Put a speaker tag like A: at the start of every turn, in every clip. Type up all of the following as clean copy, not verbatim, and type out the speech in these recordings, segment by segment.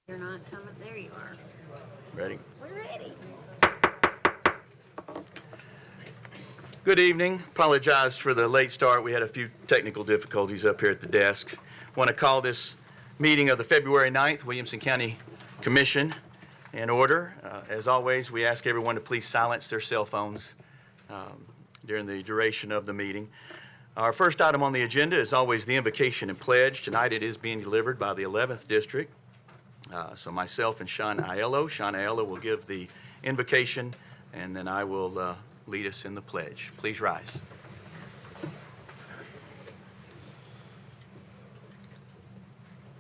A: You're not coming. There you are.
B: Ready?
A: We're ready.
B: Good evening. Apologize for the late start. We had a few technical difficulties up here at the desk. Want to call this meeting of the February 9th Williamson County Commission in order. As always, we ask everyone to please silence their cell phones during the duration of the meeting. Our first item on the agenda is always the invocation and pledge. Tonight it is being delivered by the 11th District. So myself and Sean Aiello will give the invocation, and then I will lead us in the pledge. Please rise.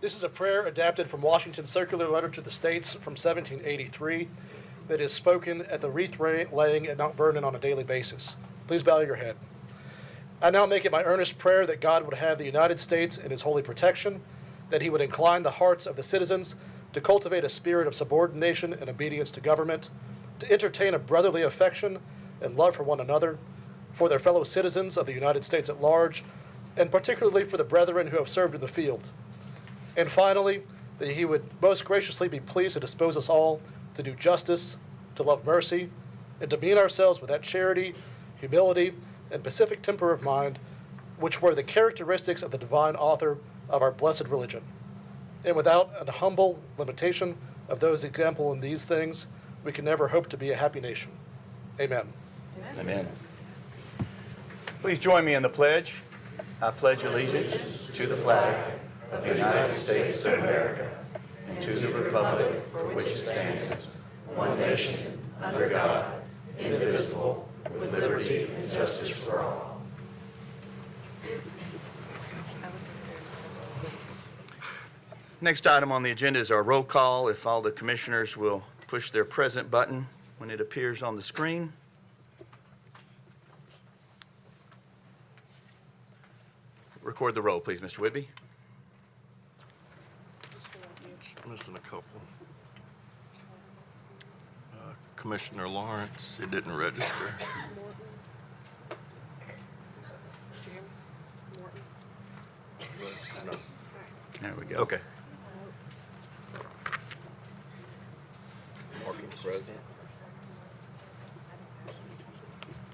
C: This is a prayer adapted from Washington's circular letter to the states from 1783 that is spoken at the wreath laying at Mount Vernon on a daily basis. Please bow your head. I now make it my earnest prayer that God would have the United States in his holy protection, that he would incline the hearts of the citizens to cultivate a spirit of subordination and obedience to government, to entertain a brotherly affection and love for one another, for their fellow citizens of the United States at large, and particularly for the brethren who have served in the field. And finally, that he would most graciously be pleased to dispose us all to do justice, to love mercy, and to meet ourselves with that charity, humility, and pacific temper of mind, which were the characteristics of the divine author of our blessed religion. And without an humble limitation of those example in these things, we can never hope to be a happy nation. Amen.
B: Amen. Please join me in the pledge. I pledge allegiance to the flag of the United States of America and to the republic for which it stands, one nation, under God, indivisible, with liberty and justice for all. Next item on the agenda is our roll call. If all the commissioners will push their present button when it appears on the screen. Record the roll, please, Mr. Whitby.
D: Missing a couple. Commissioner Lawrence, it didn't register.
B: There we go.
D: Okay. Present.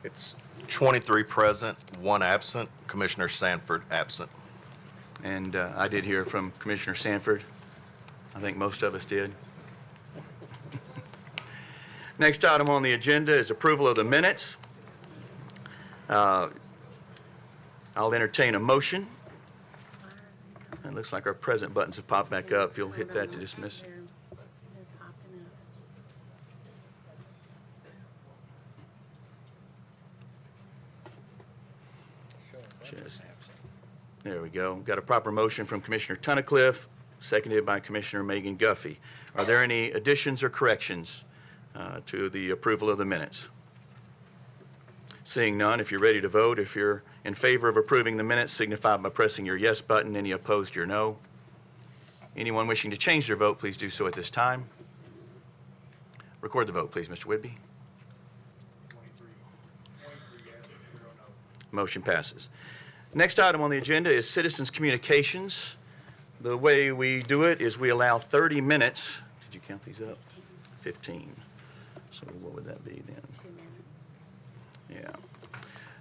D: It's 23 present, 1 absent. Commissioner Sanford absent.
B: And I did hear from Commissioner Sanford. I think most of us did. Next item on the agenda is approval of the minutes. I'll entertain a motion. It looks like our present buttons have popped back up. If you'll hit that to dismiss. Cheers. There we go. Got a proper motion from Commissioner Tunnicliffe, seconded by Commissioner Megan Guffey. Are there any additions or corrections to the approval of the minutes? Seeing none, if you're ready to vote, if you're in favor of approving the minutes, signify by pressing your yes button. Any opposed, your no. Anyone wishing to change their vote, please do so at this time. Record the vote, please, Mr. Whitby.
E: 23 yes, 0 no.
B: Motion passes. Next item on the agenda is citizens' communications. The way we do it is we allow 30 minutes. Did you count these up? 15. So what would that be then?
A: 2 minutes.
B: Yeah.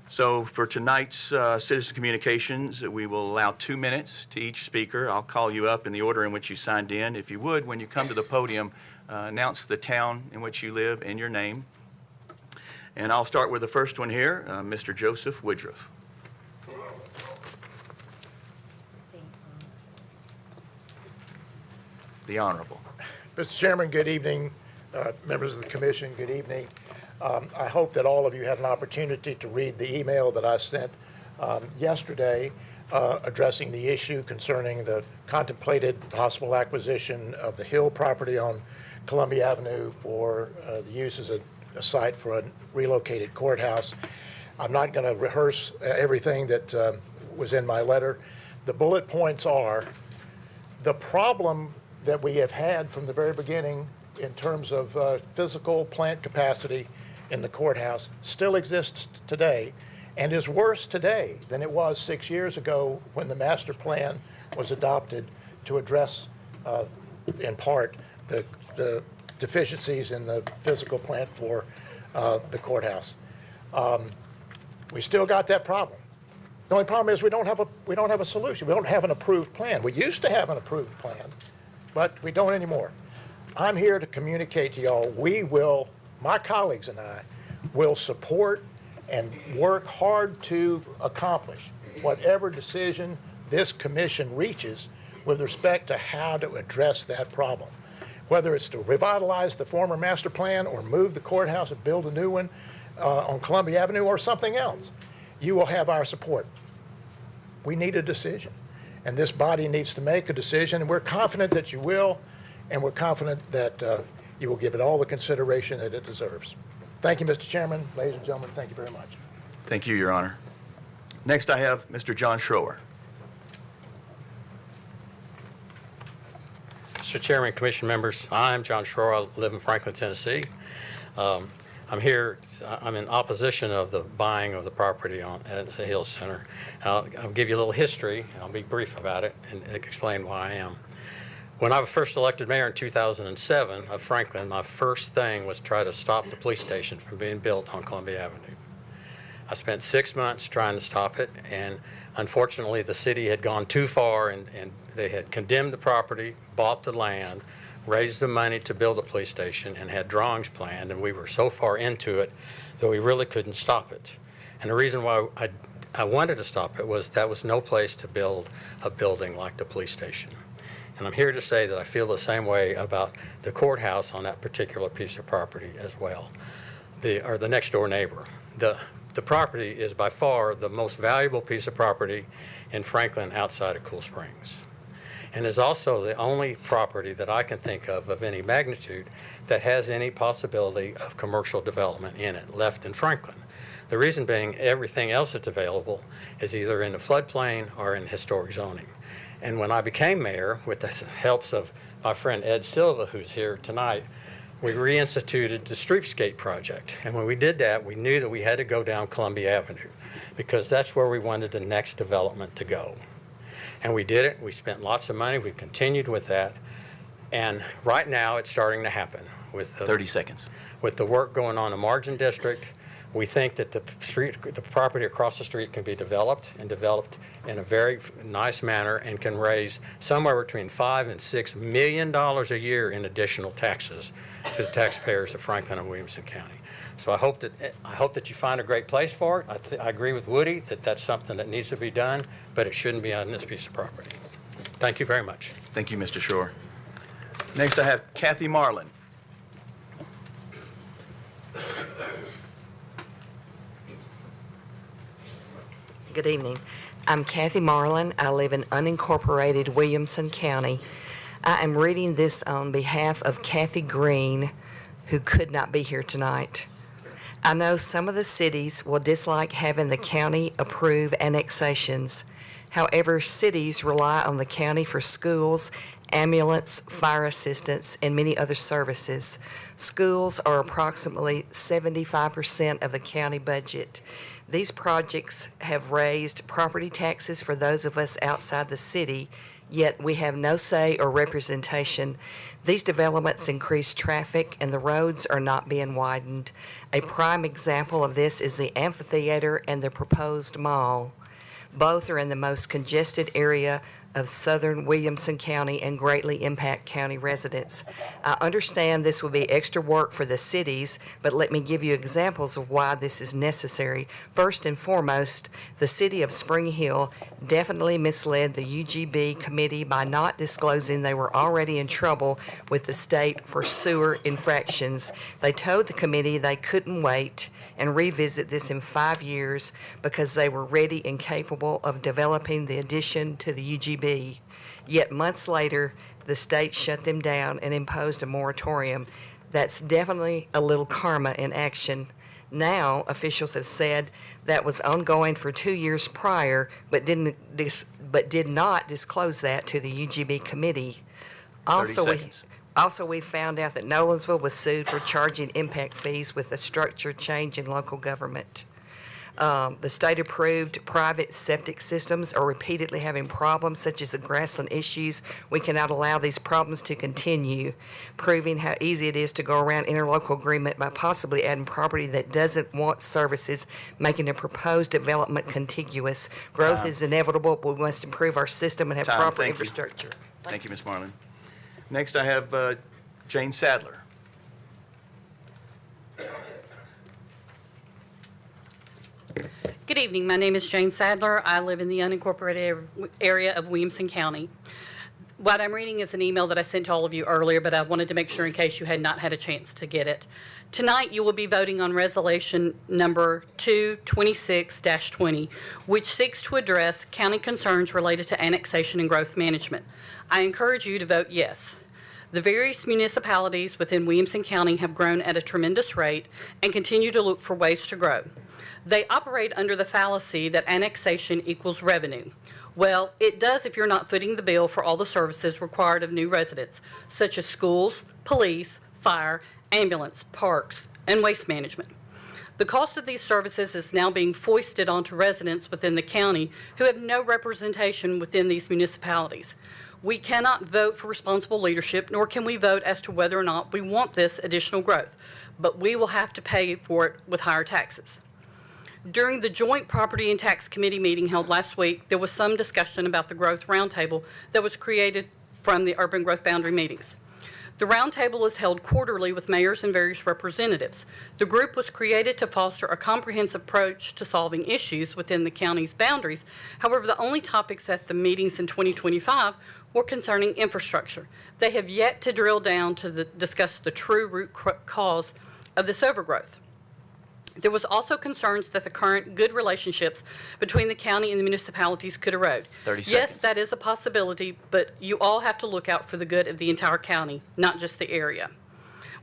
B: So for tonight's citizen communications, we will allow 2 minutes to each speaker. I'll call you up in the order in which you signed in. If you would, when you come to the podium, announce the town in which you live and your name. And I'll start with the first one here, Mr. Joseph Woodruff. The Honorable.
F: Mr. Chairman, good evening. Members of the Commission, good evening. I hope that all of you had an opportunity to read the email that I sent yesterday addressing the issue concerning the contemplated possible acquisition of the Hill property on Columbia Avenue for the use as a site for a relocated courthouse. I'm not going to rehearse everything that was in my letter. The bullet points are the problem that we have had from the very beginning in terms of physical plant capacity in the courthouse still exists today and is worse today than it was 6 years ago when the master plan was adopted to address, in part, the deficiencies in the physical plant for the courthouse. We still got that problem. The only problem is we don't have a solution. We don't have an approved plan. We used to have an approved plan, but we don't anymore. I'm here to communicate to y'all, my colleagues and I, will support and work hard to accomplish whatever decision this commission reaches with respect to how to address that problem. Whether it's to revitalize the former master plan or move the courthouse and build a new one on Columbia Avenue or something else, you will have our support. We need a decision, and this body needs to make a decision, and we're confident that you will, and we're confident that you will give it all the consideration that it deserves. Thank you, Mr. Chairman. Ladies and gentlemen, thank you very much.
B: Thank you, Your Honor. Next, I have Mr. John Schroer.
G: Mr. Chairman, Commission members, I'm John Schroer. I live in Franklin, Tennessee. I'm here, I'm in opposition of the buying of the property at the Hill Center. I'll give you a little history. I'll be brief about it and explain why I am. When I was first elected mayor in 2007 of Franklin, my first thing was try to stop the police station from being built on Columbia Avenue. I spent 6 months trying to stop it, and unfortunately the city had gone too far, and they had condemned the property, bought the land, raised the money to build a police station, and had drawings planned, and we were so far into it that we really couldn't stop it. And the reason why I wanted to stop it was that was no place to build a building like the police station. And I'm here to say that I feel the same way about the courthouse on that particular piece of property as well, or the next door neighbor. The property is by far the most valuable piece of property in Franklin outside of Cool Springs, and is also the only property that I can think of any magnitude that has any possibility of commercial development in it left in Franklin. The reason being, everything else that's available is either in the floodplain or in historic zoning. And when I became mayor, with the helps of my friend Ed Silva, who's here tonight, we reinstituted the streetscape project. And when we did that, we knew that we had to go down Columbia Avenue because that's where we wanted the next development to go. And we did it. We spent lots of money. We continued with that. And right now it's starting to happen with
B: 30 seconds.
G: With the work going on in Margin District. We think that the property across the street can be developed in a very nice manner and can raise somewhere between $5 and $6 million a year in additional taxes to the taxpayers of Franklin and Williamson County. So I hope that you find a great place for it. I agree with Woody that that's something that needs to be done, but it shouldn't be on this piece of property. Thank you very much.
B: Thank you, Mr. Schroer. Next, I have Kathy Marlin.
H: Good evening. I'm Kathy Marlin. I live in unincorporated Williamson County. I am reading this on behalf of Kathy Green, who could not be here tonight. I know some of the cities will dislike having the county approve annexations. However, cities rely on the county for schools, ambulance, fire assistance, and many other services. Schools are approximately 75% of the county budget. These projects have raised property taxes for those of us outside the city, yet we have no say or representation. These developments increase traffic and the roads are not being widened. A prime example of this is the amphitheater and the proposed mall. Both are in the most congested area of southern Williamson County and greatly impact county residents. I understand this will be extra work for the cities, but let me give you examples of why this is necessary. First and foremost, the city of Spring Hill definitely misled the UGB committee by not disclosing they were already in trouble with the state for sewer infractions. They told the committee they couldn't wait and revisit this in 5 years because they were ready and capable of developing the addition to the UGB. Yet months later, the state shut them down and imposed a moratorium. That's definitely a little karma in action. Now, officials have said that was ongoing for 2 years prior, but did not disclose that to the UGB committee.
B: 30 seconds.
H: Also, we found out that Nolensville was sued for charging impact fees with a structure change in local government. The state-approved private septic systems are repeatedly having problems such as the grassland issues. We cannot allow these problems to continue, proving how easy it is to go around interlocal agreement by possibly adding property that doesn't want services, making a proposed development contiguous. Growth
B: Time.
H: is inevitable, but we must improve our system and have
B: Time.
H: proper
B: Thank you.
H: infrastructure.
B: Thank you, Ms. Marlin. Next, I have Jane Sadler.
I: Good evening. My name is Jane Sadler. I live in the unincorporated area of Williamson County. What I'm reading is an email that I sent to all of you earlier, but I wanted to make sure in case you had not had a chance to get it. Tonight, you will be voting on resolution number 226-20, which seeks to address county concerns related to annexation and growth management. I encourage you to vote yes. The various municipalities within Williamson County have grown at a tremendous rate and continue to look for ways to grow. They operate under the fallacy that annexation equals revenue. Well, it does if you're not footing the bill for all the services required of new residents, such as schools, police, fire, ambulance, parks, and waste management. The cost of these services is now being foisted onto residents within the county who have no representation within these municipalities. We cannot vote for responsible leadership, nor can we vote as to whether or not we want this additional growth, but we will have to pay for it with higher taxes. During the joint Property and Tax Committee meeting held last week, there was some discussion about the growth roundtable that was created from the urban growth boundary meetings. The roundtable is held quarterly with mayors and various representatives. The group was created to foster a comprehensive approach to solving issues within the county's boundaries. However, the only topics at the meetings in 2025 were concerning infrastructure. They have yet to drill down to discuss the true root cause of this overgrowth. There was also concerns that the current good relationships between the county and the municipalities could erode.
B: 30 seconds.
I: Yes, that is a possibility, but you all have to look out for the good of the entire county, not just the area.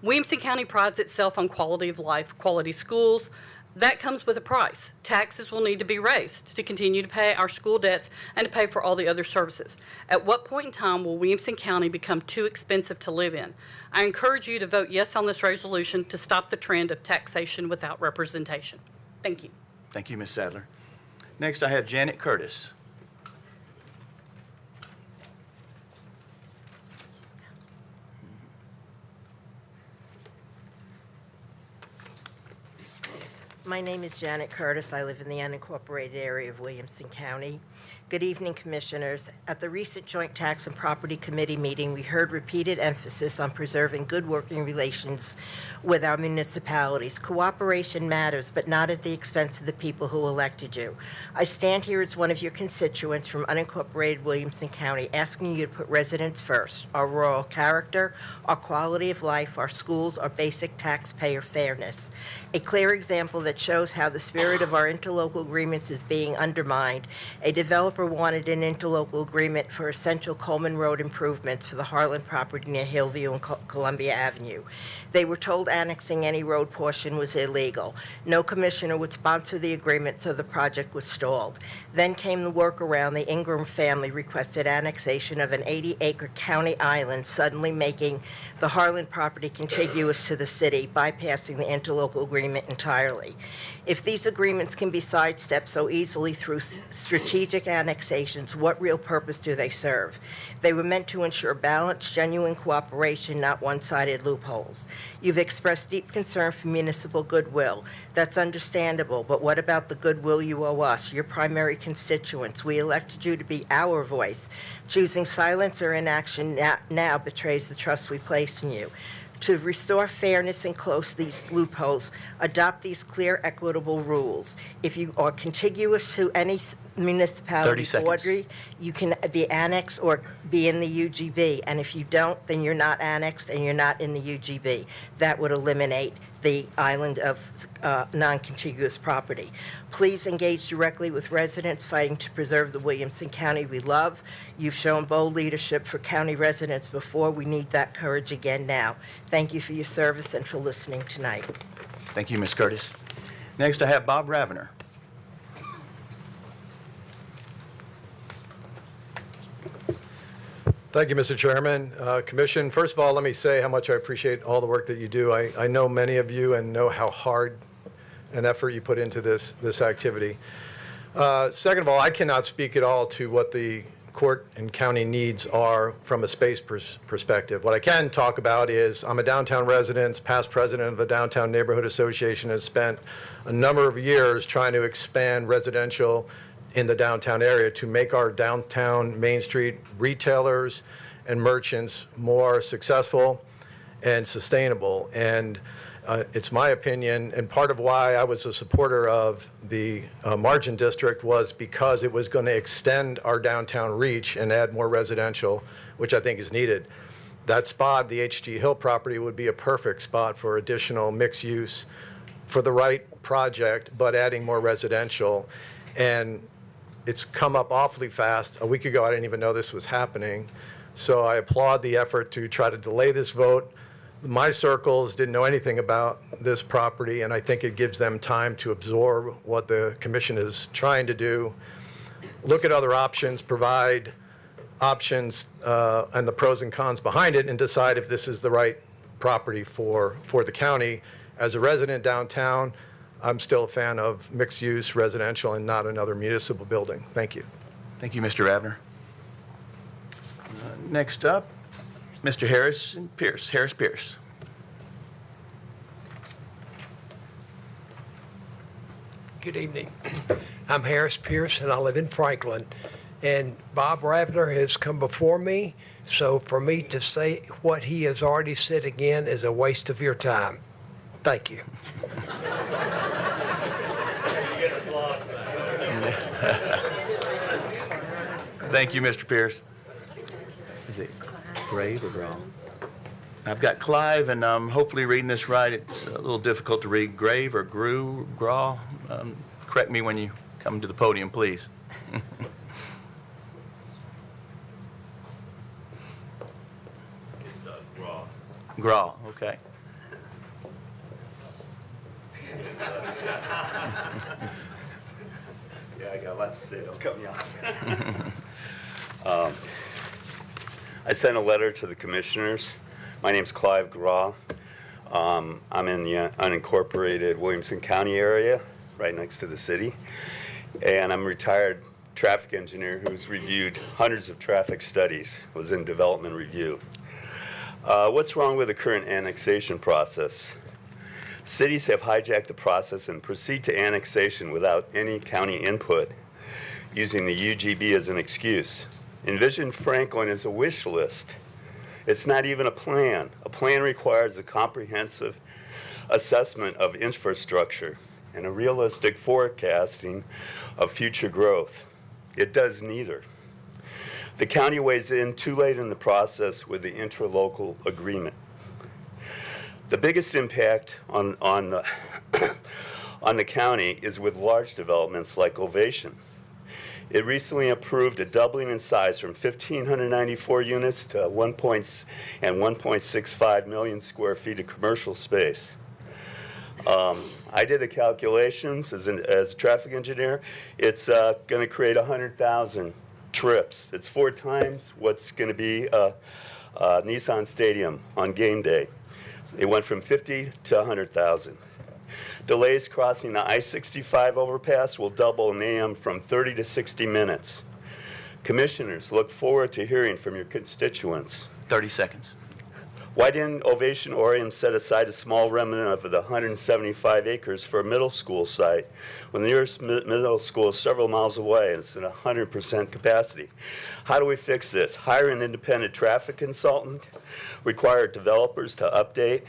I: Williamson County prides itself on quality of life, quality schools. That comes with a price. Taxes will need to be raised to continue to pay our school debts and to pay for all the other services. At what point in time will Williamson County become too expensive to live in? I encourage you to vote yes on this resolution to stop the trend of taxation without representation. Thank you.
B: Thank you, Ms. Sadler. Next, I have Janet Curtis.
J: My name is Janet Curtis. I live in the unincorporated area of Williamson County. Good evening, Commissioners. At the recent Joint Tax and Property Committee meeting, we heard repeated emphasis on preserving good working relations with our municipalities. Cooperation matters, but not at the expense of the people who elected you. I stand here as one of your constituents from unincorporated Williamson County, asking you to put residents first, our rural character, our quality of life, our schools, our basic taxpayer fairness. A clear example that shows how the spirit of our interlocal agreements is being undermined. A developer wanted an interlocal agreement for essential Coleman Road improvements for the Harlan property near Hillview and Columbia Avenue. They were told annexing any road portion was illegal. No commissioner would sponsor the agreement, so the project was stalled. Then came the workaround. The Ingram family requested annexation of an 80-acre county island, suddenly making the Harlan property contiguous to the city, bypassing the interlocal agreement entirely. If these agreements can be sidestepped so easily through strategic annexations, what real purpose do they serve? They were meant to ensure balanced, genuine cooperation, not one-sided loopholes. You've expressed deep concern for municipal goodwill. That's understandable, but what about the goodwill you owe us, your primary constituents? We elected you to be our voice. Choosing silence or inaction now betrays the trust we placed in you. To restore fairness and close these loopholes, adopt these clear, equitable rules. If you are contiguous to any
B: 30
J: municipality
B: seconds.
J: boundary, you can be annexed or be in the UGB. And if you don't, then you're not annexed and you're not in the UGB. That would eliminate the island of non-contiguous property. Please engage directly with residents fighting to preserve the Williamson County we love. You've shown bold leadership for county residents before. We need that courage again now. Thank you for your service and for listening tonight.
B: Thank you, Ms. Curtis. Next, I have Bob Ravener.
K: Thank you, Mr. Chairman. Commission, first of all, let me say how much I appreciate all the work that you do. I know many of you and know how hard and effort you put into this activity. Second of all, I cannot speak at all to what the court and county needs are from a space perspective. What I can talk about is I'm a downtown resident, past president of a downtown neighborhood association, and spent a number of years trying to expand residential in the downtown area to make our downtown Main Street retailers and merchants more successful and sustainable. And it's my opinion, and part of why I was a supporter of the Margin District was because it was going to extend our downtown reach and add more residential, which I think is needed. That spot, the H.G. Hill property, would be a perfect spot for additional mixed use for the right project, but adding more residential. And it's come up awfully fast. A week ago, I didn't even know this was happening. So I applaud the effort to try to delay this vote. My circles didn't know anything about this property, and I think it gives them time to absorb what the commission is trying to do, look at other options, provide options and the pros and cons behind it, and decide if this is the right property for the county. As a resident downtown, I'm still a fan of mixed-use residential and not another municipal building. Thank you.
B: Thank you, Mr. Abner. Next up, Mr. Harris Pierce.
L: Good evening. I'm Harris Pierce, and I live in Franklin. And Bob Ravner has come before me, so for me to say what he has already said again is a waste of your time. Thank you.
B: Thank you, Mr. Pierce. Is it Grave or Graw? I've got Clive, and I'm hopefully reading this right. It's a little difficult to read. Grave or Graw? Correct me when you come to the podium, please.
E: It's Graw.
B: Graw, okay.
M: Yeah, I got a lot to say. Don't cut me off. I sent a letter to the commissioners. My name's Clive Graw. I'm in the unincorporated Williamson County area, right next to the city. And I'm a retired traffic engineer who's reviewed hundreds of traffic studies, was in development review. What's wrong with the current annexation process? Cities have hijacked the process and proceed to annexation without any county input, using the UGB as an excuse. Envision Franklin as a wish list. It's not even a plan. A plan requires a comprehensive assessment of infrastructure and a realistic forecasting of future growth. It does neither. The county weighs in too late in the process with the intralocal agreement. The biggest impact on the county is with large developments like Ovation. It recently approved a doubling in size from 1,594 units to 1.65 million square feet of commercial space. I did the calculations as a traffic engineer. It's going to create 100,000 trips. It's 4 times what's going to be Nissan Stadium on game day. It went from 50 to 100,000. Delays crossing the I-65 overpass will double in AM from 30 to 60 minutes. Commissioners, look forward to hearing from your constituents.
B: 30 seconds.
M: Why didn't Ovation Orium set aside a small remnant of the 175 acres for a middle school site when the nearest middle school is several miles away and it's at 100% capacity? How do we fix this? Hire an independent traffic consultant, require developers to update.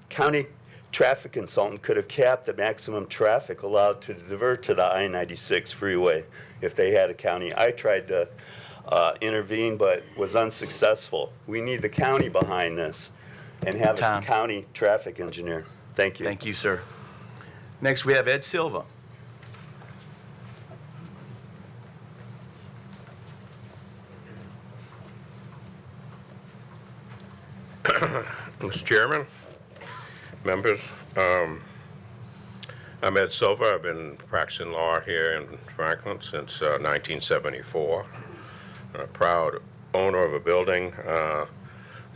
M: County traffic consultant could have capped the maximum traffic allowed to divert to the I-96 freeway if they had a county. I tried to intervene but was unsuccessful. We need the county behind this and have a county traffic engineer. Thank you.
B: Thank you, sir. Next, we have Ed Silva.
N: Mr. Chairman, members, I'm Ed Silva. I've been practicing law here in Franklin since 1974. I'm a proud owner of a building that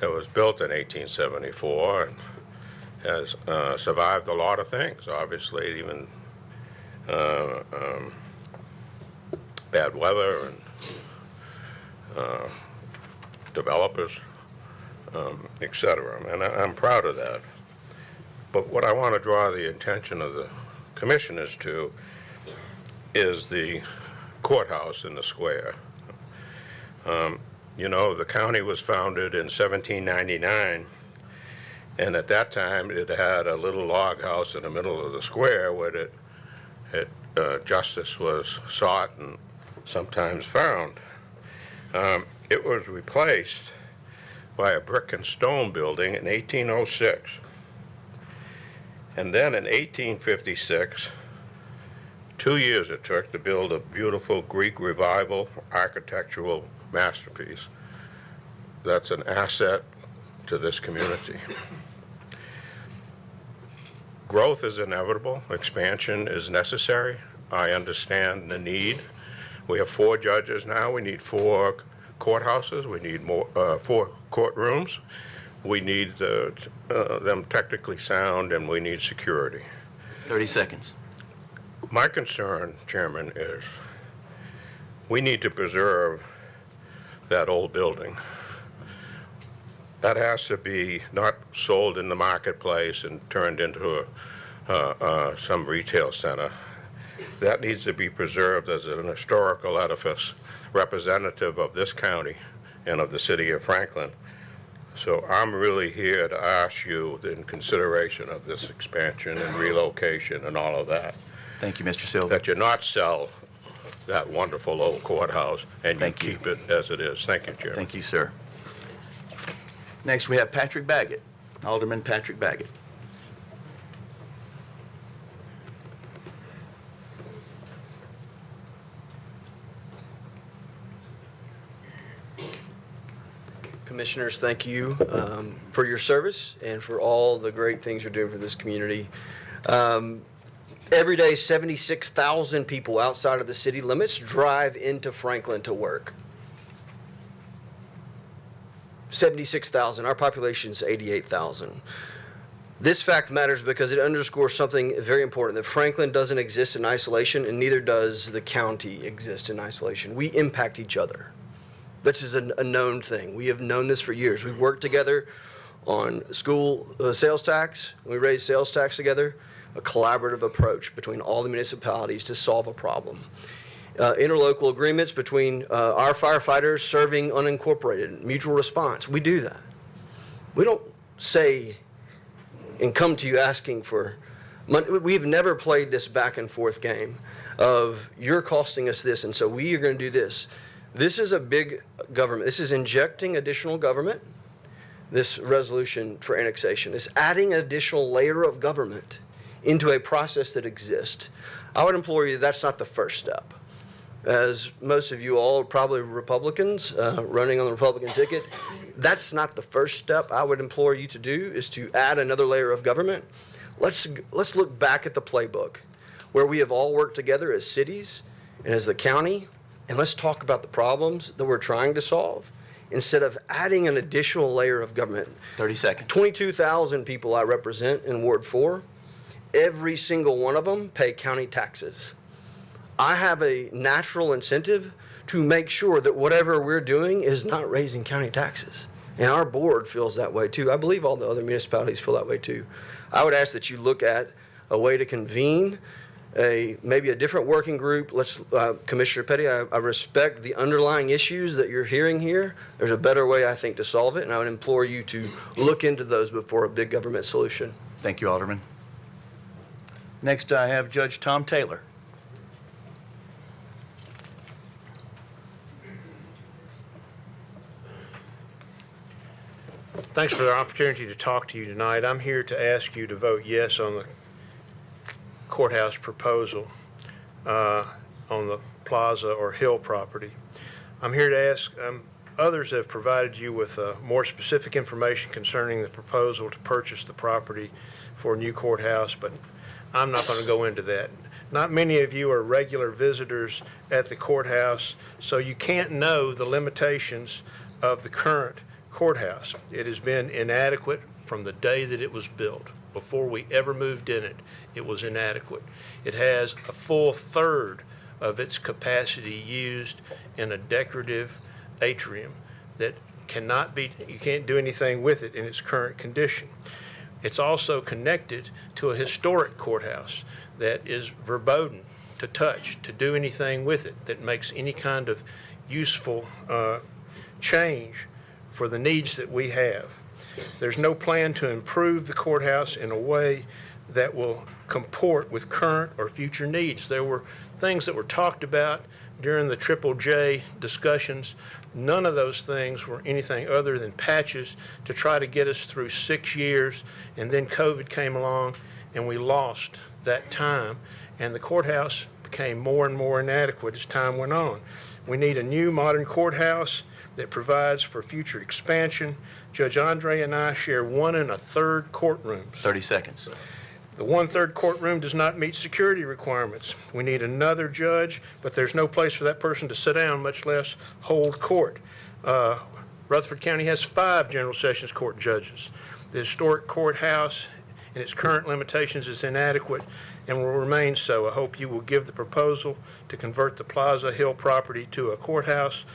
N: was built in 1874 and has survived a lot of things, obviously, even bad weather and developers, et cetera. And I'm proud of that. But what I want to draw the attention of the commissioners to is the courthouse in the square. You know, the county was founded in 1799, and at that time it had a little log house in the middle of the square where justice was sought and sometimes found. It was replaced by a brick and stone building in 1806. And then in 1856, 2 years it took to build a beautiful Greek Revival architectural masterpiece that's an asset to this community. Growth is inevitable. Expansion is necessary. I understand the need. We have 4 judges now. We need 4 courthouses. We need 4 courtrooms. We need them technically sound, and we need security.
B: 30 seconds.
N: My concern, Chairman, is we need to preserve that old building. That has to be not sold in the marketplace and turned into some retail center. That needs to be preserved as an historical edifice representative of this county and of the city of Franklin. So I'm really here to ask you, in consideration of this expansion and relocation and all of that,
B: Thank you, Mr. Silva.
N: that you not sell that wonderful old courthouse and you keep it as it is. Thank you, Chairman.
B: Thank you, sir. Next, we have Patrick Baggett, Alderman Patrick Baggett.
O: Commissioners, thank you for your service and for all the great things you're doing for this community. Every day, 76,000 people outside of the city limits drive into Franklin to work. 76,000. Our population is 88,000. This fact matters because it underscores something very important, that Franklin doesn't exist in isolation, and neither does the county exist in isolation. We impact each other. This is a known thing. We have known this for years. We've worked together on school sales tax. We raise sales tax together, a collaborative approach between all the municipalities to solve a problem. Interlocal agreements between our firefighters serving unincorporated, mutual response. We do that. We don't say and come to you asking for money. We've never played this back and forth game of you're costing us this and so we are going to do this. This is a big government. This is injecting additional government. This resolution for annexation is adding an additional layer of government into a process that exists. I would implore you, that's not the first step. As most of you all are probably Republicans running on the Republican ticket, that's not the first step I would implore you to do, is to add another layer of government. Let's look back at the playbook where we have all worked together as cities and as the county, and let's talk about the problems that we're trying to solve instead of adding an additional layer of government.
B: 30 seconds.
O: 22,000 people I represent in Ward 4. Every single one of them pay county taxes. I have a natural incentive to make sure that whatever we're doing is not raising county taxes. And our board feels that way too. I believe all the other municipalities feel that way too. I would ask that you look at a way to convene maybe a different working group. Commissioner Petty, I respect the underlying issues that you're hearing here. There's a better way, I think, to solve it, and I would implore you to look into those before a big government solution.
B: Thank you, Alderman. Next, I have Judge Tom Taylor.
P: Thanks for the opportunity to talk to you tonight. I'm here to ask you to vote yes on the courthouse proposal on the Plaza or Hill property. I'm here to ask, others have provided you with more specific information concerning the proposal to purchase the property for a new courthouse, but I'm not going to go into that. Not many of you are regular visitors at the courthouse, so you can't know the limitations of the current courthouse. It has been inadequate from the day that it was built, before we ever moved in it, it was inadequate. It has a full third of its capacity used in a decorative atrium that cannot be, you can't do anything with it in its current condition. It's also connected to a historic courthouse that is verboten to touch, to do anything with it that makes any kind of useful change for the needs that we have. There's no plan to improve the courthouse in a way that will comport with current or future needs. There were things that were talked about during the Triple J discussions. None of those things were anything other than patches to try to get us through 6 years, and then COVID came along and we lost that time, and the courthouse became more and more inadequate as time went on. We need a new modern courthouse that provides for future expansion. Judge Andre and I share 1 1/3 courtrooms.
B: 30 seconds.
P: The 1/3 courtroom does not meet security requirements. We need another judge, but there's no place for that person to sit down, much less hold court. Rutherford County has 5 General Sessions Court judges. The historic courthouse in its current limitations is inadequate and will remain so. I hope you will give the proposal to convert the Plaza Hill property to a courthouse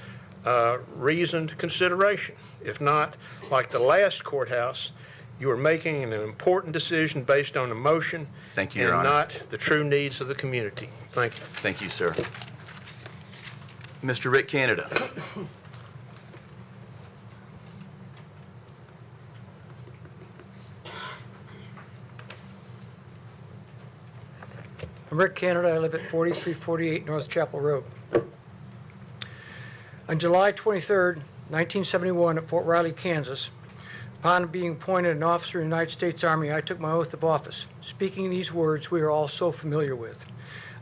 P: reasoned consideration. If not, like the last courthouse, you are making an important decision based on emotion.
B: Thank you, Your Honor.
P: And not the true needs of the community. Thank you.
B: Thank you, sir. Mr. Rick Canada.
Q: I'm Rick Canada. I live at 4348 North Chapel Road. On July 23rd, 1971, at Fort Riley, Kansas, upon being appointed an officer in the United States Army, I took my oath of office, speaking these words we are all so familiar with.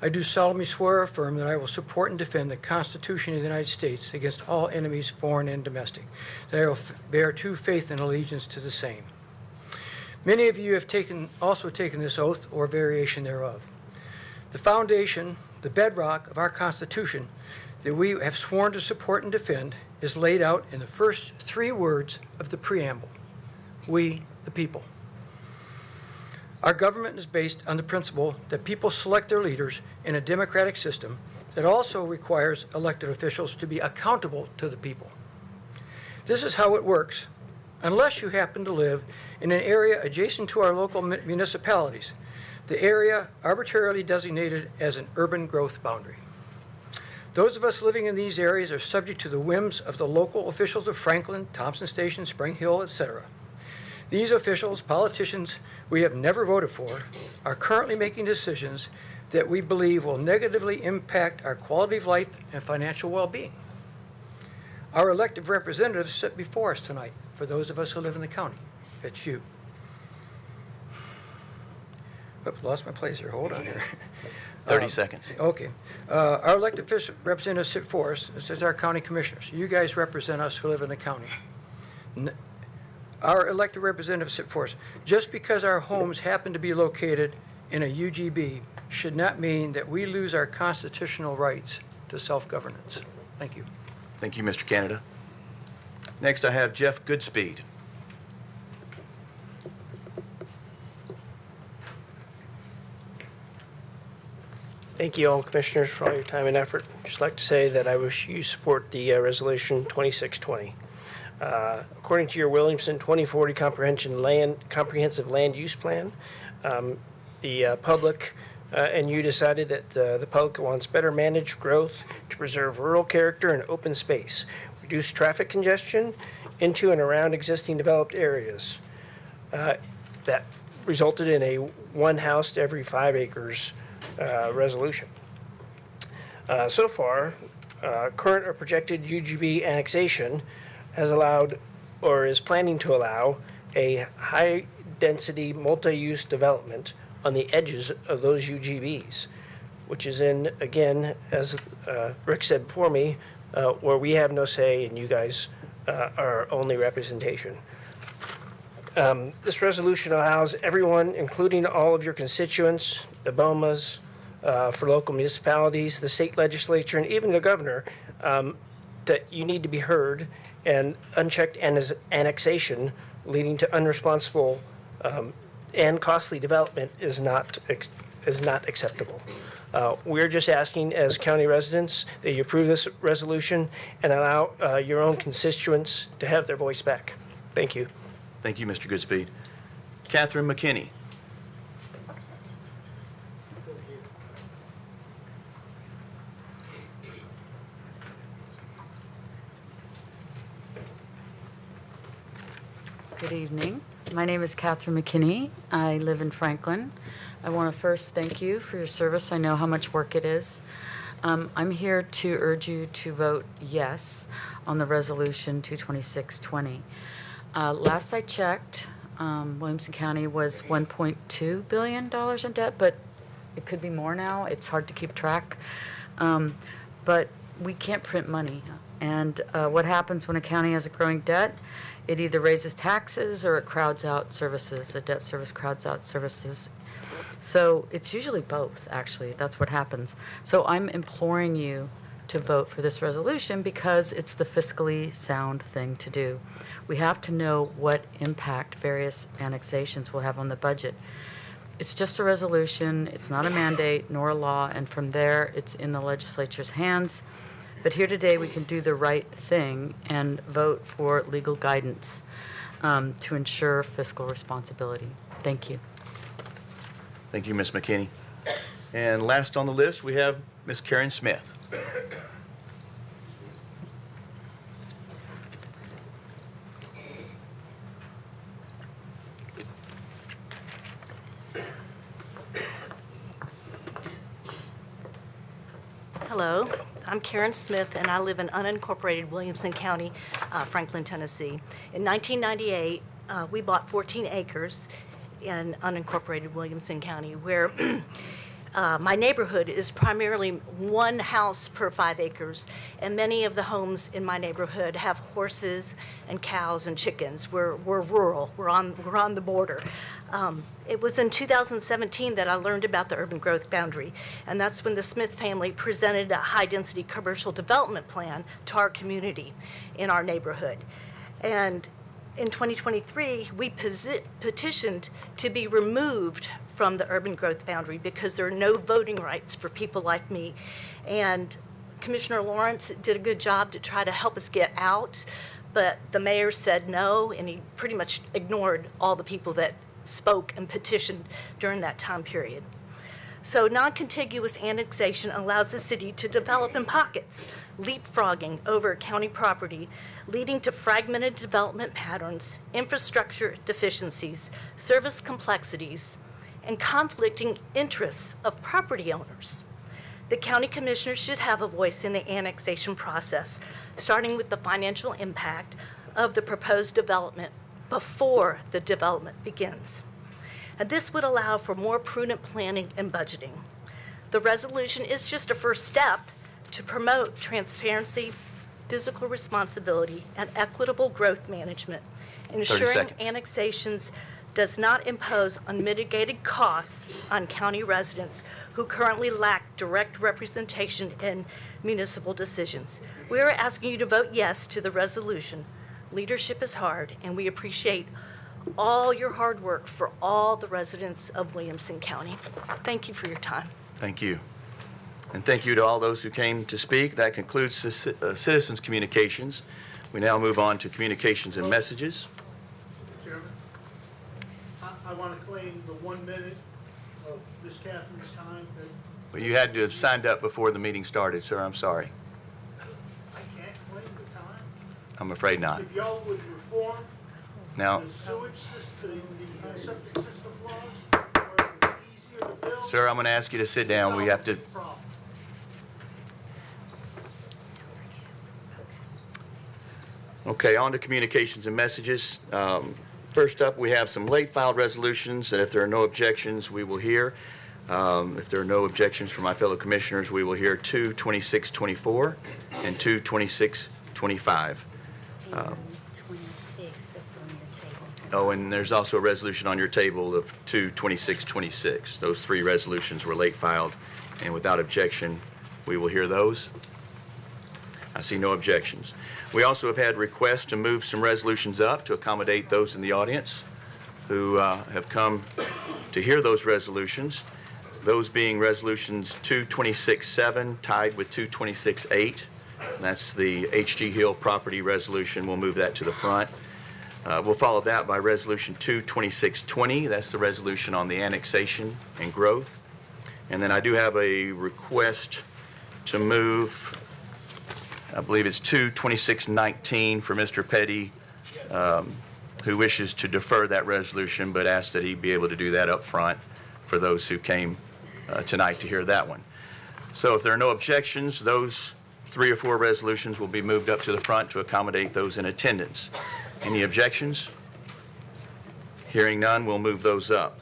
Q: I do solemnly swear or affirm that I will support and defend the Constitution of the United States against all enemies, foreign and domestic, that I will bear true faith and allegiance to the same. Many of you have also taken this oath or variation thereof. The foundation, the bedrock of our Constitution that we have sworn to support and defend is laid out in the first 3 words of the preamble: we, the people. Our government is based on the principle that people select their leaders in a democratic system that also requires elected officials to be accountable to the people. This is how it works, unless you happen to live in an area adjacent to our local municipalities, the area arbitrarily designated as an urban growth boundary. Those of us living in these areas are subject to the whims of the local officials of Franklin, Thompson Station, Spring Hill, etc. These officials, politicians we have never voted for, are currently making decisions that we believe will negatively impact our quality of life and financial well-being. Our elected representatives sit before us tonight, for those of us who live in the county. It's you. Oops, lost my place here. Hold on here.
B: 30 seconds.
Q: Okay. Our elected representatives sit for us. This is our county commissioners. You guys represent us who live in the county. Our elected representatives sit for us. Just because our homes happen to be located in a UGB should not mean that we lose our constitutional rights to self-governance. Thank you.
B: Thank you, Mr. Canada. Next, I have Jeff Goodspeed.
R: Thank you all, Commissioners, for all your time and effort. Just like to say that I wish you support the Resolution 2620. According to your Williamson 2040 Comprehensive Land Use Plan, the public and you decided that the public wants better managed growth to preserve rural character and open space, reduce traffic congestion into and around existing developed areas. That resulted in a 1 house to every 5 acres resolution. So far, current or projected UGB annexation has allowed or is planning to allow a high-density multi-use development on the edges of those UGBs, which is in, again, as Rick said before me, where we have no say and you guys are only representation. This resolution allows everyone, including all of your constituents, the BOMAs, for local municipalities, the state legislature, and even the governor, that you need to be heard, and unchecked annexation leading to unresponsible and costly development is not acceptable. We're just asking, as county residents, that you approve this resolution and allow your own constituents to have their voice back. Thank you.
B: Thank you, Mr. Goodspeed. Catherine McKinney.
S: Good evening. My name is Catherine McKinney. I live in Franklin. I want to first thank you for your service. I know how much work it is. I'm here to urge you to vote yes on the resolution 22620. Last I checked, Williamson County was $1.2 billion in debt, but it could be more now. It's hard to keep track. But we can't print money. And what happens when a county has a growing debt? It either raises taxes or it crowds out services. The debt service crowds out services. So it's usually both, actually. That's what happens. So I'm imploring you to vote for this resolution because it's the fiscally sound thing to do. We have to know what impact various annexations will have on the budget. It's just a resolution. It's not a mandate nor a law. And from there, it's in the legislature's hands. But here today, we can do the right thing and vote for legal guidance to ensure fiscal responsibility. Thank you.
B: Thank you, Ms. McKinney. And last on the list, we have Ms. Karen Smith.
T: Hello, I'm Karen Smith, and I live in unincorporated Williamson County, Franklin, Tennessee. In 1998, we bought 14 acres in unincorporated Williamson County, where my neighborhood is primarily one house per 5 acres, and many of the homes in my neighborhood have horses and cows and chickens. We're rural. We're on the border. It was in 2017 that I learned about the urban growth boundary, and that's when the Smith family presented a high-density commercial development plan to our community in our neighborhood. And in 2023, we petitioned to be removed from the urban growth boundary because there are no voting rights for people like me. And Commissioner Lawrence did a good job to try to help us get out, but the mayor said no, and he pretty much ignored all the people that spoke and petitioned during that time period. So non-contiguous annexation allows the city to develop in pockets, leapfrogging over county property, leading to fragmented development patterns, infrastructure deficiencies, service complexities, and conflicting interests of property owners. The county commissioners should have a voice in the annexation process, starting with the financial impact of the proposed development before the development begins. And this would allow for more prudent planning and budgeting. The resolution is just a first step to promote transparency, fiscal responsibility, and equitable growth management, ensuring annexations does not impose unmitigated costs on county residents who currently lack direct representation in municipal decisions. We are asking you to vote yes to the resolution. Leadership is hard, and we appreciate all your hard work for all the residents of Williamson County. Thank you for your time.
B: Thank you. And thank you to all those who came to speak. That concludes citizens' communications. We now move on to communications and messages.
U: Chairman, I want to claim the 1 minute of Ms. Catherine's time.
B: Well, you had to have signed up before the meeting started, sir. I'm sorry.
U: I can't claim the time.
B: I'm afraid not.
U: If y'all would reform
B: Now,
U: the sewage system, the septic system laws, where it would be easier to build.
B: sir, I'm going to ask you to sit down. We have to. Okay, on to communications and messages. First up, we have some late filed resolutions that if there are no objections, we will hear. If there are no objections from my fellow commissioners, we will hear 22624 and 22625.
A: 26, that's on your table.
B: Oh, and there's also a resolution on your table of 22626. Those three resolutions were late filed, and without objection, we will hear those. I see no objections. We also have had requests to move some resolutions up to accommodate those in the audience. who have come to hear those resolutions, those being resolutions 226-7 tied with 226-8. That's the H.G. Hill property resolution. We'll move that to the front. We'll follow that by resolution 226-20. That's the resolution on the annexation and growth. And then I do have a request to move, I believe it's 226-19 for Mr. Petty, who wishes to defer that resolution, but asks that he be able to do that up front for those who came tonight to hear that one. So if there are no objections, those 3 or 4 resolutions will be moved up to the front to accommodate those in attendance. Any objections? Hearing none, we'll move those up.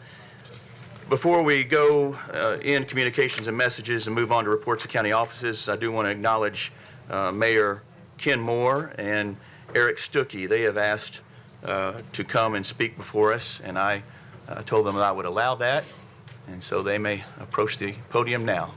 B: Before we go in communications and messages and move on to reports of county offices, I do want to acknowledge Mayor Ken Moore and Eric Stuckey. They have asked to come and speak before us, and I told them that I would allow that, and so they may approach the podium now.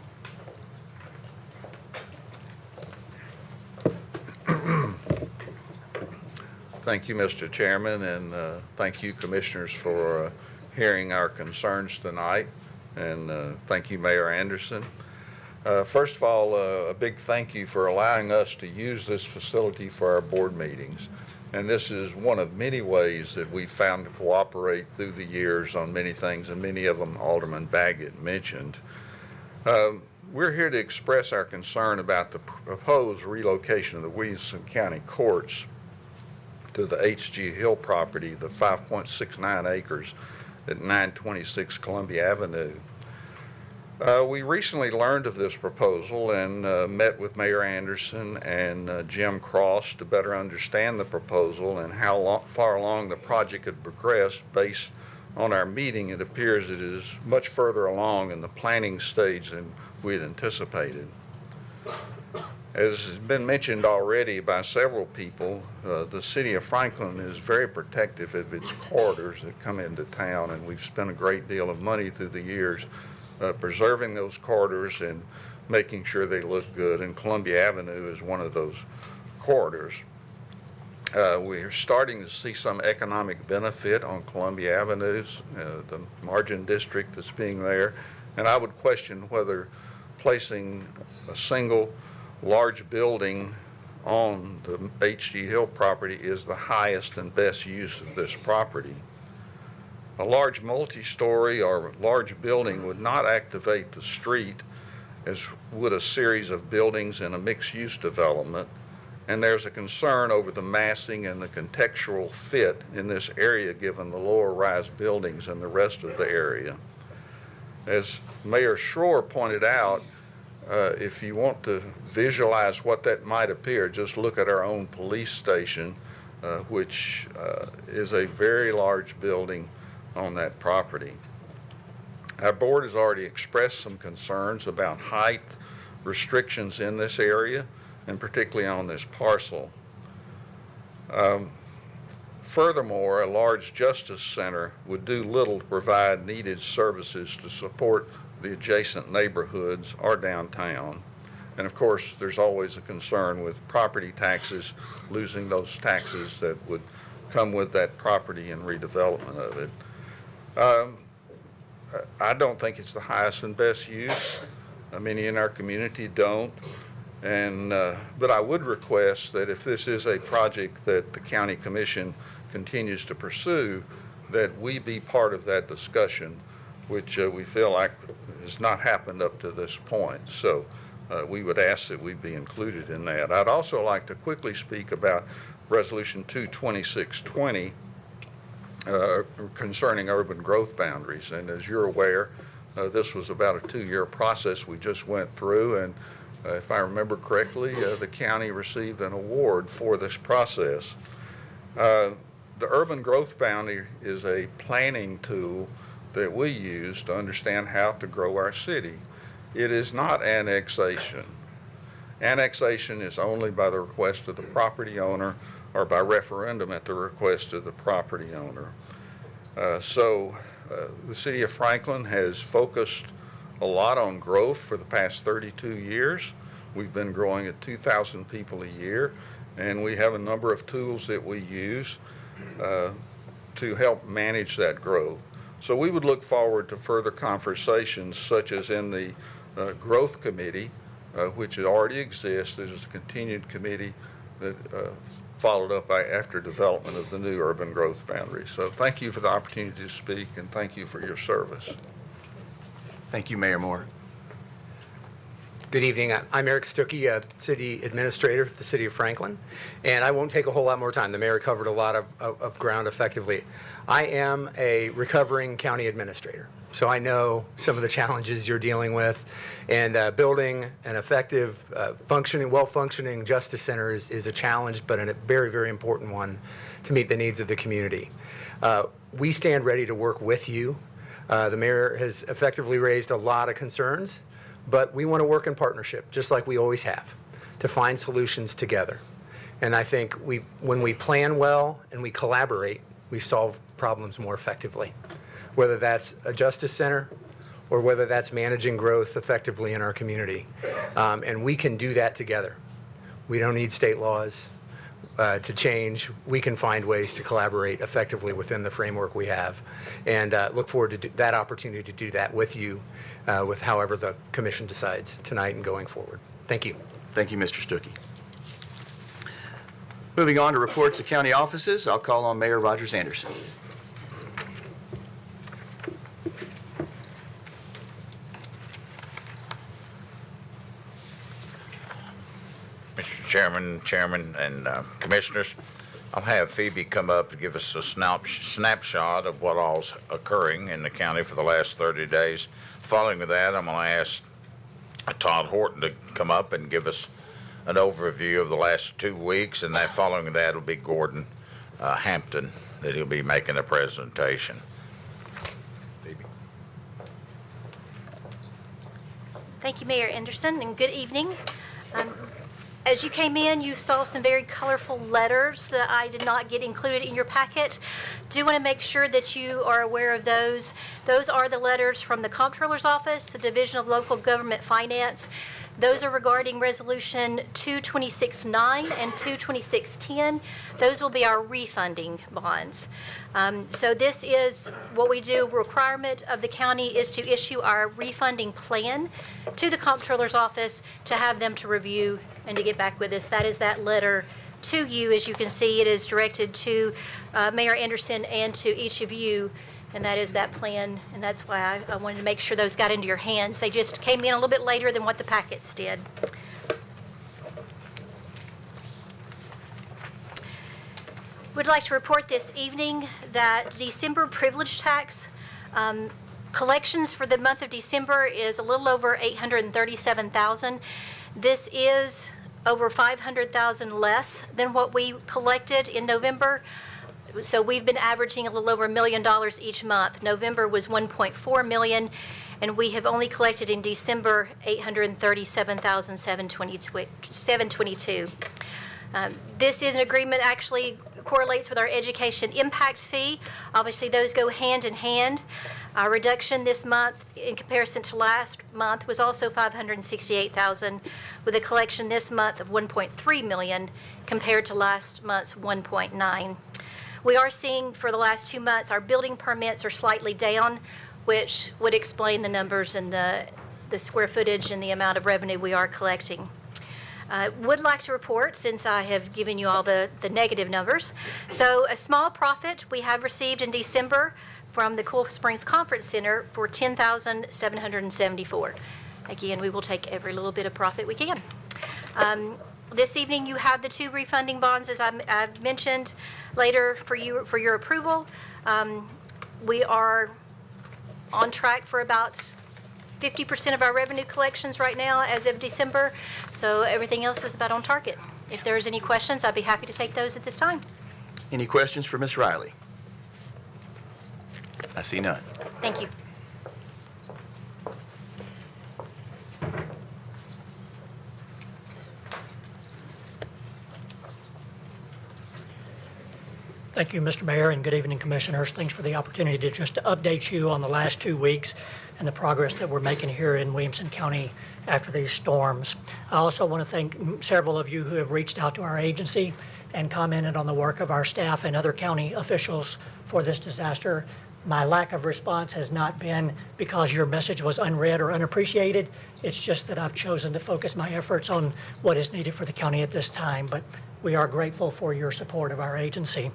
C: Thank you, Mr. Chairman, and thank you, Commissioners, for hearing our concerns tonight, and thank you, Mayor Anderson. First of all, a big thank you for allowing us to use this facility for our board meetings. And this is one of many ways that we've found to cooperate through the years on many things, and many of them Alderman Baggett mentioned. We're here to express our concern about the proposed relocation of the Williamson County Courts to the H.G. Hill property, the 5.69 acres at 926 Columbia Avenue. We recently learned of this proposal and met with Mayor Anderson and Jim Cross to better understand the proposal and how far along the project had progressed. Based on our meeting, it appears it is much further along in the planning stage than we had anticipated. As has been mentioned already by several people, the city of Franklin is very protective of its corridors that come into town, and we've spent a great deal of money through the years preserving those corridors and making sure they look good, and Columbia Avenue is one of those corridors. We're starting to see some economic benefit on Columbia Avenues, the margin district that's being there, and I would question whether placing a single large building on the H.G. Hill property is the highest and best use of this property. A large multi-story or large building would not activate the street as would a series of buildings in a mixed-use development, and there's a concern over the massing and the contextual fit in this area given the lower-rise buildings and the rest of the area. As Mayor Schroer pointed out, if you want to visualize what that might appear, just look at our own police station, which is a very large building on that property. Our board has already expressed some concerns about height restrictions in this area, and particularly on this parcel. Furthermore, a large justice center would do little to provide needed services to support the adjacent neighborhoods or downtown. And of course, there's always a concern with property taxes, losing those taxes that would come with that property and redevelopment of it. I don't think it's the highest and best use. Many in our community don't. And but I would request that if this is a project that the County Commission continues to pursue, that we be part of that discussion, which we feel like has not happened up to this point. So we would ask that we be included in that. I'd also like to quickly speak about Resolution 22620 concerning urban growth boundaries. And as you're aware, this was about a 2-year process we just went through, and if I remember correctly, the county received an award for this process. The urban growth boundary is a planning tool that we use to understand how to grow our city. It is not annexation. Annexation is only by the request of the property owner or by referendum at the request of the property owner. So the city of Franklin has focused a lot on growth for the past 32 years. We've been growing at 2,000 people a year, and we have a number of tools that we use. to help manage that growth. So we would look forward to further conversations such as in the Growth Committee, which already exists. There's a continued committee that followed up after development of the new urban growth boundary. So thank you for the opportunity to speak, and thank you for your service.
B: Thank you, Mayor Moore.
D: Good evening. I'm Eric Stuckey, City Administrator for the City of Franklin, and I won't take a whole lot more time. The mayor covered a lot of ground effectively. I am a recovering county administrator, so I know some of the challenges you're dealing with, and building an effective, well-functioning justice center is a challenge, but a very, very important one to meet the needs of the community. We stand ready to work with you. The mayor has effectively raised a lot of concerns, but we want to work in partnership, just like we always have, to find solutions together. And I think when we plan well and we collaborate, we solve problems more effectively, whether that's a justice center or whether that's managing growth effectively in our community. And we can do that together. We don't need state laws to change. We can find ways to collaborate effectively within the framework we have, and look forward to that opportunity to do that with you, with however the commission decides tonight and going forward. Thank you.
B: Thank you, Mr. Stuckey. Moving on to reports of county offices, I'll call on Mayor Rogers Anderson.
V: Mr. Chairman, and Commissioners, I'll have Phoebe come up and give us a snapshot of what all's occurring in the county for the last 30 days. Following that, I'm going to ask Todd Horton to come up and give us an overview of the last 2 weeks, and following that will be Gordon Hampton, that he'll be making a presentation. Phoebe.
W: Thank you, Mayor Anderson, and good evening. As you came in, you saw some very colorful letters that I did not get included in your packet. Do want to make sure that you are aware of those. Those are the letters from the Comptroller's Office, the Division of Local Government Finance. Those are regarding Resolution 226-9 and 226-10. Those will be our refunding bonds. So this is what we do. Requirement of the county is to issue our refunding plan to the Comptroller's Office to have them to review and to get back with us. That is that letter to you. As you can see, it is directed to Mayor Anderson and to each of you, and that is that plan, and that's why I wanted to make sure those got into your hands. They just came in a little bit later than what the packets did. Would like to report this evening that December privilege tax collections for the month of December is a little over $837,000. This is over $500,000 less than what we collected in November. So we've been averaging a little over $1 million each month. November was $1.4 million, and we have only collected in December $837,722. This is an agreement actually correlates with our education impact fee. Obviously, those go hand in hand. Our reduction this month in comparison to last month was also $568,000, with a collection this month of $1.3 million compared to last month's $1.9. We are seeing for the last 2 months our building permits are slightly down, which would explain the numbers and the square footage and the amount of revenue we are collecting. Would like to report, since I have given you all the negative numbers. So a small profit we have received in December from the Cool Springs Conference Center for $10,774. Again, we will take every little bit of profit we can. This evening you have the 2 refunding bonds, as I've mentioned, later for your approval. We are on track for about 50% of our revenue collections right now as of December, so everything else is about on target. If there's any questions, I'd be happy to take those at this time.
B: Any questions for Ms. Riley? I see none.
W: Thank you.
F: Thank you, Mr. Mayor, and good evening, Commissioners. Thanks for the opportunity to just update you on the last 2 weeks and the progress that we're making here in Williamson County after these storms. I also want to thank several of you who have reached out to our agency and commented on the work of our staff and other county officials for this disaster. My lack of response has not been because your message was unread or unappreciated. It's just that I've chosen to focus my efforts on what is needed for the county at this time, but we are grateful for your support of our agency.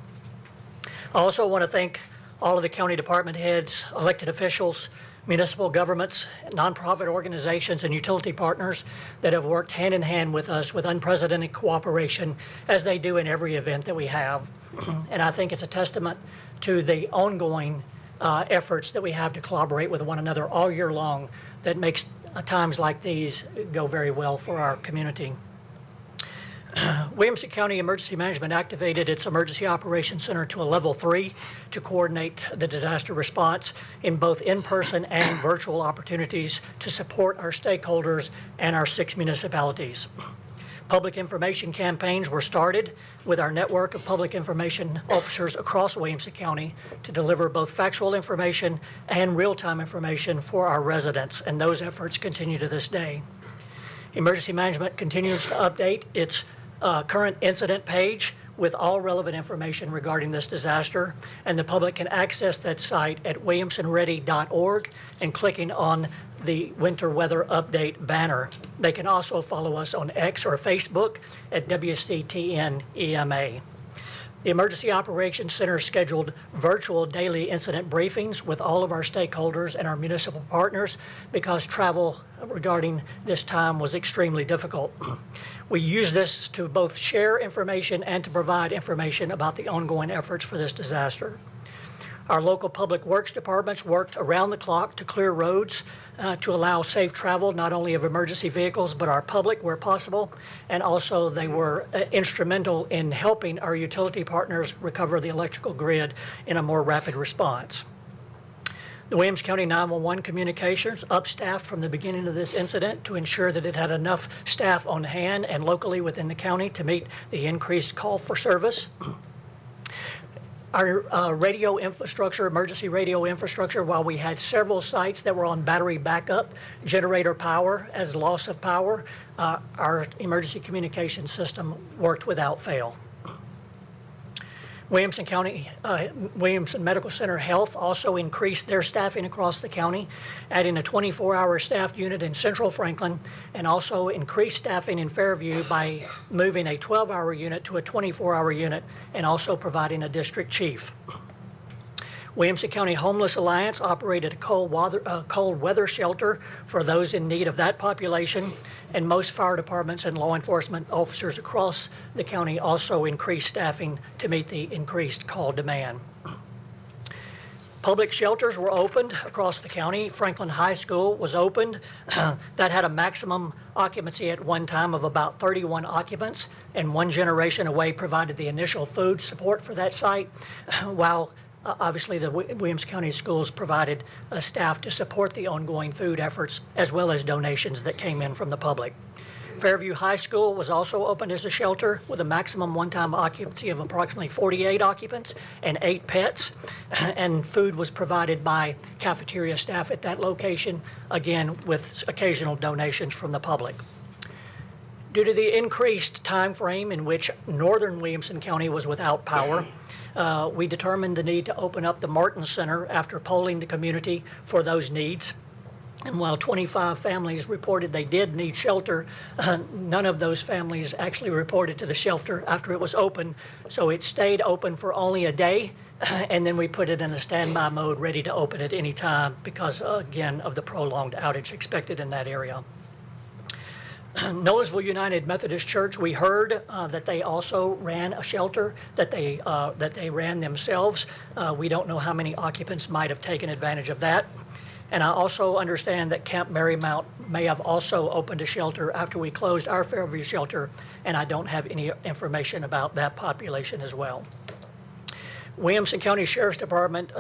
F: I also want to thank all of the county department heads, elected officials, municipal governments, nonprofit organizations, and utility partners that have worked hand in hand with us with unprecedented cooperation, as they do in every event that we have. And I think it's a testament to the ongoing efforts that we have to collaborate with one another all year long that makes times like these go very well for our community. Williamson County Emergency Management activated its Emergency Operations Center to a level 3 to coordinate the disaster response in both in-person and virtual opportunities to support our stakeholders and our 6 municipalities. Public information campaigns were started with our network of public information officers across Williamson County to deliver both factual information and real-time information for our residents, and those efforts continue to this day. Emergency Management continues to update its current incident page with all relevant information regarding this disaster, and the public can access that site at williamsonready.org and clicking on the winter weather update banner. They can also follow us on X or Facebook at WCTN EMA. The Emergency Operations Center scheduled virtual daily incident briefings with all of our stakeholders and our municipal partners because travel regarding this time was extremely difficult. We use this to both share information and to provide information about the ongoing efforts for this disaster. Our local public works departments worked around the clock to clear roads to allow safe travel, not only of emergency vehicles, but our public where possible. And also they were instrumental in helping our utility partners recover the electrical grid in a more rapid response. The Williams County 911 communications upstaffed from the beginning of this incident to ensure that it had enough staff on hand and locally within the county to meet the increased call for service. Our radio infrastructure, emergency radio infrastructure, while we had several sites that were on battery backup, generator power as loss of power, our emergency communication system worked without fail. Williamson Medical Center Health also increased their staffing across the county, adding a 24-hour staffed unit in Central Franklin, and also increased staffing in Fairview by moving a 12-hour unit to a 24-hour unit, and also providing a district chief. Williamson County Homeless Alliance operated a cold weather shelter for those in need of that population, and most fire departments and law enforcement officers across the county also increased staffing to meet the increased call demand. Public shelters were opened across the county. Franklin High School was opened. That had a maximum occupancy at one time of about 31 occupants, and One Generation Away provided the initial food support for that site, while obviously, the Williams County Schools provided staff to support the ongoing food efforts, as well as donations that came in from the public. Fairview High School was also opened as a shelter with a maximum one-time occupancy of approximately 48 occupants and 8 pets, and food was provided by cafeteria staff at that location, again with occasional donations from the public. Due to the increased time frame in which northern Williamson County was without power, we determined the need to open up the Martin Center after polling the community for those needs. And while 25 families reported they did need shelter, none of those families actually reported to the shelter after it was open. So it stayed open for only a day, and then we put it in a standby mode, ready to open at any time because, again, of the prolonged outage expected in that area. Noblesville United Methodist Church, we heard that they also ran a shelter that they ran themselves. We don't know how many occupants might have taken advantage of that. And I also understand that Camp Marymount may have also opened a shelter after we closed our Fairview shelter, and I don't have any information about that population as well. Williamson County Sheriff's Department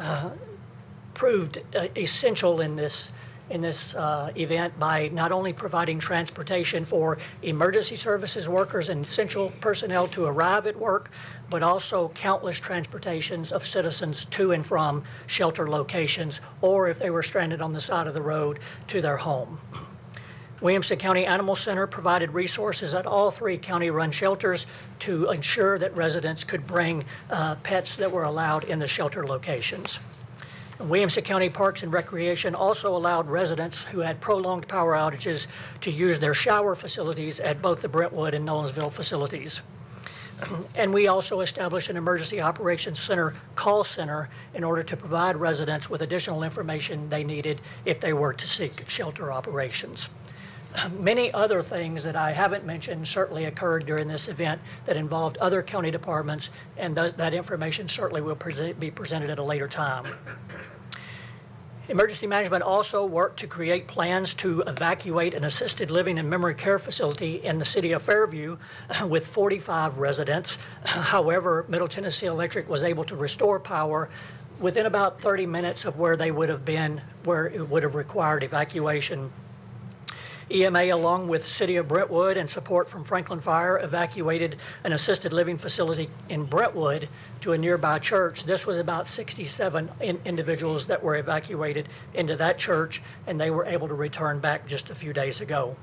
F: proved essential in this in this event by not only providing transportation for emergency services workers and essential personnel to arrive at work, but also countless transportations of citizens to and from shelter locations, or if they were stranded on the side of the road, to their home. Williamson County Animal Center provided resources at all 3 county-run shelters to ensure that residents could bring pets that were allowed in the shelter locations. Williamson County Parks and Recreation also allowed residents who had prolonged power outages to use their shower facilities at both the Brentwood and Nolensville facilities. And we also established an Emergency Operations Center call center in order to provide residents with additional information they needed if they were to seek shelter operations. Many other things that I haven't mentioned certainly occurred during this event that involved other county departments, and that information certainly will be presented at a later time. Emergency Management also worked to create plans to evacuate an assisted living and memory care facility in the city of Fairview with 45 residents. However, Middle Tennessee Electric was able to restore power within about 30 minutes of where they would have been, where it would have required evacuation. EMA, along with City of Brentwood and support from Franklin Fire, evacuated an assisted living facility in Brentwood to a nearby church. This was about 67 individuals that were evacuated into that church, and they were able to return back just a few days ago.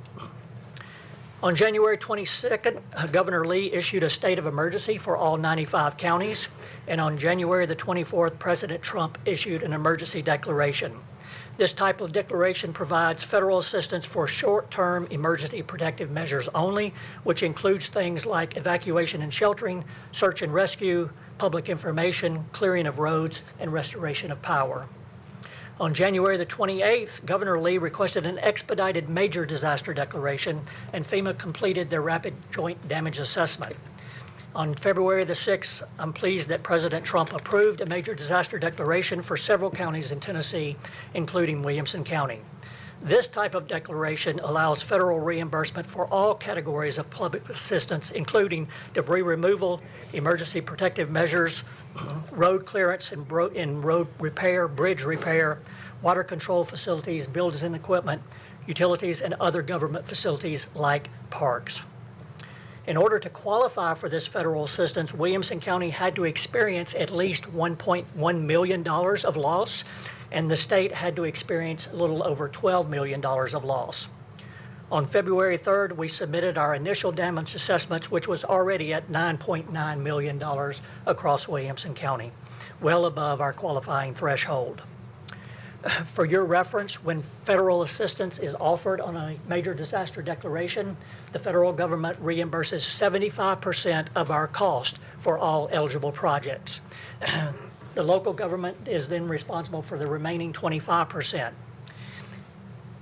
F: On January 22nd, Governor Lee issued a state of emergency for all 95 counties, and on January the 24th, President Trump issued an emergency declaration. This type of declaration provides federal assistance for short-term emergency protective measures only, which includes things like evacuation and sheltering, search and rescue, public information, clearing of roads, and restoration of power. On January the 28th, Governor Lee requested an expedited major disaster declaration, and FEMA completed their rapid joint damage assessment. On February the 6th, I'm pleased that President Trump approved a major disaster declaration for several counties in Tennessee, including Williamson County. This type of declaration allows federal reimbursement for all categories of public assistance, including debris removal, emergency protective measures, road clearance and road repair, bridge repair, water control facilities, buildings and equipment, utilities, and other government facilities like parks. In order to qualify for this federal assistance, Williamson County had to experience at least $1.1 million of loss, and the state had to experience a little over $12 million of loss. On February 3rd, we submitted our initial damage assessments, which was already at $9.9 million across Williamson County, well above our qualifying threshold. For your reference, when federal assistance is offered on a major disaster declaration, the federal government reimburses 75% of our cost for all eligible projects. The local government is then responsible for the remaining 25%.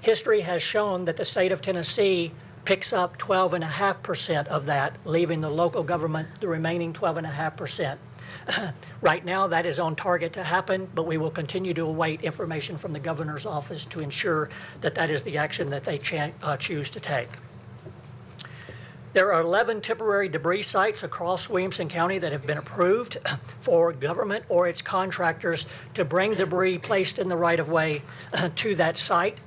F: History has shown that the state of Tennessee picks up 12.5% of that, leaving the local government the remaining 12.5%. Right now, that is on target to happen, but we will continue to await information from the governor's office to ensure that that is the action that they choose to take. There are 11 temporary debris sites across Williamson County that have been approved for government or its contractors to bring debris placed in the right-of-way to that site.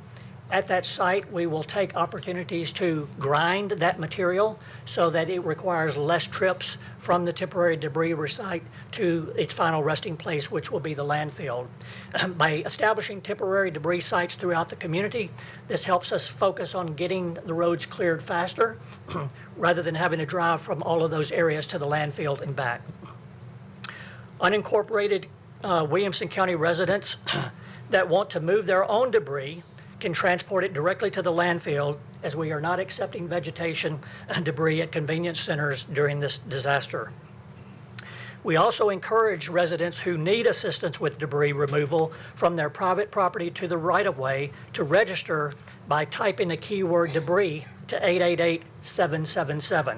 F: At that site, we will take opportunities to grind that material so that it requires less trips from the temporary debris site to its final resting place, which will be the landfill. By establishing temporary debris sites throughout the community, this helps us focus on getting the roads cleared faster rather than having to drive from all of those areas to the landfill and back. Unincorporated Williamson County residents that want to move their own debris can transport it directly to the landfill, as we are not accepting vegetation and debris at convenience centers during this disaster. We also encourage residents who need assistance with debris removal from their private property to the right-of-way to register by typing the keyword debris to 888-777.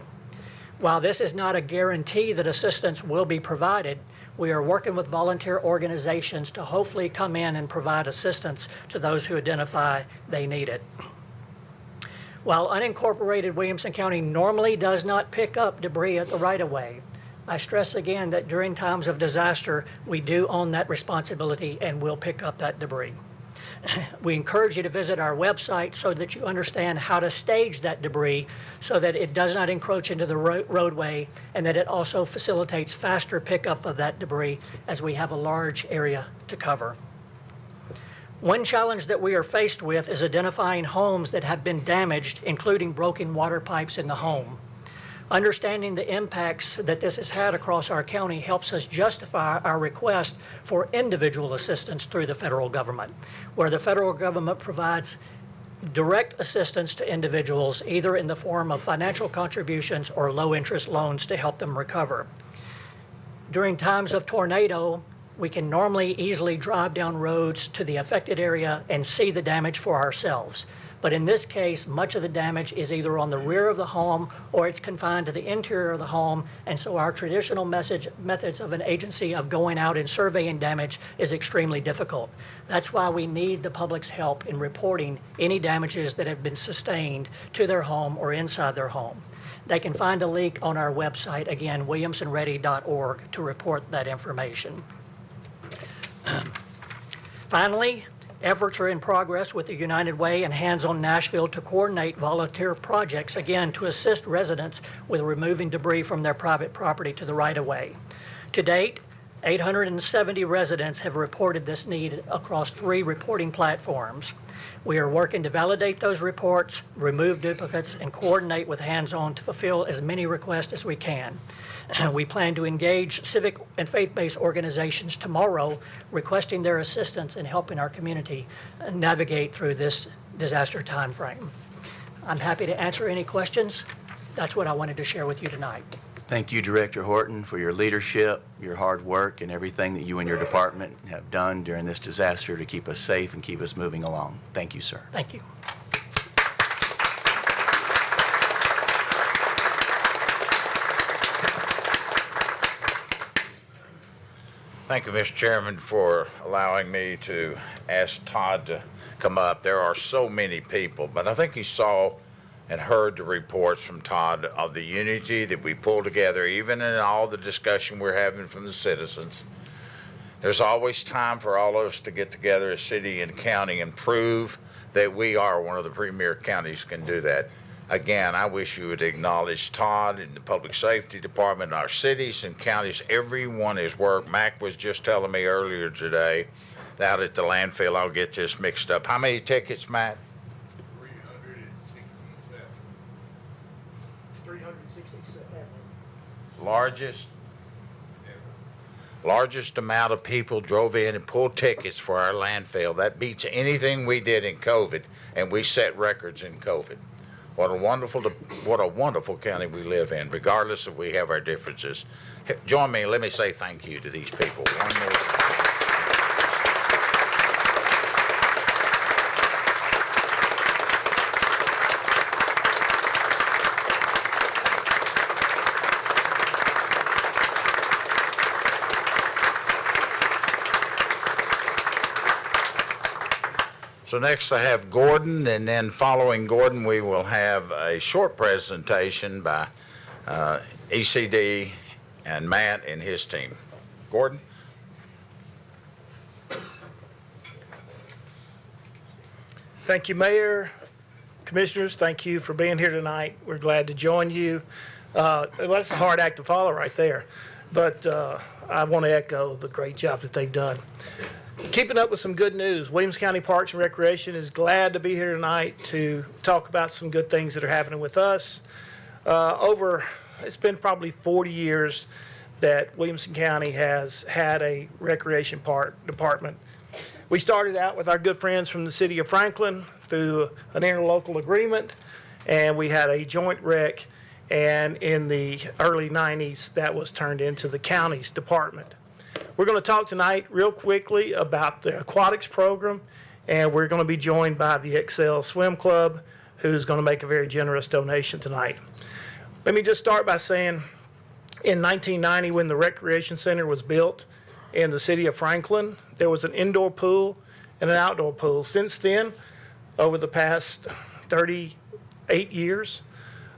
F: While this is not a guarantee that assistance will be provided, we are working with volunteer organizations to hopefully come in and provide assistance to those who identify they need it. While unincorporated Williamson County normally does not pick up debris at the right-of-way, I stress again that during times of disaster, we do own that responsibility and will pick up that debris. We encourage you to visit our website so that you understand how to stage that debris so that it does not encroach into the roadway and that it also facilitates faster pickup of that debris as we have a large area to cover. One challenge that we are faced with is identifying homes that have been damaged, including broken water pipes in the home. Understanding the impacts that this has had across our county helps us justify our request for individual assistance through the federal government, where the federal government provides direct assistance to individuals, either in the form of financial contributions or low-interest loans to help them recover. During times of tornado, we can normally easily drive down roads to the affected area and see the damage for ourselves. But in this case, much of the damage is either on the rear of the home or it's confined to the interior of the home. And so our traditional methods of an agency of going out and surveying damage is extremely difficult. That's why we need the public's help in reporting any damages that have been sustained to their home or inside their home. They can find a link on our website, again, williamsonready.org, to report that information. Finally, efforts are in progress with the United Way and Hands on Nashville to coordinate volunteer projects, again, to assist residents with removing debris from their private property to the right-of-way. To date, 870 residents have reported this need across 3 reporting platforms. We are working to validate those reports, remove duplicates, and coordinate with Hands On to fulfill as many requests as we can. We plan to engage civic and faith-based organizations tomorrow, requesting their assistance in helping our community navigate through this disaster timeframe. I'm happy to answer any questions. That's what I wanted to share with you tonight.
B: Thank you, Director Horton, for your leadership, your hard work, and everything that you and your department have done during this disaster to keep us safe and keep us moving along. Thank you, sir.
F: Thank you.
V: Thank you, Mr. Chairman, for allowing me to ask Todd to come up. There are so many people, but I think he saw and heard the reports from Todd of the unity that we pull together, even in all the discussion we're having from the citizens. There's always time for all of us to get together as city and county and prove that we are one of the premier counties can do that. Again, I wish you would acknowledge Todd and the Public Safety Department, our cities and counties, everyone has worked. Mac was just telling me earlier today, out at the landfill, I'll get this mixed up. How many tickets, Matt?
U: 367.
V: Largest amount of people drove in and pulled tickets for our landfill. That beats anything we did in COVID, and we set records in COVID. What a wonderful county we live in, regardless if we have our differences. Join me and let me say thank you to these people. One more time. So next I have Gordon, and then following Gordon, we will have a short presentation by ECD and Matt and his team. Gordon?
U: Thank you, Mayor, Commissioners. Thank you for being here tonight. We're glad to join you. Well, it's a hard act to follow right there, but I want to echo the great job that they've done. Keeping up with some good news, Williams County Parks and Recreation is glad to be here tonight to talk about some good things that are happening with us. It's been probably 40 years that Williamson County has had a recreation park department. We started out with our good friends from the city of Franklin through an interlocal agreement, and we had a joint rec, and in the early 90s, that was turned into the county's department. We're going to talk tonight real quickly about the aquatics program, and we're going to be joined by the Excel Swim Club, who's going to make a very generous donation tonight. Let me just start by saying, in 1990, when the Recreation Center was built in the city of Franklin, there was an indoor pool and an outdoor pool. Since then, over the past 38 years,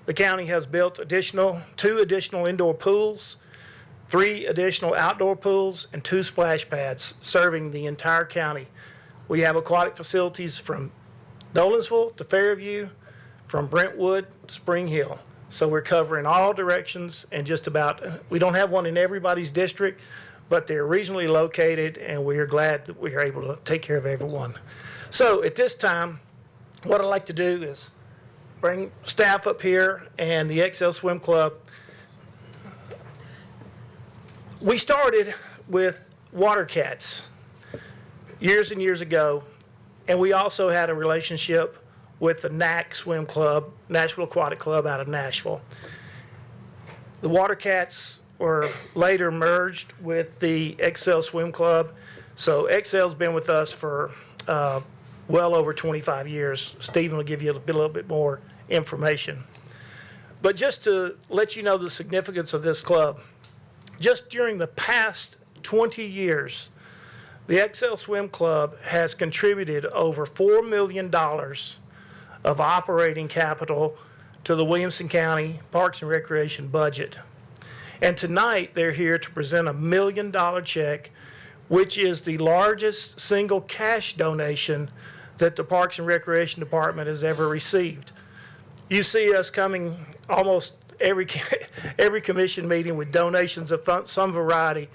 U: the county has built two additional indoor pools, 3 additional outdoor pools, and 2 splash pads serving the entire county. We have aquatic facilities from Nolensville to Fairview, from Brentwood to Spring Hill. So we're covering all directions and just about, we don't have one in everybody's district, but they're regionally located, and we are glad that we are able to take care of everyone. So at this time, what I'd like to do is bring staff up here and the XL Swim Club. We started with water cats years and years ago, and we also had a relationship with the NAC Swim Club, Nashville Aquatic Club out of Nashville. The Water Cats were later merged with the XL Swim Club. So XL's been with us for well over 25 years. Stephen will give you a little bit more information. But just to let you know the significance of this club, just during the past 20 years, the XL Swim Club has contributed over $4 million of operating capital to the Williamson County Parks and Recreation budget. And tonight, they're here to present a $1 million check, which is the largest single cash donation that the Parks and Recreation Department has ever received. You see us coming almost every commission meeting with donations of some variety,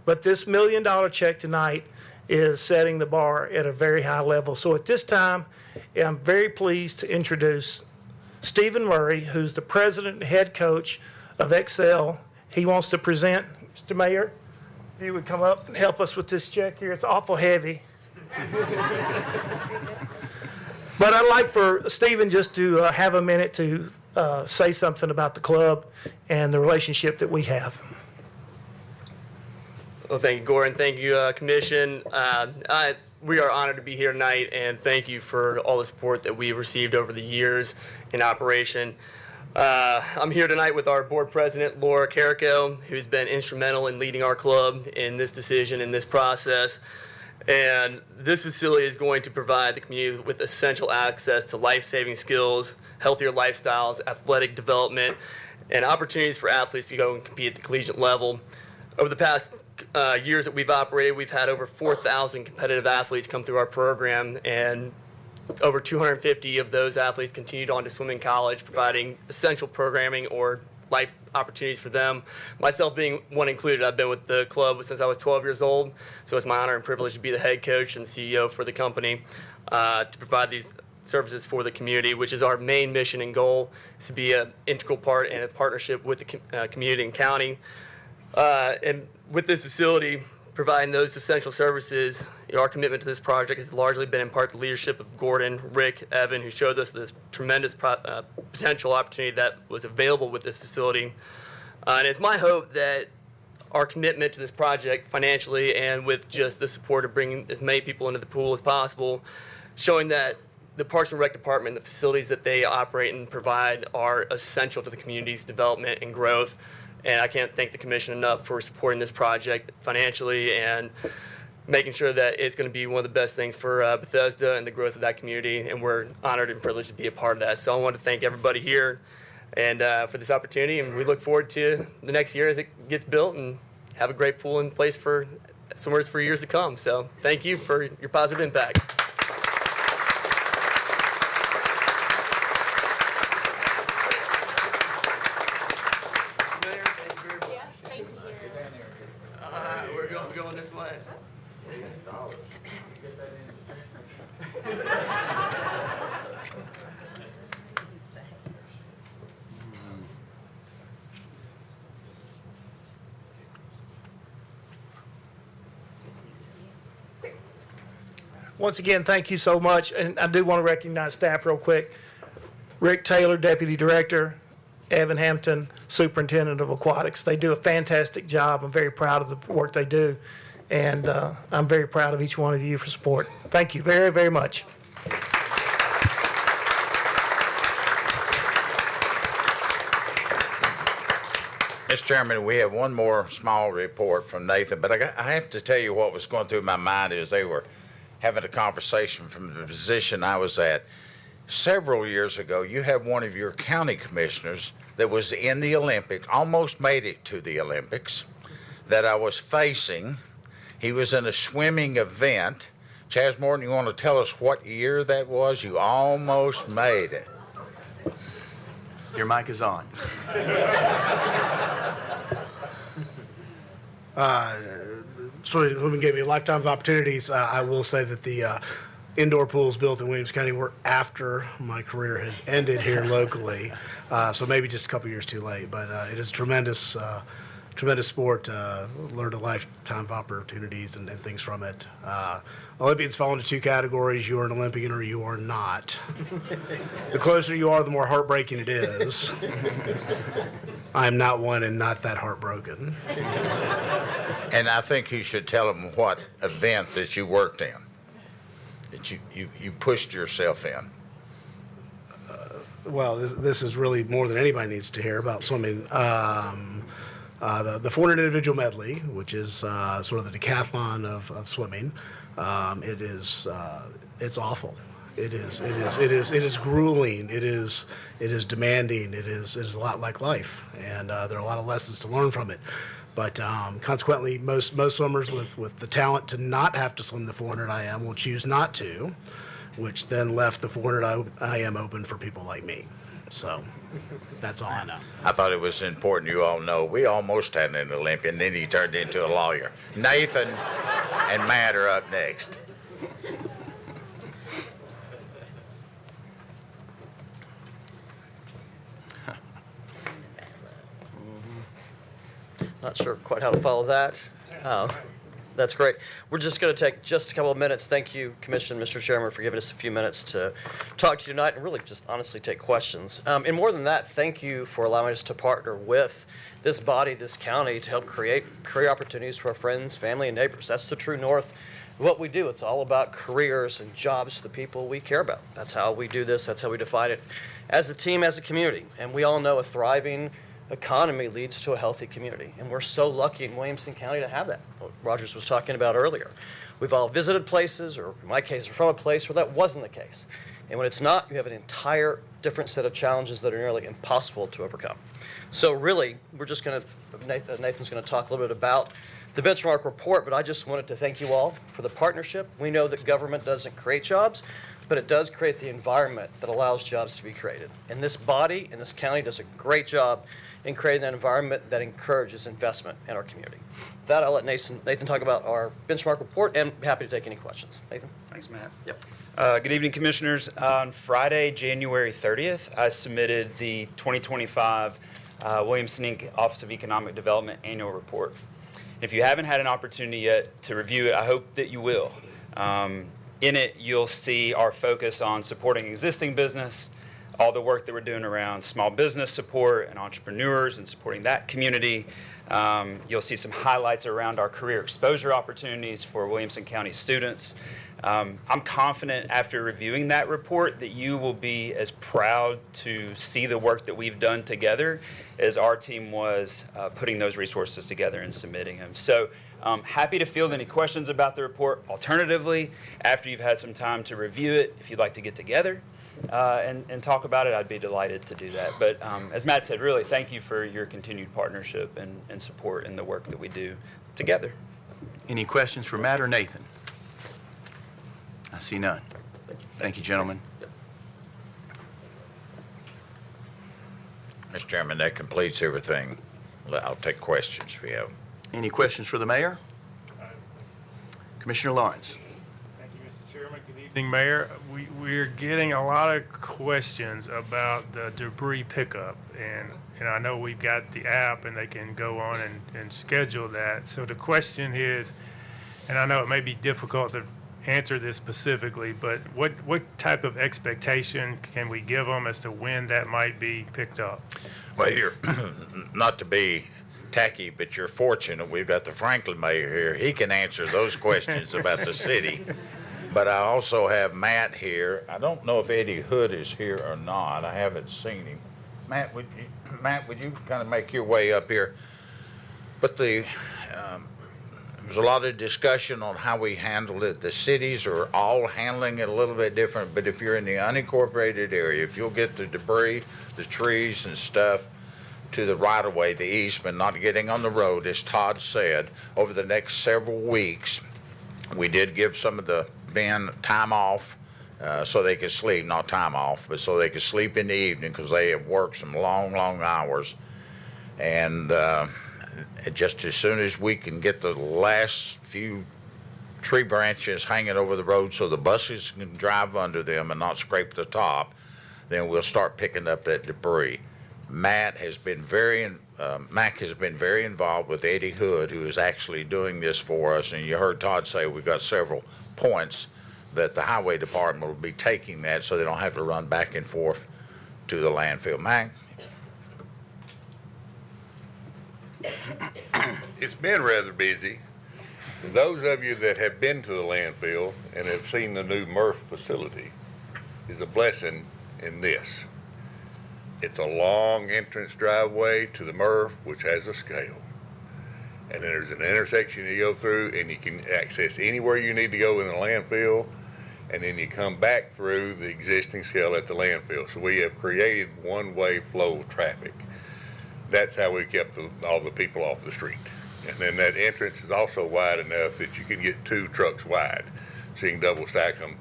U: but this $1 million check tonight is setting the bar at a very high level. So at this time, I'm very pleased to introduce Stephen Murray, who's the president and head coach of XL. He wants to present. Mr. Mayor, if you would come up and help us with this check here. It's awful heavy. But I'd like for Stephen just to have a minute to say something about the club and the relationship that we have.
G: Well, thank you, Gordon. Thank you, Commission. We are honored to be here tonight, and thank you for all the support that we've received over the years in operation. I'm here tonight with our board president, Laura Carrico, who's been instrumental in leading our club in this decision, in this process. And this facility is going to provide the community with essential access to life-saving skills, healthier lifestyles, athletic development, and opportunities for athletes to go and compete at the collegiate level. Over the past years that we've operated, we've had over 4,000 competitive athletes come through our program, and over 250 of those athletes continued on to swimming college, providing essential programming or life opportunities for them. Myself being one included, I've been with the club since I was 12 years old, so it's my honor and privilege to be the head coach and CEO for the company, to provide these services for the community, which is our main mission and goal, is to be an integral part and a partnership with the community and county. And with this facility, providing those essential services, our commitment to this project has largely been in part the leadership of Gordon, Rick, Evan, who showed us this tremendous potential opportunity that was available with this facility. And it's my hope that our commitment to this project financially and with just the support of bringing as many people into the pool as possible, showing that the Parks and Rec Department, the facilities that they operate and provide are essential to the community's development and growth. And I can't thank the commission enough for supporting this project financially and making sure that it's going to be one of the best things for Bethesda and the growth of that community. And we're honored and privileged to be a part of that. So I want to thank everybody here and for this opportunity. And we look forward to the next year as it gets built and have a great pool in place for swimmers for years to come. So thank you for your positive impact. Going this way.
U: Once again, thank you so much. And I do want to recognize staff real quick. Rick Taylor, Deputy Director, Evan Hampton, Superintendent of Aquatics. They do a fantastic job. I'm very proud of the work they do, and I'm very proud of each one of you for support. Thank you very, very much.
V: Mr. Chairman, we have one more small report from Nathan, but I have to tell you what was going through my mind as they were having a conversation from the position I was at. Several years ago, you had one of your county commissioners that was in the Olympics, almost made it to the Olympics, that I was facing. He was in a swimming event, Chaz Morton, you want to tell us what year that was? You almost made it.
B: Your mic is on.
H: Swimming gave me a lifetime of opportunities. I will say that the indoor pools built in Williamson County were after my career had ended here locally, so maybe just a couple years too late. But it is tremendous sport. Learned a lifetime of opportunities and things from it. Olympians fall into two categories: you are an Olympian or you are not. The closer you are, the more heartbreaking it is. I am not one and not that heartbroken.
V: And I think you should tell them what event that you worked in, that you pushed yourself in.
H: Well, this is really more than anybody needs to hear about swimming. The 400 individual medley, which is sort of the decathlon of swimming, it's awful. It is grueling. It is demanding. It is a lot like life, and there are a lot of lessons to learn from it. But consequently, most swimmers with the talent to not have to swim the 400 IM will choose not to, which then left the 400 IM open for people like me. So that's all I know.
V: I thought it was important you all know we almost had an Olympian, then he turned into a lawyer. Nathan and Matt are up next.
O: Not sure quite how to follow that. That's great. We're just going to take just a couple of minutes. Thank you, Commissioner, Mr. Chairman, for giving us a few minutes to talk to you tonight and really just honestly take questions. And more than that, thank you for allowing us to partner with this body, this county, to help create career opportunities for our friends, family, and neighbors. That's the true north of what we do. It's all about careers and jobs to the people we care about. That's how we do this. That's how we define it as a team, as a community. And we all know a thriving economy leads to a healthy community. And we're so lucky in Williamson County to have that. What Rogers was talking about earlier. We've all visited places, or in my case, we're from a place where that wasn't the case. And when it's not, you have an entire different set of challenges that are nearly impossible to overcome. So really, we're just going to, Nathan's going to talk a little bit about the benchmark report, but I just wanted to thank you all for the partnership. We know that government doesn't create jobs, but it does create the environment that allows jobs to be created. And this body in this county does a great job in creating that environment that encourages investment in our community. With that, I'll let Nathan talk about our benchmark report, and happy to take any questions. Nathan?
I: Thanks, Matt.
O: Yep.
I: Good evening, Commissioners. On Friday, January 30th, I submitted the 2025 Williamson Inc. Office of Economic Development Annual Report. If you haven't had an opportunity yet to review it, I hope that you will. In it, you'll see our focus on supporting existing business, all the work that we're doing around small business support and entrepreneurs and supporting that community. You'll see some highlights around our career exposure opportunities for Williamson County students. I'm confident after reviewing that report that you will be as proud to see the work that we've done together as our team was putting those resources together and submitting them. So happy to field any questions about the report. Alternatively, after you've had some time to review it, if you'd like to get together and talk about it, I'd be delighted to do that. But as Matt said, really, thank you for your continued partnership and support in the work that we do together.
B: Any questions for Matt or Nathan? I see none. Thank you, gentlemen.
V: Mr. Chairman, that completes everything. I'll take questions if you have.
B: Any questions for the mayor? Commissioner Lawrence.
J: Thank you, Mr. Chairman. Good evening, Mayor. We're getting a lot of questions about the debris pickup, and I know we've got the app and they can go on and schedule that. So the question is, and I know it may be difficult to answer this specifically, but what type of expectation can we give them as to when that might be picked up?
V: Well, you're not to be tacky, but you're fortunate we've got the Franklin mayor here. He can answer those questions about the city. But I also have Matt here. I don't know if Eddie Hood is here or not. I haven't seen him. Matt, would you kind of make your way up here? But there's a lot of discussion on how we handle it. The cities are all handling it a little bit different, but if you're in the unincorporated area, if you'll get the debris, the trees and stuff to the right-of-way, the easement, not getting on the road, as Todd said, over the next several weeks, we did give some of the been time off so they could sleep, not time off, but so they could sleep in the evening because they have worked some long, long hours. And just as soon as we can get the last few tree branches hanging over the road so the buses can drive under them and not scrape the top, then we'll start picking up that debris. Mac has been very involved with Eddie Hood, who is actually doing this for us. And you heard Todd say we've got several points that the highway department will be taking that so they don't have to run back and forth to the landfill. Mac?
E: It's been rather busy. Those of you that have been to the landfill and have seen the new MRF facility is a blessing in this. It's a long entrance driveway to the MRF, which has a scale. And then there's an intersection you go through and you can access anywhere you need to go in the landfill. And then you come back through the existing scale at the landfill. So we have created one-way flow of traffic. That's how we kept all the people off the street. And then that entrance is also wide enough that you can get 2 trucks wide, so you can double stack them.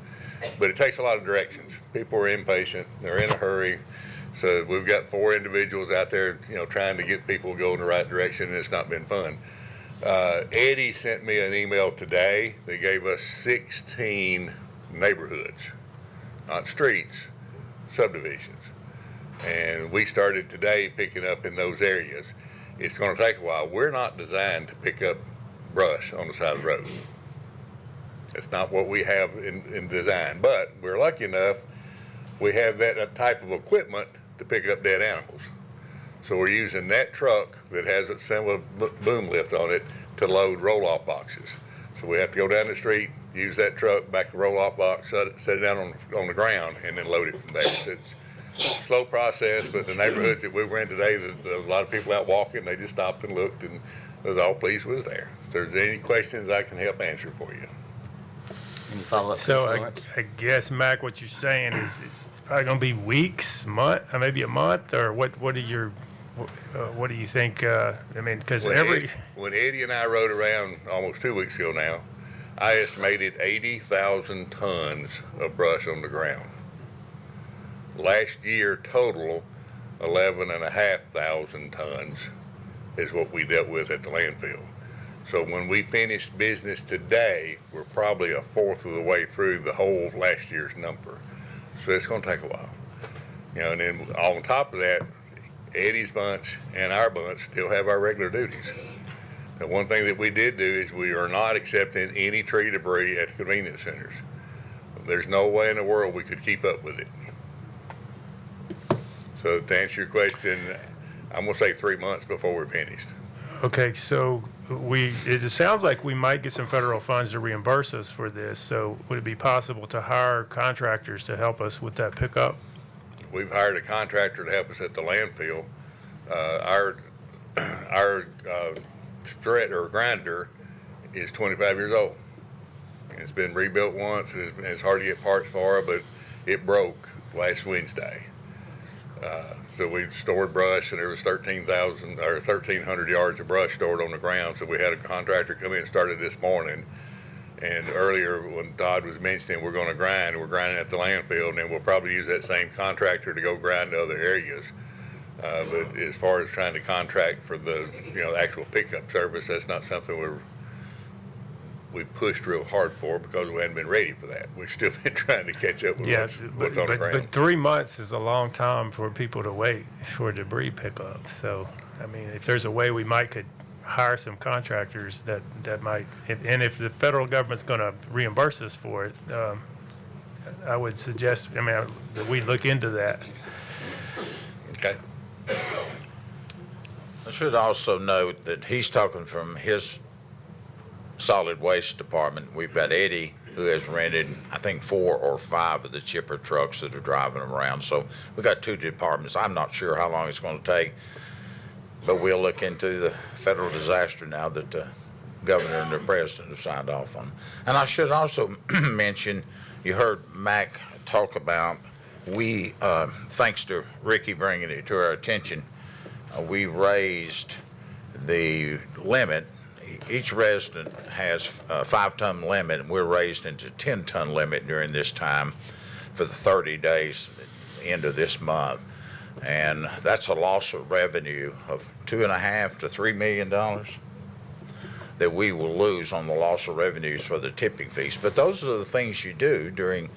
E: But it takes a lot of directions. People are impatient, they're in a hurry. So we've got 4 individuals out there, trying to get people to go in the right direction, and it's not been fun. Eddie sent me an email today that gave us 16 neighborhoods, not streets, subdivisions. And we started today picking up in those areas. It's going to take a while. We're not designed to pick up brush on the side of the road. It's not what we have in design, but we're lucky enough we have that type of equipment to pick up dead animals. So we're using that truck that has a similar boom lift on it to load roll-off boxes. So we have to go down the street, use that truck, back the roll-off box, set it down on the ground, and then load it from there. So it's a slow process, but the neighborhoods that we were in today, a lot of people out walking, they just stopped and looked and was all pleased was there. If there's any questions, I can help answer for you.
B: Any follow-up?
J: So I guess, Mac, what you're saying is it's probably going to be weeks, maybe a month, or what do you think? I mean, because
E: when Eddie and I rode around almost 2 weeks ago now, I estimated 80,000 tons of brush on the ground. Last year total, 11,500 tons is what we dealt with at the landfill. So when we finished business today, we're probably a fourth of the way through the whole last year's number. So it's going to take a while. And then on top of that, Eddie's bunch and our bunch still have our regular duties. The one thing that we did do is we are not accepting any tree debris at the convenience centers. There's no way in the world we could keep up with it. So to answer your question, I'm going to say 3 months before we're finished.
J: Okay, so it sounds like we might get some federal funds to reimburse us for this. So would it be possible to hire contractors to help us with that pickup?
E: We've hired a contractor to help us at the landfill. Our strut or grinder is 25 years old. It's been rebuilt once, and it's hard to get parts for it, but it broke last Wednesday. So we stored brush, and there was 1,300 yards of brush stored on the ground. So we had a contractor come in and started this morning. And earlier, when Todd was mentioning we're going to grind, we're grinding at the landfill, and then we'll probably use that same contractor to go grind to other areas. But as far as trying to contract for the actual pickup service, that's not something we pushed real hard for because we hadn't been ready for that. We've still been trying to catch up with what's on the ground.
J: But 3 months is a long time for people to wait for debris pickup. So, I mean, if there's a way we could hire some contractors that might, and if the federal government's going to reimburse us for it, I would suggest, that we look into that.
E: Okay.
V: I should also note that he's talking from his solid waste department. We've got Eddie, who has rented, I think, 4 or 5 of the chipper trucks that are driving them around. So we've got 2 departments. I'm not sure how long it's going to take, but we'll look into the federal disaster now that the governor and the president have signed off on. And I should also mention, you heard Mac talk about, thanks to Ricky bringing it to our attention, we raised the limit each resident has a 5-ton limit, and we're raised into 10-ton limit during this time for the 30 days end of this month. And that's a loss of revenue of $2.5 to $3 million that we will lose on the loss of revenues for the tipping fees. But those are the things you do during,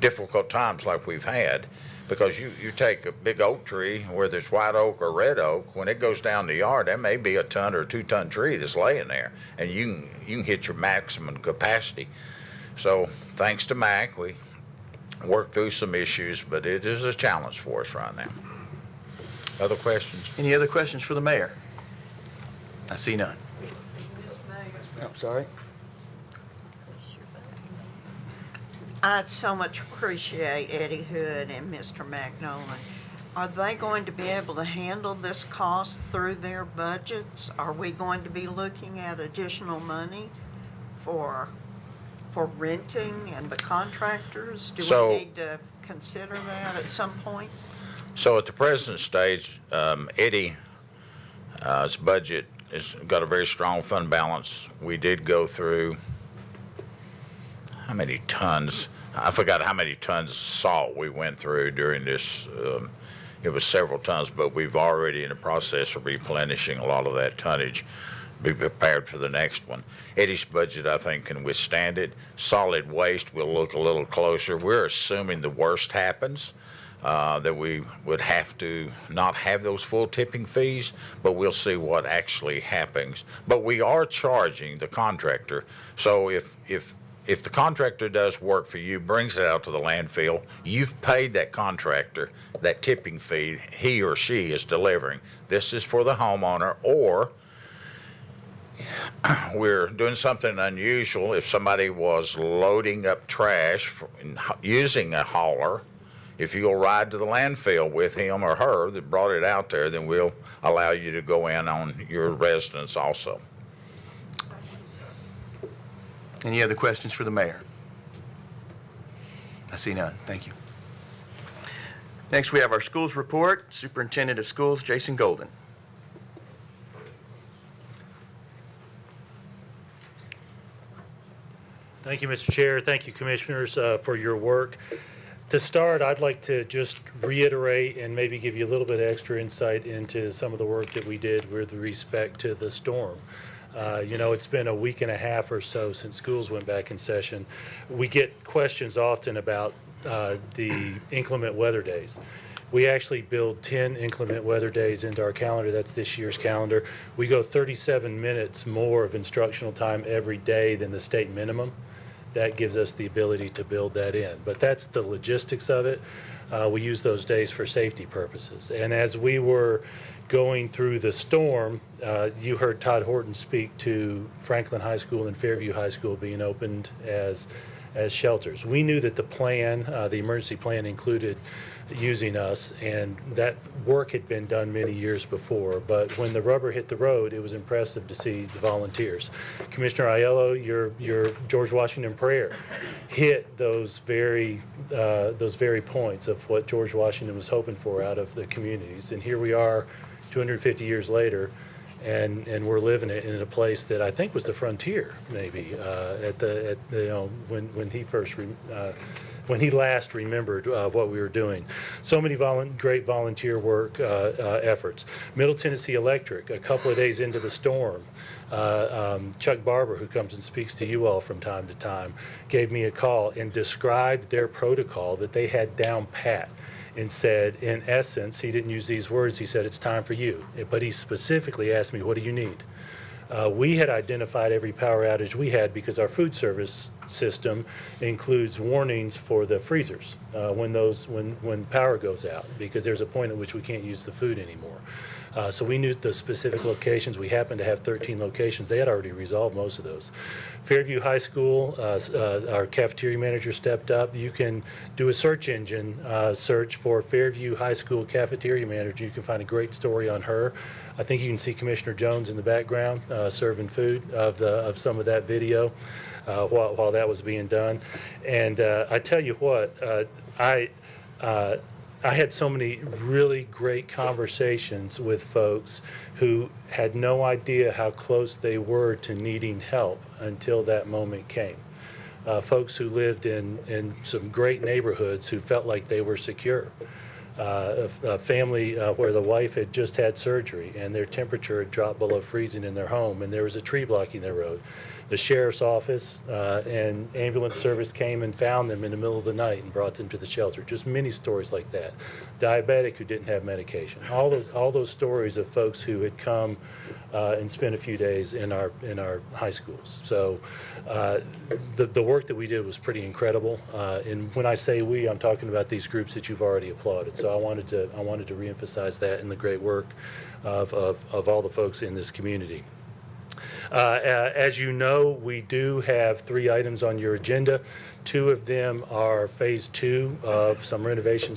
V: difficult times like we've had. Because you take a big oak tree, whether it's white oak or red oak, when it goes down the yard, there may be a 1 or 2 ton tree that's laying there, and you can hit your maximum capacity. So thanks to MAC, we worked through some issues, but it is a challenge for us right now. Other questions?
B: Any other questions for the mayor? I see none.
K: I'm sorry.
L: I'd so much appreciate Eddie Hood and Mr. McNolan. Are they going to be able to handle this cost through their budgets? Are we going to be looking at additional money for renting and the contractors? Do we need to consider that at some point?
V: So at the present stage, Eddie's budget has got a very strong fund balance. We did go through, how many tons? I forgot how many tons of salt we went through during this. It was several tons, but we've already in the process of replenishing a lot of that tonnage. Be prepared for the next one. Eddie's budget, I think, can withstand it. Solid waste, we'll look a little closer. We're assuming the worst happens, that we would have to not have those full tipping fees, but we'll see what actually happens. But we are charging the contractor. So if the contractor does work for you, brings it out to the landfill, you've paid that contractor that tipping fee he or she is delivering. This is for the homeowner, or we're doing something unusual. If somebody was loading up trash using a hauler, if you'll ride to the landfill with him or her that brought it out there, then we'll allow you to go in on your residence also.
B: Any other questions for the mayor? I see none. Thank you. Next, we have our schools report. Superintendent of Schools, Jason Golden.
M: Thank you, Mr. Chair. Thank you, Commissioners, for your work. To start, I'd like to just reiterate and maybe give you a little bit of extra insight into some of the work that we did with respect to the storm. It's been a week and a half or so since schools went back in session. We get questions often about the inclement weather days. We actually build 10 inclement weather days into our calendar. That's this year's calendar. We go 37 minutes more of instructional time every day than the state minimum. That gives us the ability to build that in. But that's the logistics of it. We use those days for safety purposes. And as we were going through the storm, you heard Todd Horton speak to Franklin High School and Fairview High School being opened as shelters. We knew that the plan, the emergency plan, included using us, and that work had been done many years before. But when the rubber hit the road, it was impressive to see the volunteers. Commissioner Aiello, your George Washington prayer hit those very points of what George Washington was hoping for out of the communities. And here we are, 250 years later, and we're living it in a place that I think was the frontier, maybe when he last remembered what we were doing. So many great volunteer work efforts. Middle Tennessee Electric, a couple of days into the storm, Chuck Barber, who comes and speaks to you all from time to time, gave me a call and described their protocol that they had down pat, and said, in essence, he didn't use these words, he said, it's time for you. But he specifically asked me, what do you need? We had identified every power outage we had because our food service system includes warnings for the freezers when power goes out, because there's a point at which we can't use the food anymore. So we knew the specific locations. We happened to have 13 locations. They had already resolved most of those. Fairview High School, our cafeteria manager stepped up. You can do a search engine search for Fairview High School cafeteria manager. You can find a great story on her. I think you can see Commissioner Jones in the background serving food of some of that video while that was being done. And I tell you what, I had so many really great conversations with folks who had no idea how close they were to needing help until that moment came. Folks who lived in some great neighborhoods who felt like they were secure. A family where the wife had just had surgery and their temperature had dropped below freezing in their home and there was a tree blocking their road. The sheriff's office and ambulance service came and found them in the middle of the night and brought them to the shelter. Just many stories like that. Diabetic who didn't have medication. All those stories of folks who had come and spent a few days in our high schools. So the work that we did was pretty incredible. And when I say we, I'm talking about these groups that you've already applauded. So I wanted to reemphasize that in the great work of all the folks in this community. As you know, we do have 3 items on your agenda. 2 of them are phase 2 of some renovation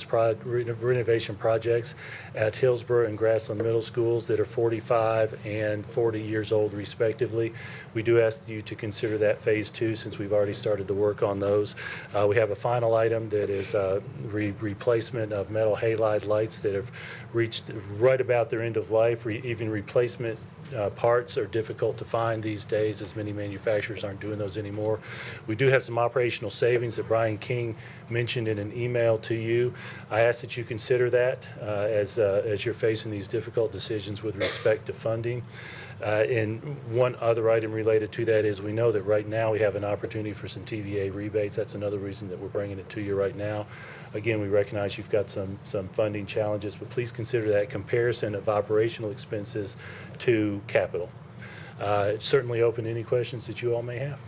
M: projects at Hillsborough and Grassland Middle Schools that are 45 and 40 years old respectively. We do ask you to consider that phase 2 since we've already started the work on those. We have a final item that is replacement of metal halide lights that have reached right about their end of life. Even replacement parts are difficult to find these days as many manufacturers aren't doing those anymore. We do have some operational savings that Brian King mentioned in an email to you. I ask that you consider that as you're facing these difficult decisions with respect to funding. And one other item related to that is we know that right now we have an opportunity for some TVA rebates. That's another reason that we're bringing it to you right now. Again, we recognize you've got some funding challenges, but please consider that comparison of operational expenses to capital. It's certainly open to any questions that you all may have.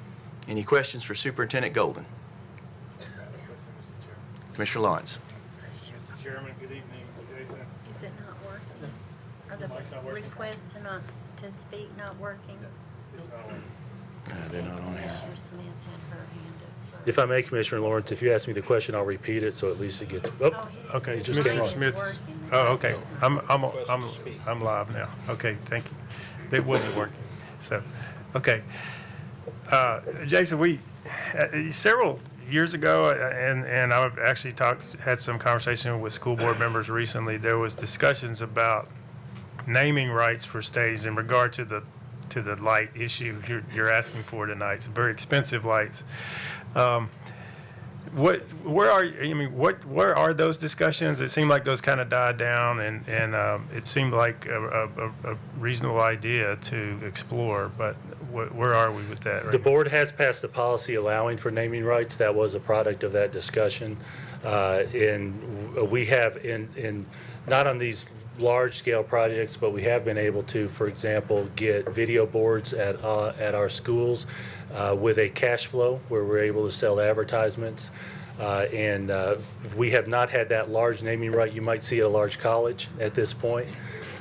B: Any questions for Superintendent Golden? Commissioner Lawrence.
J: Mr. Chairman, good evening. Jason.
A: Is it not working? Are the requests to speak not working?
J: It's not working.
B: They're not on here.
A: Commissioner Smith had her hand up first.
M: If I may, Commissioner Lawrence, if you ask me the question, I'll repeat it, so at least it gets, okay, it just came
J: Commissioner
M: on.
J: Smith. Oh, okay. I'm live now. Okay, thank you. It wasn't working. So, okay. Jason, we several years ago, and I've actually had some conversation with school board members recently. There was discussions about naming rights for stadiums in regard to the light issue you're asking for tonight. Some very expensive lights. Where are those discussions? It seemed like those kind of died down, and it seemed like a reasonable idea to explore. But where are we with that? Right
M: The board has passed a policy allowing for naming rights. That was a product of that discussion. And we have not on these large-scale projects, but we have been able to, for example, get video boards at our schools with a cash flow where we're able to sell advertisements. And we have not had that large naming right you might see at a large college at this point.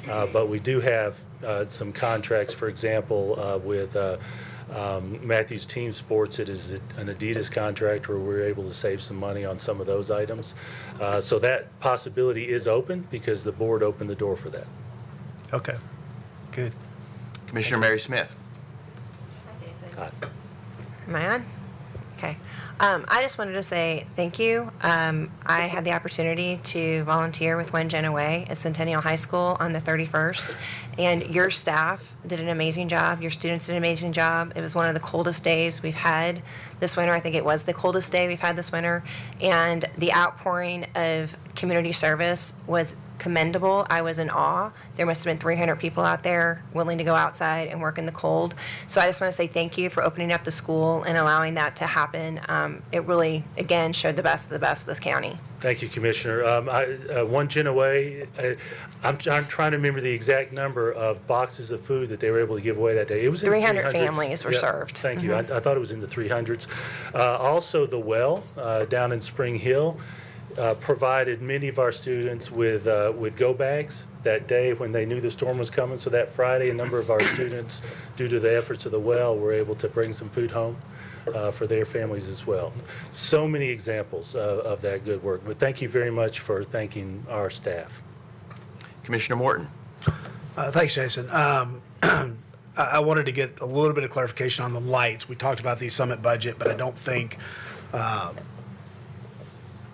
M: But we do have some contracts, for example, with Matthews Team Sports. It is an Adidas contract where we're able to save some money on some of those items. So that possibility is open because the board opened the door for that.
J: Okay, good.
B: Commissioner Mary Smith.
N: Hi, Jason.
M: Hi.
N: Am I on? Okay. I just wanted to say thank you. I had the opportunity to volunteer with When Jen Away at Centennial High School on the 31st, and your staff did an amazing job. Your students did an amazing job. It was one of the coldest days we've had this winter. I think it was the coldest day we've had this winter, and the outpouring of community service was commendable. I was in awe. There must have been 300 people out there willing to go outside and work in the cold. So I just want to say thank you for opening up the school and allowing that to happen. It really, again, showed the best of this county.
M: Thank you, Commissioner. One Gen Away, I'm trying to remember the exact number of boxes of food that they were able to give away that day. It was in
N: 300
M: the 300s.
N: families were served.
M: Thank you. I thought it was in the 300s. Also, the Well down in Spring Hill provided many of our students with go bags that day when they knew the storm was coming. So that Friday, a number of our students, due to the efforts of the Well, were able to bring some food home for their families as well. So many examples of that good work. But thank you very much for thanking our staff.
B: Commissioner Morton.
H: Thanks, Jason. I wanted to get a little bit of clarification on the lights. We talked about the summit budget, but I don't think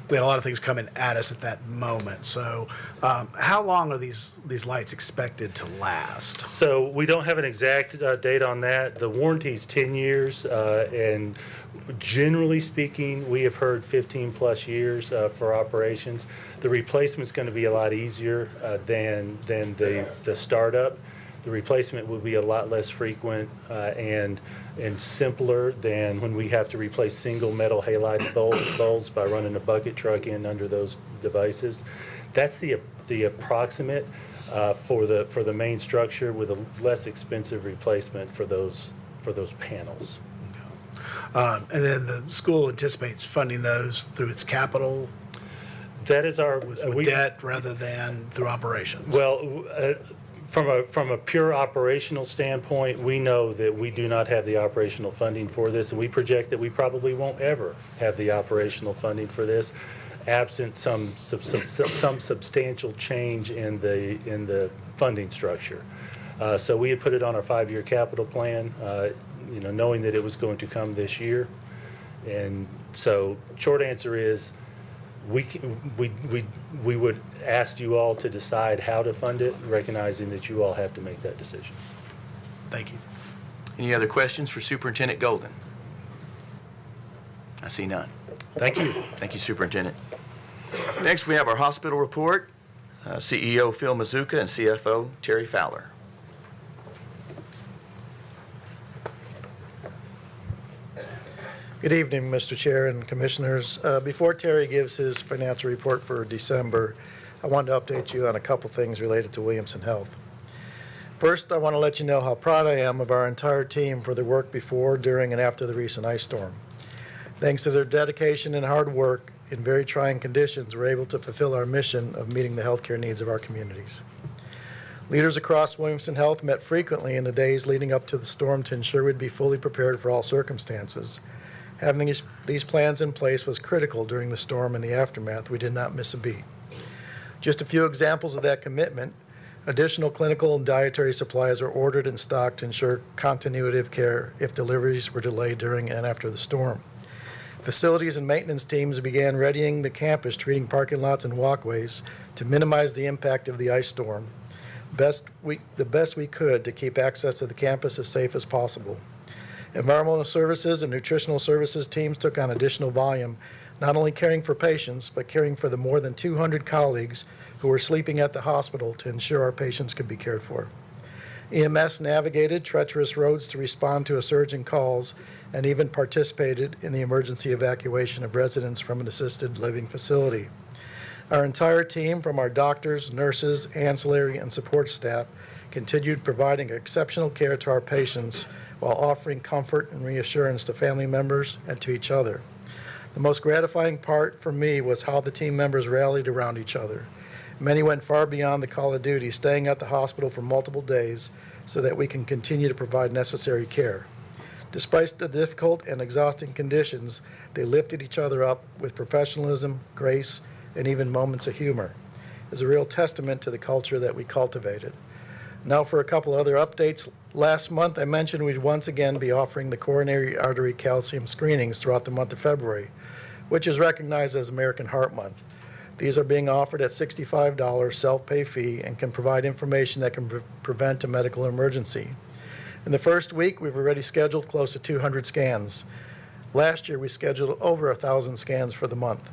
H: we had a lot of things coming at us at that moment. So how long are these lights expected to last?
M: So we don't have an exact date on that. The warranty's 10 years, and generally speaking, we have heard 15-plus years for operations. The replacement's going to be a lot easier than the startup. The replacement will be a lot less frequent and simpler than when we have to replace single metal halide bulbs by running a bucket truck in under those devices. That's the approximate for the main structure, with a less expensive replacement for those panels.
H: And then the school anticipates funding those through its capital
M: That is our
H: with debt rather than through operations.
M: Well, from a pure operational standpoint, we know that we do not have the operational funding for this, and we project that we probably won't ever have the operational funding for this, absent some substantial change in the funding structure. So we had put it on our 5-year capital plan, knowing that it was going to come this year. And so, short answer is, we would ask you all to decide how to fund it, recognizing that you all have to make that decision.
H: Thank you.
B: Any other questions for Superintendent Golden? I see none.
M: Thank you.
B: Thank you, Superintendent. Next, we have our hospital report. CEO Phil Mazuka and CFO Terry Fowler.
P: Good evening, Mr. Chair and Commissioners. Before Terry gives his financial report for December, I wanted to update you on a couple things related to Williamson Health. First, I want to let you know how proud I am of our entire team for their work before, during, and after the recent ice storm. Thanks to their dedication and hard work in very trying conditions, we're able to fulfill our mission of meeting the healthcare needs of our communities. Leaders across Williamson Health met frequently in the days leading up to the storm to ensure we'd be fully prepared for all circumstances. Having these plans in place was critical during the storm and the aftermath. We did not miss a beat. Just a few examples of that commitment: additional clinical and dietary supplies are ordered and stocked to ensure continuity of care if deliveries were delayed during and after the storm. Facilities and maintenance teams began readying the campus, treating parking lots and walkways to minimize the impact of the ice storm. The best we could to keep access to the campus as safe as possible. Environmental services and nutritional services teams took on additional volume, not only caring for patients, but caring for the more than 200 colleagues who were sleeping at the hospital to ensure our patients could be cared for. EMS navigated treacherous roads to respond to a surge in calls and even participated in the emergency evacuation of residents from an assisted living facility. Our entire team, from our doctors, nurses, ancillary, and support staff, continued providing exceptional care to our patients while offering comfort and reassurance to family members and to each other. The most gratifying part for me was how the team members rallied around each other. Many went far beyond the call of duty, staying at the hospital for multiple days so that we can continue to provide necessary care. Despite the difficult and exhausting conditions, they lifted each other up with professionalism, grace, and even moments of humor. It's a real testament to the culture that we cultivated. Now for a couple other updates. Last month, I mentioned we'd once again be offering the coronary artery calcium screenings throughout the month of February, which is recognized as American Heart Month. These are being offered at $65 self-pay fee and can provide information that can prevent a medical emergency. In the first week, we've already scheduled close to 200 scans. Last year, we scheduled over 1,000 scans for the month.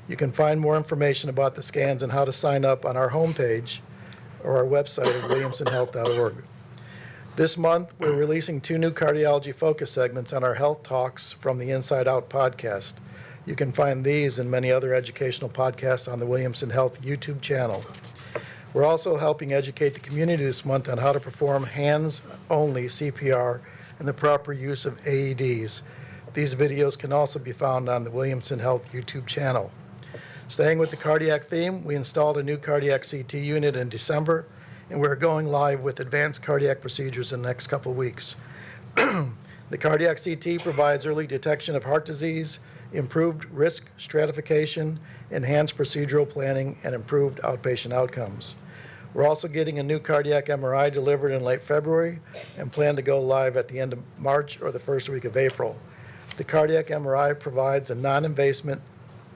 P: You can find more information about the scans and how to sign up on our homepage or our website at williamsonhealth.org. This month, we're releasing 2 new cardiology focus segments on our Health Talks from the Inside Out podcast. You can find these and many other educational podcasts on the Williamson Health YouTube channel. We're also helping educate the community this month on how to perform hands-only CPR and the proper use of AEDs. These videos can also be found on the Williamson Health YouTube channel. Staying with the cardiac theme, we installed a new cardiac CT unit in December, and we're going live with advanced cardiac procedures in the next couple of weeks. The cardiac CT provides early detection of heart disease, improved risk stratification, enhanced procedural planning, and improved outpatient outcomes. We're also getting a new cardiac MRI delivered in late February and plan to go live at the end of March or the first week of April. The cardiac MRI provides a non-invasive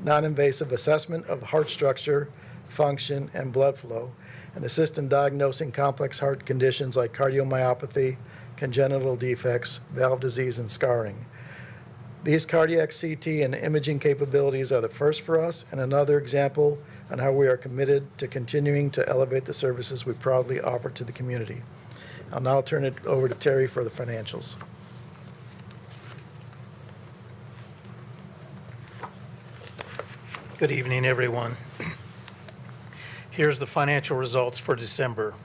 P: non-invasive assessment of heart structure, function, and blood flow, and assist in diagnosing complex heart conditions like cardiomyopathy, congenital defects, valve disease, and scarring. These cardiac CT and imaging capabilities are the first for us and another example on how we are committed to continuing to elevate the services we proudly offer to the community. I'll now turn it over to Terry for the financials.
M: Good evening, everyone. Here's the financial results for December.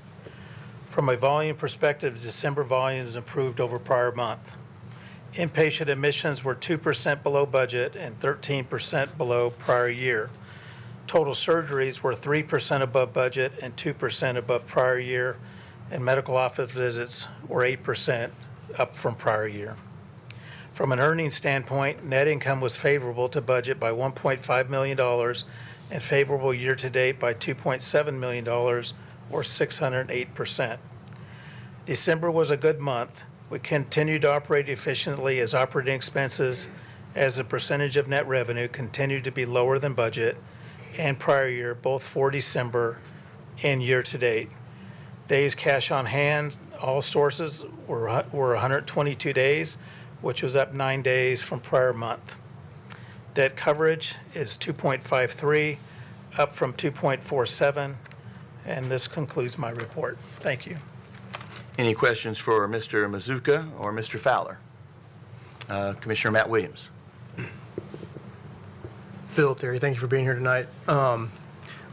M: From a volume perspective, December volumes improved over prior month. Inpatient admissions were 2% below budget and 13% below prior year. Total surgeries were 3% above budget and 2% above prior year, and medical office visits were 8% up from prior year. From an earnings standpoint, net income was favorable to budget by $1.5 million and favorable year-to-date by $2.7 million, or 608%. December was a good month. We continued to operate efficiently as operating expenses as a percentage of net revenue continued to be lower than budget and prior year, both for December and year-to-date. Days cash on hand, all sources were 122 days, which was up 9 days from prior month. Debt coverage is 2.53, up from 2.47, and this concludes my report. Thank you.
B: Any questions for Mr. Mazuka or Mr. Fowler? Commissioner Matt Williams.
Q: Bill, Terry, thank you for being here tonight.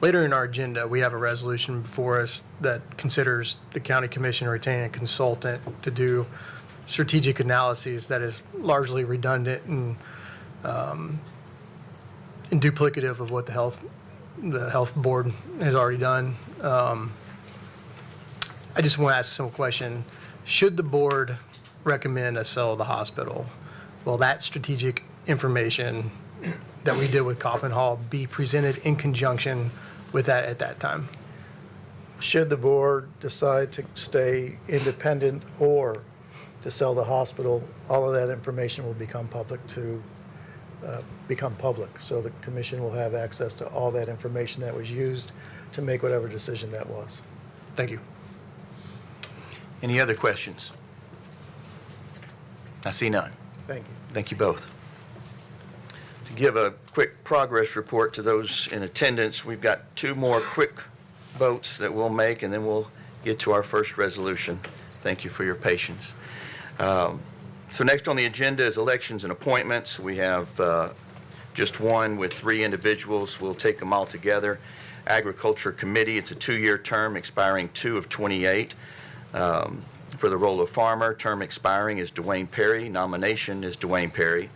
Q: Later in our agenda, we have a resolution before us that considers the county commission retaining a consultant to do strategic analyses that is largely redundant and duplicative of what the health board has already done. I just want to ask a simple question. Should the board recommend a sale of the hospital, will that strategic information that we did with Coffin Hall be presented in conjunction with that at that time?
P: Should the board decide to stay independent or to sell the hospital, all of that information will become public. So the commission will have access to all that information that was used to make whatever decision that was.
Q: Thank you.
B: Any other questions? I see none.
P: Thank you.
B: Thank you both. To give a quick progress report to those in attendance, we've got 2 more quick votes that we'll make, and then we'll get to our first resolution. Thank you for your patience. So next on the agenda is elections and appointments. We have just one with 3 individuals. We'll take them all together. Agriculture Committee, it's a 2-year term expiring 2 of 28. For the role of farmer, term expiring is Dwayne Perry. Nomination is Dwayne Perry.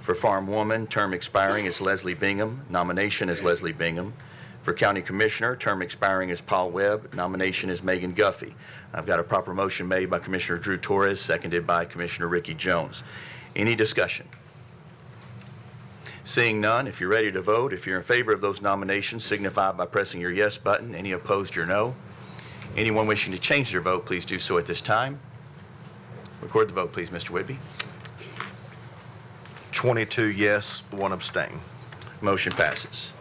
B: For farm woman, term expiring is Leslie Bingham. Nomination is Leslie Bingham. For county commissioner, term expiring is Paul Webb. Nomination is Megan Guffey. I've got a proper motion made by Commissioner Drew Torres, seconded by Commissioner Ricky Jones. Any discussion? Seeing none, if you're ready to vote, if you're in favor of those nominations, signify by pressing your yes button. Any opposed, your no. Anyone wishing to change their vote, please do so at this time. Record the vote, please, Mr. Whitby.
R: 22 yes, 1 abstain.
B: Motion passes.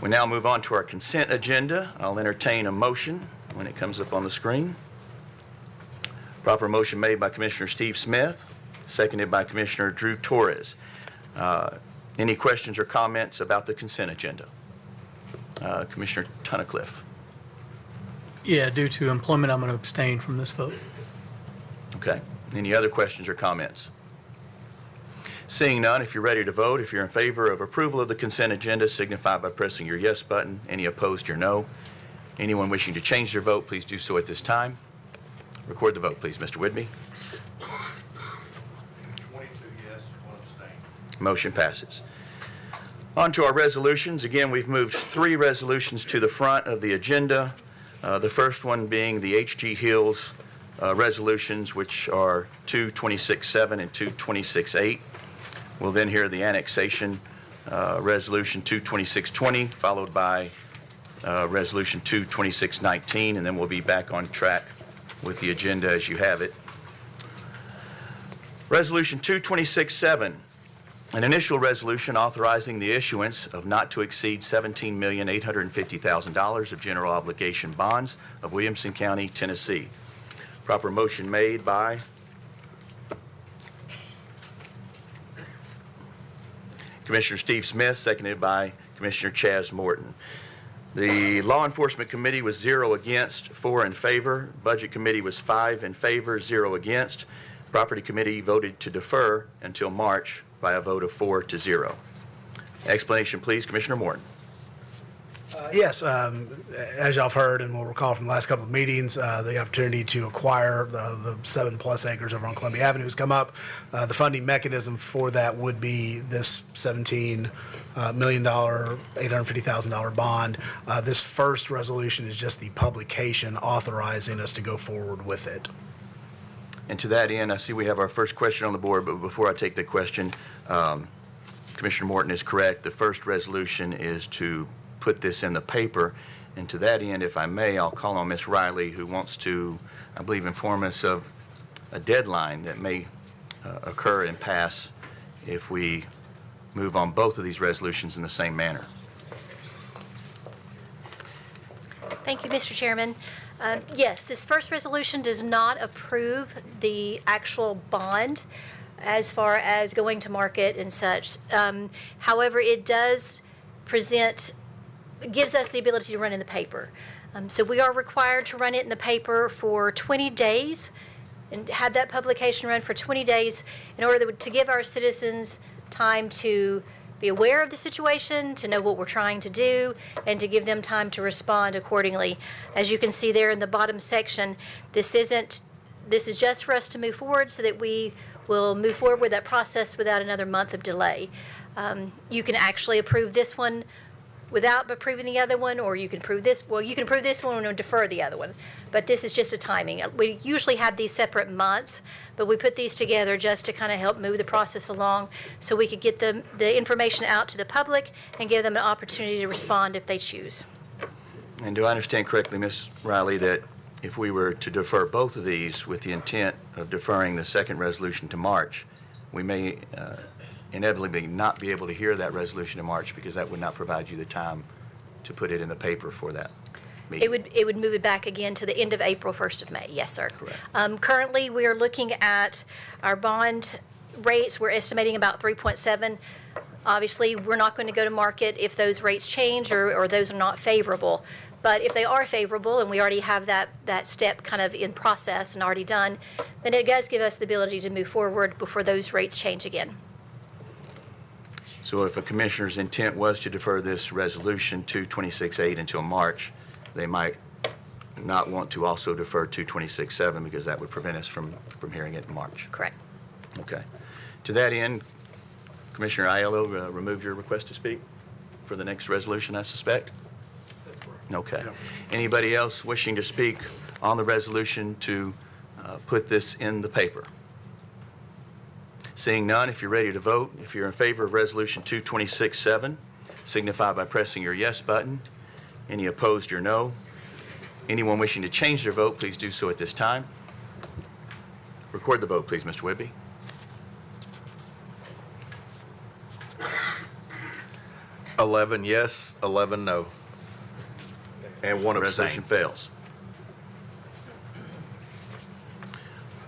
B: We now move on to our consent agenda. I'll entertain a motion when it comes up on the screen. Proper motion made by Commissioner Steve Smith, seconded by Commissioner Drew Torres. Any questions or comments about the consent agenda? Commissioner Tunnicliffe.
S: Yeah, due to employment, I'm going to abstain from this vote.
B: Okay. Any other questions or comments? Seeing none, if you're ready to vote, if you're in favor of approval of the consent agenda, signify by pressing your yes button. Any opposed, your no. Anyone wishing to change their vote, please do so at this time. Record the vote, please, Mr. Whitby.
R: 22 yes, 1 abstain.
B: Motion passes. On to our resolutions. Again, we've moved 3 resolutions to the front of the agenda. The first one being the H.G. Hills resolutions, which are 226-7 and 226-8. We'll then hear the annexation resolution 226-20, followed by resolution 226-19, and then we'll be back on track with the agenda as you have it. Resolution 226-7 An initial resolution authorizing the issuance of not to exceed $17,850,000 of general obligation bonds of Williamson County, Tennessee. Proper motion made by Commissioner Steve Smith, seconded by Commissioner Chaz Morton. The Law Enforcement Committee was 0 against, 4 in favor. Budget Committee was 5 in favor, 0 against. Property Committee voted to defer until March by a vote of 4-0. Explanation, please, Commissioner Morton.
H: Yes, as y'all have heard and will recall from the last couple of meetings, the opportunity to acquire the 7+ acres over on Columbia Avenue has come up. The funding mechanism for that would be this $17 million, $850,000 bond. This first resolution is just the publication authorizing us to go forward with it.
B: And to that end, I see we have our first question on the board, but before I take the question, Commissioner Morton is correct. The first resolution is to put this in the paper. And to that end, if I may, I'll call on Ms. Riley, who wants to, I believe, inform us of a deadline that may occur and pass if we move on both of these resolutions in the same manner.
W: Thank you, Mr. Chairman. Yes, this first resolution does not approve the actual bond as far as going to market and such. However, it does gives us the ability to run in the paper. So we are required to run it in the paper for 20 days and have that publication run for 20 days in order to give our citizens time to be aware of the situation, to know what we're trying to do, and to give them time to respond accordingly. As you can see there in the bottom section, this is just for us to move forward so that we will move forward with that process without another month of delay. You can actually approve this one without approving the other one, or you can approve this. Well, you can approve this one and defer the other one. But this is just a timing. We usually have these separate months, but we put these together just to kind of help move the process along so we could get the information out to the public and give them an opportunity to respond if they choose.
B: And do I understand correctly, Ms. Riley, that if we were to defer both of these with the intent of deferring the second resolution to March, we may inevitably not be able to hear that resolution in March because that would not provide you the time to put it in the paper for that meeting?
W: It would move it back again to the end of April, 1st of May. Yes, sir.
B: Correct.
W: Currently, we are looking at our bond rates. We're estimating about 3.7. Obviously, we're not going to go to market if those rates change or those are not favorable. But if they are favorable, and we already have that step kind of in process and already done, then it does give us the ability to move forward before those rates change again.
B: So if a commissioner's intent was to defer this resolution to 26.8 until March, they might not want to also defer to 26.7 because that would prevent us from hearing it in March.
W: Correct.
B: Okay. To that end, Commissioner Aiello removed your request to speak for the next resolution, I suspect? That's correct. Okay. Yep. Anybody else wishing to speak on the resolution to put this in the paper? Seeing none, if you're ready to vote, if you're in favor of Resolution 226-7, signify by pressing your yes button. Any opposed, your no. Anyone wishing to change their vote, please do so at this time. Record the vote, please, Mr. Whitby.
R: $11 yes, 11 no. And one abstain.
B: Resolution fails.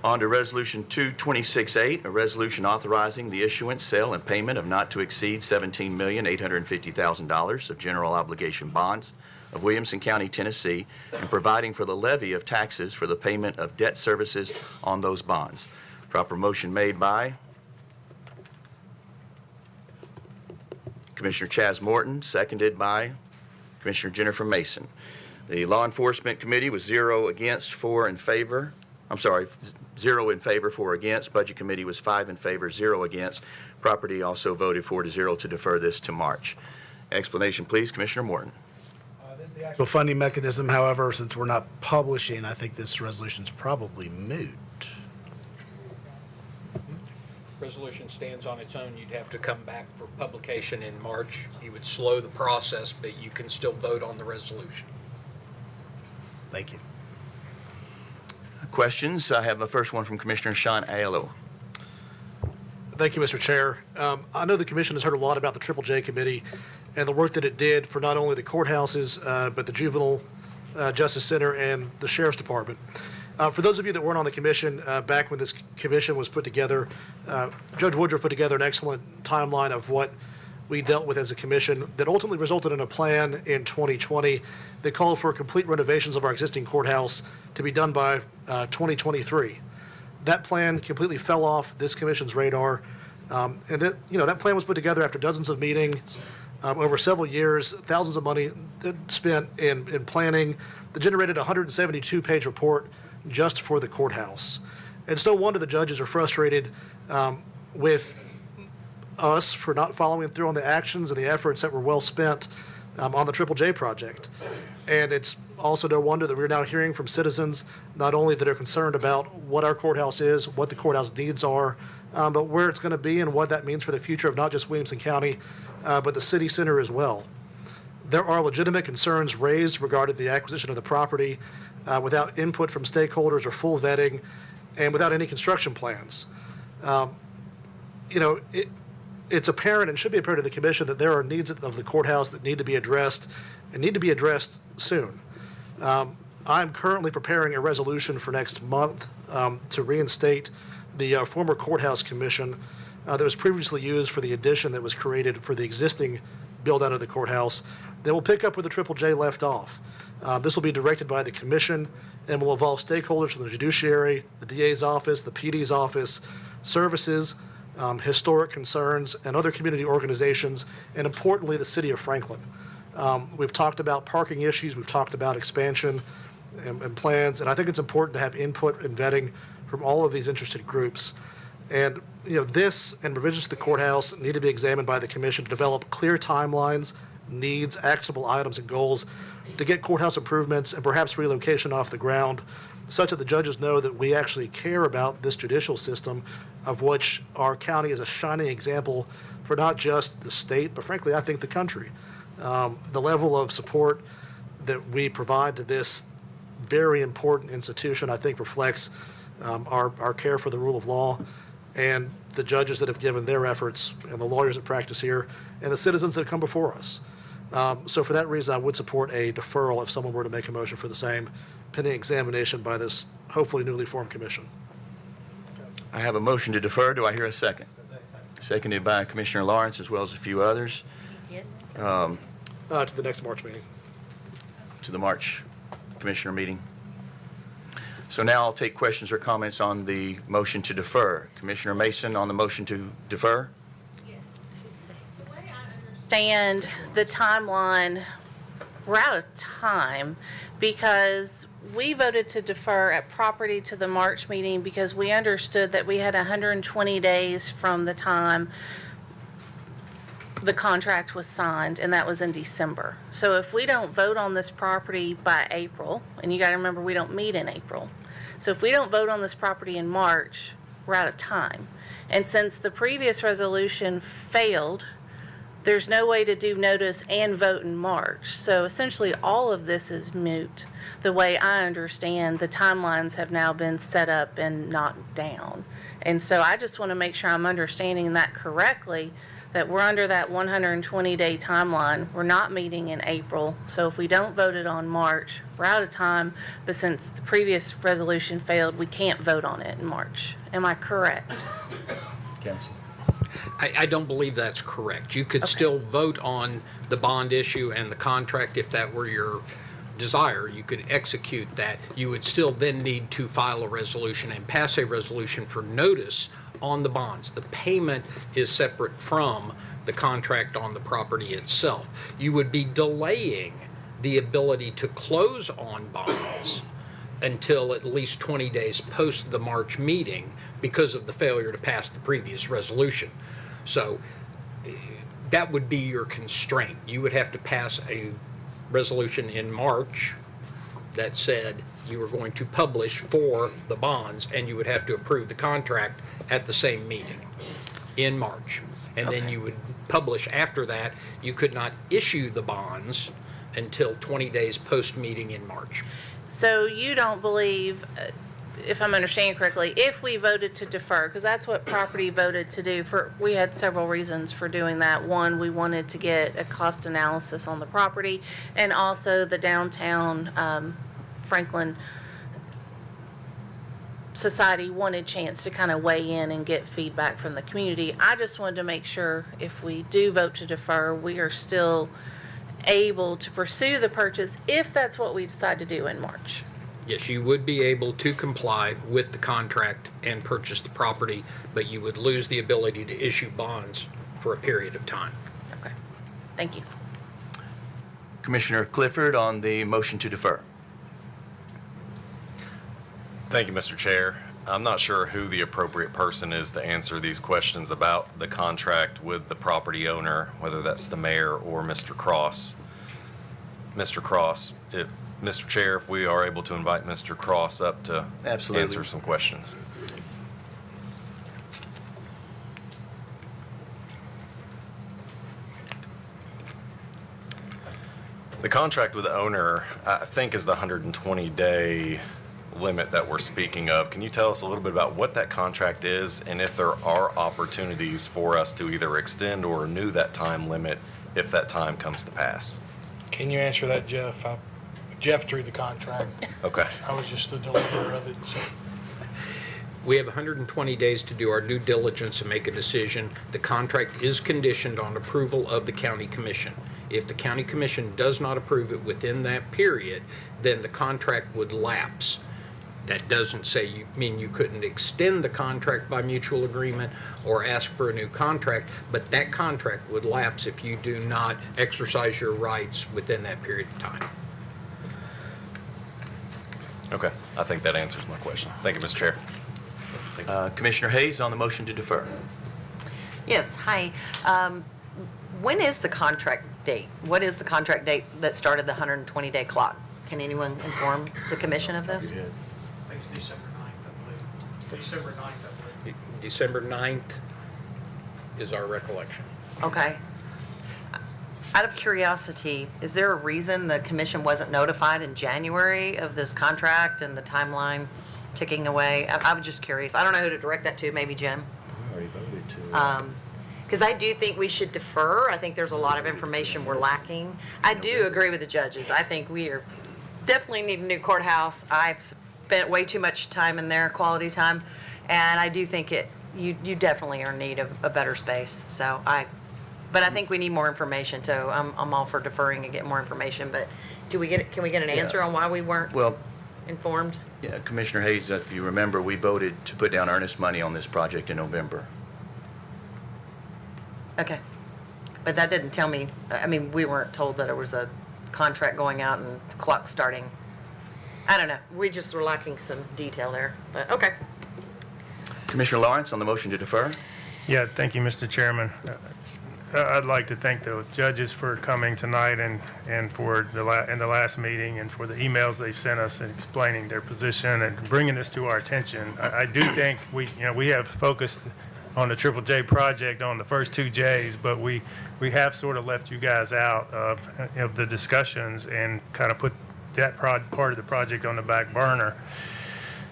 B: On to Resolution 226-8, a resolution authorizing the issuance, sale, and payment of not to exceed $17,850,000 of general obligation bonds of Williamson County, Tennessee, and providing for the levy of taxes for the payment of debt services on those bonds. Proper motion made by Commissioner Chaz Morton, seconded by Commissioner Jennifer Mason. The Law Enforcement Committee was 0 against, 4 in favor. 0 in favor, 4 against. Budget Committee was 5 in favor, 0 against. Property also voted 4-0 to defer this to March. Explanation, please, Commissioner Morton.
H: This is the actual funding mechanism. However, since we're not publishing, I think this resolution's probably moot.
C: Resolution stands on its own. You'd have to come back for publication in March. You would slow the process, but you can still vote on the resolution.
H: Thank you.
B: Questions? I have the first one from Commissioner Sean Aiello.
H: Thank you, Mr. Chair. I know the commission has heard a lot about the Triple J Committee and the work that it did for not only the courthouses, but the Juvenile Justice Center and the Sheriff's Department. For those of you that weren't on the commission, back when this commission was put together, Judge Woodruff put together an excellent timeline of what we dealt with as a commission that ultimately resulted in a plan in 2020 that called for complete renovations of our existing courthouse to be done by 2023. That plan completely fell off this commission's radar. That plan was put together after dozens of meetings, over several years, thousands of money spent in planning that generated a 172-page report just for the courthouse. It's no wonder the judges are frustrated with us for not following through on the actions and the efforts that were well spent on the Triple J project. And it's also no wonder that we're now hearing from citizens, not only that are concerned about what our courthouse is, what the courthouse needs are, but where it's going to be and what that means for the future of not just Williamson County, but the city center as well. There are legitimate concerns raised regarding the acquisition of the property without input from stakeholders or full vetting and without any construction plans. It's apparent and should be apparent to the commission that there are needs of the courthouse that need to be addressed and need to be addressed soon. I'm currently preparing a resolution for next month to reinstate the former courthouse commission that was previously used for the addition that was created for the existing build-out of the courthouse that will pick up where the Triple J left off. This will be directed by the commission and will involve stakeholders from the judiciary, the DA's office, the PD's office, services, historic concerns, and other community organizations, and importantly, the city of Franklin. We've talked about parking issues, we've talked about expansion and plans, and I think it's important to have input and vetting from all of these interested groups. And this and revisions to the courthouse need to be examined by the commission to develop clear timelines, needs, actionable items, and goals to get courthouse improvements and perhaps relocation off the ground, such that the judges know that we actually care about this judicial system, of which our county is a shining example for not just the state, but frankly, I think the country. The level of support that we provide to this very important institution, I think, reflects our care for the rule of law and the judges that have given their efforts and the lawyers that practice here and the citizens that have come before us. So for that reason, I would support a deferral if someone were to make a motion for the same, pending examination by this hopefully newly formed commission.
B: I have a motion to defer. Do I hear a second? Seconded by Commissioner Lawrence as well as a few others.
H: To the next March meeting.
B: To the March Commissioner meeting. So now I'll take questions or comments on the motion to defer. Commissioner Mason on the motion to defer?
D: Understand the timeline, we're out of time because we voted to defer at property to the March meeting because we understood that we had 120 days from the time the contract was signed, and that was in December. So if we don't vote on this property by April, and you got to remember we don't meet in April, so if we don't vote on this property in March, we're out of time. And since the previous resolution failed, there's no way to do notice and vote in March. So essentially all of this is moot. The way I understand, the timelines have now been set up and knocked down. And so I just want to make sure I'm understanding that correctly, that we're under that 120-day timeline. We're not meeting in April. So if we don't vote it on March, we're out of time. But since the previous resolution failed, we can't vote on it in March. Am I correct?
B: Council.
C: I don't believe that's correct. You could still vote on the bond issue and the contract if that were your desire. You could execute that. You would still then need to file a resolution and pass a resolution for notice on the bonds. The payment is separate from the contract on the property itself. You would be delaying the ability to close on bonds until at least 20 days post the March meeting because of the failure to pass the previous resolution. So that would be your constraint. You would have to pass a resolution in March that said you were going to publish for the bonds, and you would have to approve the contract at the same meeting in March. And then you would publish after that. You could not issue the bonds until 20 days post-meeting in March.
D: So you don't believe, if I'm understanding correctly, if we voted to defer, because that's what property voted to do we had several reasons for doing that. One, we wanted to get a cost analysis on the property, and also the downtown Franklin Society wanted chance to kind of weigh in and get feedback from the community. I just wanted to make sure if we do vote to defer, we are still able to pursue the purchase if that's what we decide to do in March.
C: Yes, you would be able to comply with the contract and purchase the property, but you would lose the ability to issue bonds for a period of time.
D: Okay, thank you.
B: Commissioner Clifford on the motion to defer.
F: Thank you, Mr. Chair. I'm not sure who the appropriate person is to answer these questions about the contract with the property owner, whether that's the mayor or Mr. Cross. Mr. Cross, Mr. Chair, if we are able to invite Mr. Cross up to
B: Absolutely.
F: answer some questions. The contract with the owner, I think, is the 120-day limit that we're speaking of. Can you tell us a little bit about what that contract is and if there are opportunities for us to either extend or renew that time limit if that time comes to pass?
G: Can you answer that, Jeff? Jeff drew the contract.
F: Okay.
G: I was just the deliverer of it, so.
C: We have 120 days to do our due diligence and make a decision. The contract is conditioned on approval of the county commission. If the county commission does not approve it within that period, then the contract would lapse. That doesn't say you couldn't extend the contract by mutual agreement or ask for a new contract, but that contract would lapse if you do not exercise your rights within that period of time.
F: Okay. I think that answers my question. Thank you, Mr. Chair.
B: Commissioner Hayes on the motion to defer.
T: Yes, hi. When is the contract date? What is the contract date that started the 120-day clock? Can anyone inform the commission of this?
Q: I think it's December 9th, I believe. December 9th, I believe.
C: December 9th is our recollection.
T: Okay. Out of curiosity, is there a reason the commission wasn't notified in January of this contract and the timeline ticking away? I was just curious. I don't know who to direct that to, maybe Jim.
R: I already voted to.
T: Because I do think we should defer. I think there's a lot of information we're lacking. I do agree with the judges. I think we are definitely need a new courthouse. I've spent way too much time in there, quality time, and I do think you definitely are in need of a better space. But I think we need more information, so I'm all for deferring and getting more information. But can we get an answer on why we weren't informed?
B: Yeah, Commissioner Hayes, if you remember, we voted to put down earnest money on this project in November.
T: Okay. But that didn't tell me, we weren't told that it was a contract going out and the clock starting. I don't know. We just were lacking some detail there, but okay.
B: Commissioner Lawrence on the motion to defer.
J: Yeah, thank you, Mr. Chairman. I'd like to thank the judges for coming tonight and for in the last meeting and for the emails they've sent us and explaining their position and bringing this to our attention. I do think we have focused on the Triple J project on the first two J's, but we have sort of left you guys out of the discussions and kind of put that part of the project on the back burner.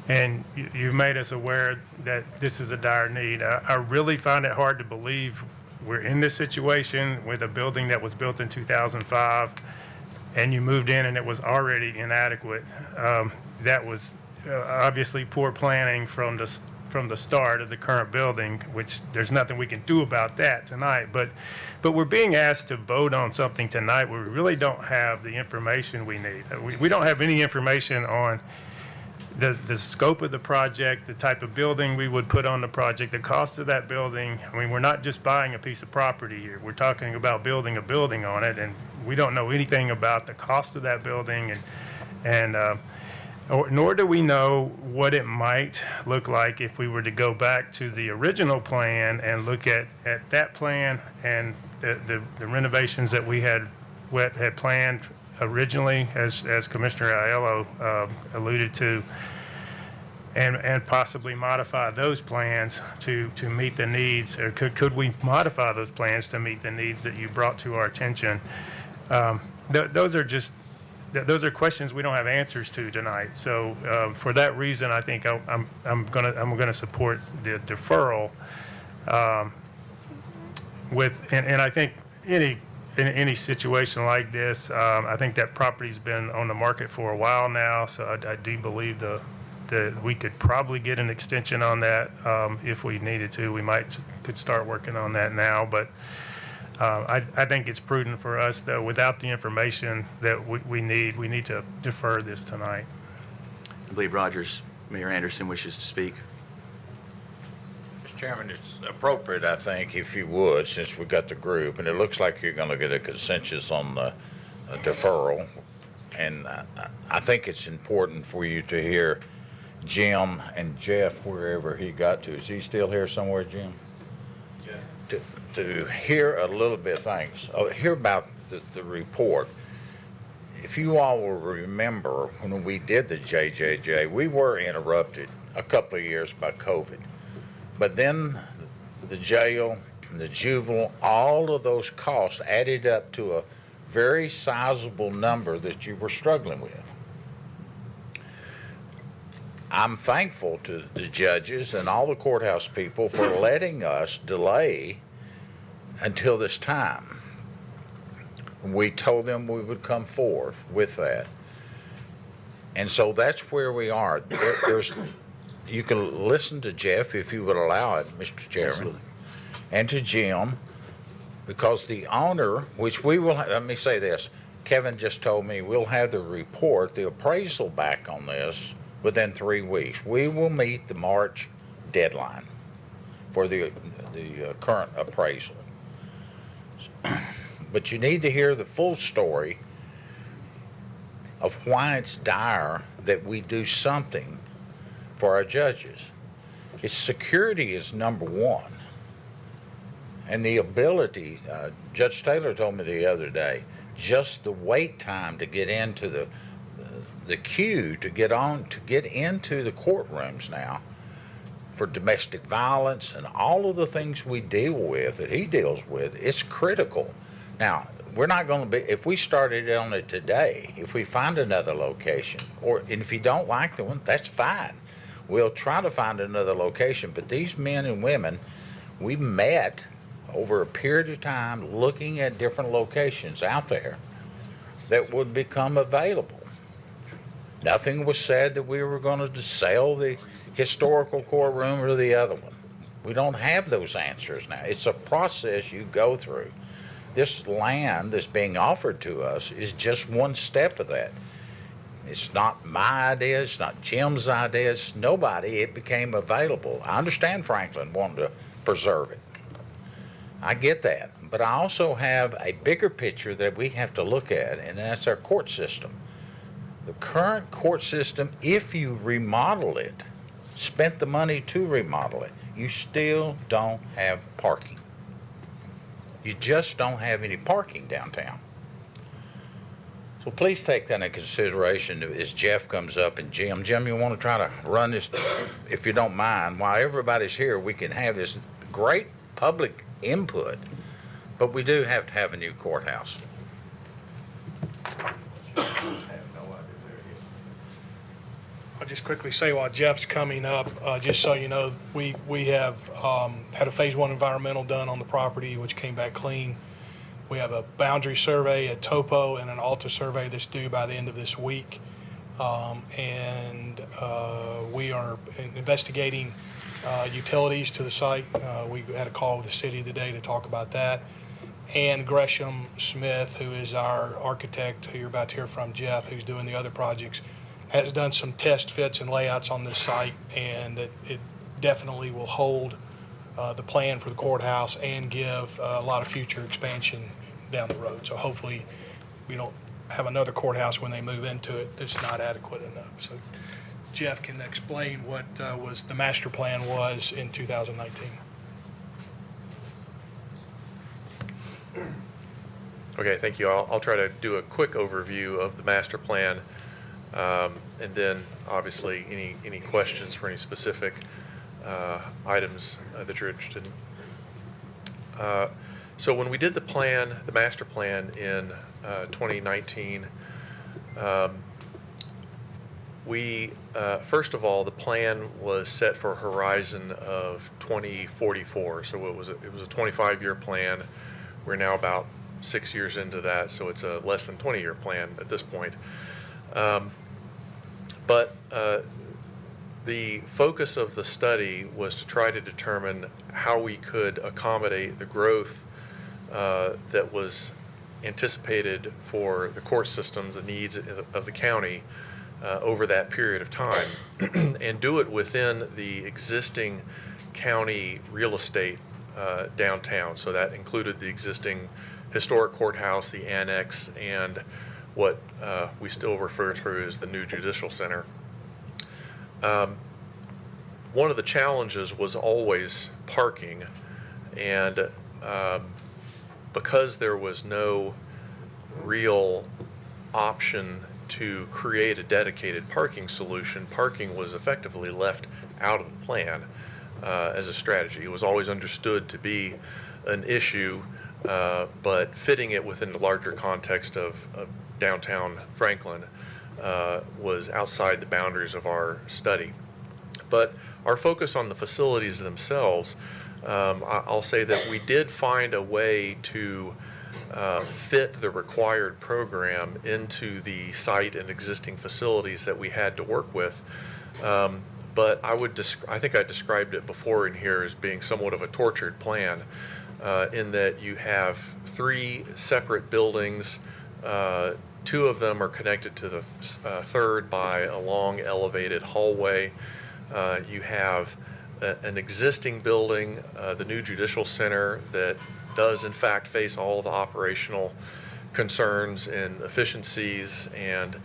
J: And you've made us aware that this is a dire need. I really find it hard to believe we're in this situation with a building that was built in 2005 and you moved in and it was already inadequate. That was obviously poor planning from the start of the current building, which there's nothing we can do about that tonight. But we're being asked to vote on something tonight where we really don't have the information we need. We don't have any information on the scope of the project, the type of building we would put on the project, the cost of that building. We're not just buying a piece of property here. We're talking about building a building on it, and we don't know anything about the cost of that building, nor do we know what it might look like if we were to go back to the original plan and look at that plan and the renovations that we had planned originally, as Commissioner Aiello alluded to, and possibly modify those plans to meet the needs, or could we modify those plans to meet the needs that you brought to our attention? Those are just those are questions we don't have answers to tonight. So for that reason, I think I'm gonna support the deferral. And I think in any situation like this, I think that property's been on the market for a while now, so I do believe that we could probably get an extension on that if we needed to. We could start working on that now, but I think it's prudent for us, though, without the information that we need to defer this tonight.
B: I believe Mayor Anderson wishes to speak.
V: Mr. Chairman, it's appropriate, I think, if you would, since we got the group, and it looks like you're going to get a consensus on the deferral. And I think it's important for you to hear Jim and Jeff, wherever he got to. Is he still here somewhere, Jim? Yes. To hear a little bit of things, hear about the report. If you all will remember, when we did the JJJ, we were interrupted a couple of years by COVID. But then the jail, the juvenile, all of those costs added up to a very sizable number that you were struggling with. I'm thankful to the judges and all the courthouse people for letting us delay until this time. We told them we would come forth with that. And so that's where we are. You can listen to Jeff if you would allow it, Mr. Chairman. Absolutely. And to Jim, because the owner, which we will, let me say this, Kevin just told me we'll have the report, the appraisal back on this within 3 weeks. We will meet the March deadline for the current appraisal. But you need to hear the full story of why it's dire that we do something for our judges. It's security is number one. And the ability, Judge Taylor told me the other day, just the wait time to get into the queue to get into the courtrooms now for domestic violence and all of the things we deal with, that he deals with, it's critical. Now, we're not going to be, if we started on it today, if we find another location, and if you don't like the one, that's fine. We'll try to find another location. But these men and women, we met over a period of time looking at different locations out there that would become available. Nothing was said that we were going to sell the historical courtroom or the other one. We don't have those answers now. It's a process you go through. This land that's being offered to us is just one step of that. It's not my idea. It's not Jim's idea. It's nobody. It became available. I understand Franklin wanted to preserve it. I get that. But I also have a bigger picture that we have to look at, and that's our court system. The current court system, if you remodel it, spent the money to remodel it, you still don't have parking. You just don't have any parking downtown. So please take that into consideration as Jeff comes up, and Jim, you want to try to run this, if you don't mind, while everybody's here, we can have this great public input, but we do have to have a new courthouse.
G: I'll just quickly say while Jeff's coming up, just so you know, we have had a Phase 1 environmental done on the property, which came back clean. We have a boundary survey, a topo, and an ALTA survey that's due by the end of this week. And we are investigating utilities to the site. We had a call with the city today to talk about that. And Gresham Smith, who is our architect, who you're about to hear from, Jeff, who's doing the other projects, has done some test fits and layouts on this site, and it definitely will hold the plan for the courthouse and give a lot of future expansion down the road. So hopefully we don't have another courthouse when they move into it that's not adequate enough. So Jeff can explain what was the master plan was in 2019.
I: Okay, thank you. I'll try to do a quick overview of the master plan, and then obviously any questions for any specific items that you're interested in. So when we did the master plan in 2019, First of all, the plan was set for a horizon of 2044, so it was a 25-year plan. We're now about 6 years into that, so it's a less than 20-year plan at this point. But the focus of the study was to try to determine how we could accommodate the growth that was anticipated for the court systems, the needs of the county over that period of time, and do it within the existing county real estate downtown. So that included the existing historic courthouse, the annex, and what we still refer to as the new judicial center. One of the challenges was always parking, and because there was no real option to create a dedicated parking solution, parking was effectively left out of the plan as a strategy. It was always understood to be an issue, but fitting it within the larger context of downtown Franklin was outside the boundaries of our study. But our focus on the facilities themselves, I'll say that we did find a way to fit the required program into the site and existing facilities that we had to work with. But I think I described it before in here as being somewhat of a tortured plan, in that you have 3 separate buildings. 2 of them are connected to the third by a long elevated hallway. You have an existing building, the new judicial center, that does in fact face all of the operational concerns and efficiencies and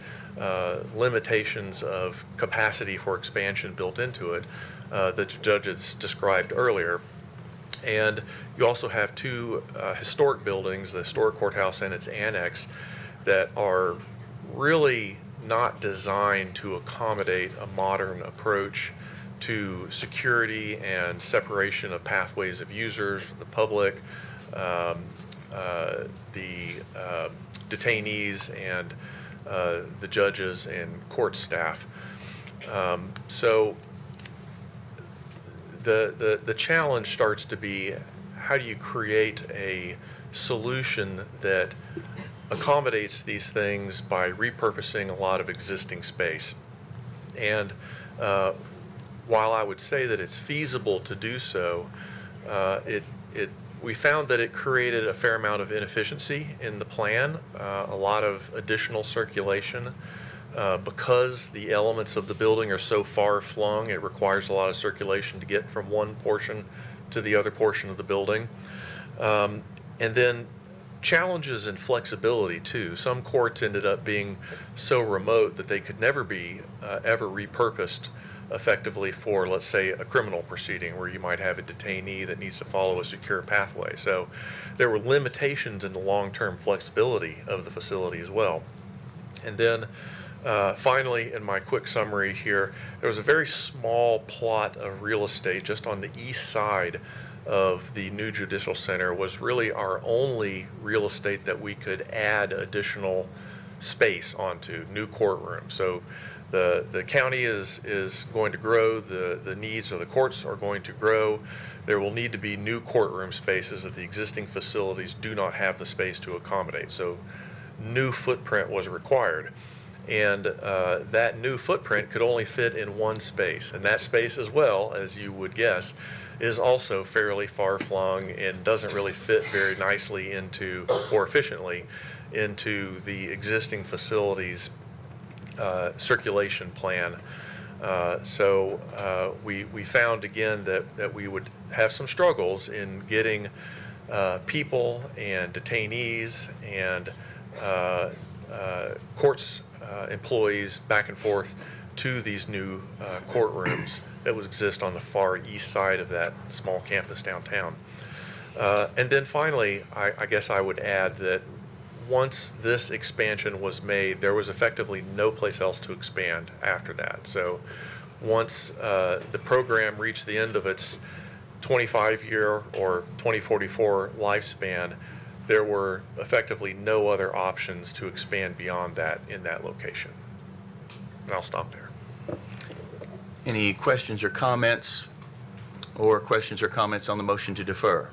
I: limitations of capacity for expansion built into it that the judges described earlier. And you also have 2 historic buildings, the historic courthouse and its annex, that are really not designed to accommodate a modern approach to security and separation of pathways of users from the public, the detainees, and the judges and court staff. So the challenge starts to be, how do you create a solution that accommodates these things by repurposing a lot of existing space? And while I would say that it's feasible to do so, we found that it created a fair amount of inefficiency in the plan, a lot of additional circulation. Because the elements of the building are so far flung, it requires a lot of circulation to get from one portion to the other portion of the building. And then challenges in flexibility too. Some courts ended up being so remote that they could never be ever repurposed effectively for, let's say, a criminal proceeding where you might have a detainee that needs to follow a secure pathway. So there were limitations in the long-term flexibility of the facility as well. And then finally, in my quick summary here, there was a very small plot of real estate just on the east side of the new judicial center, was really our only real estate that we could add additional space onto, new courtrooms. So the county is going to grow, the needs of the courts are going to grow. There will need to be new courtroom spaces that the existing facilities do not have the space to accommodate. So new footprint was required. And that new footprint could only fit in one space. And that space, as well, as you would guess, is also fairly far-flung and doesn't really fit very nicely into, or efficiently, into the existing facilities circulation plan. So we found again that we would have some struggles in getting people and detainees and courts employees back and forth to these new courtrooms that would exist on the far east side of that small campus downtown. And then finally, I guess I would add that once this expansion was made, there was effectively no place else to expand after that. So once the program reached the end of its 25-year or 2044 lifespan, there were effectively no other options to expand beyond that in that location. And I'll stop there.
B: Any questions or comments, or questions or comments on the motion to defer?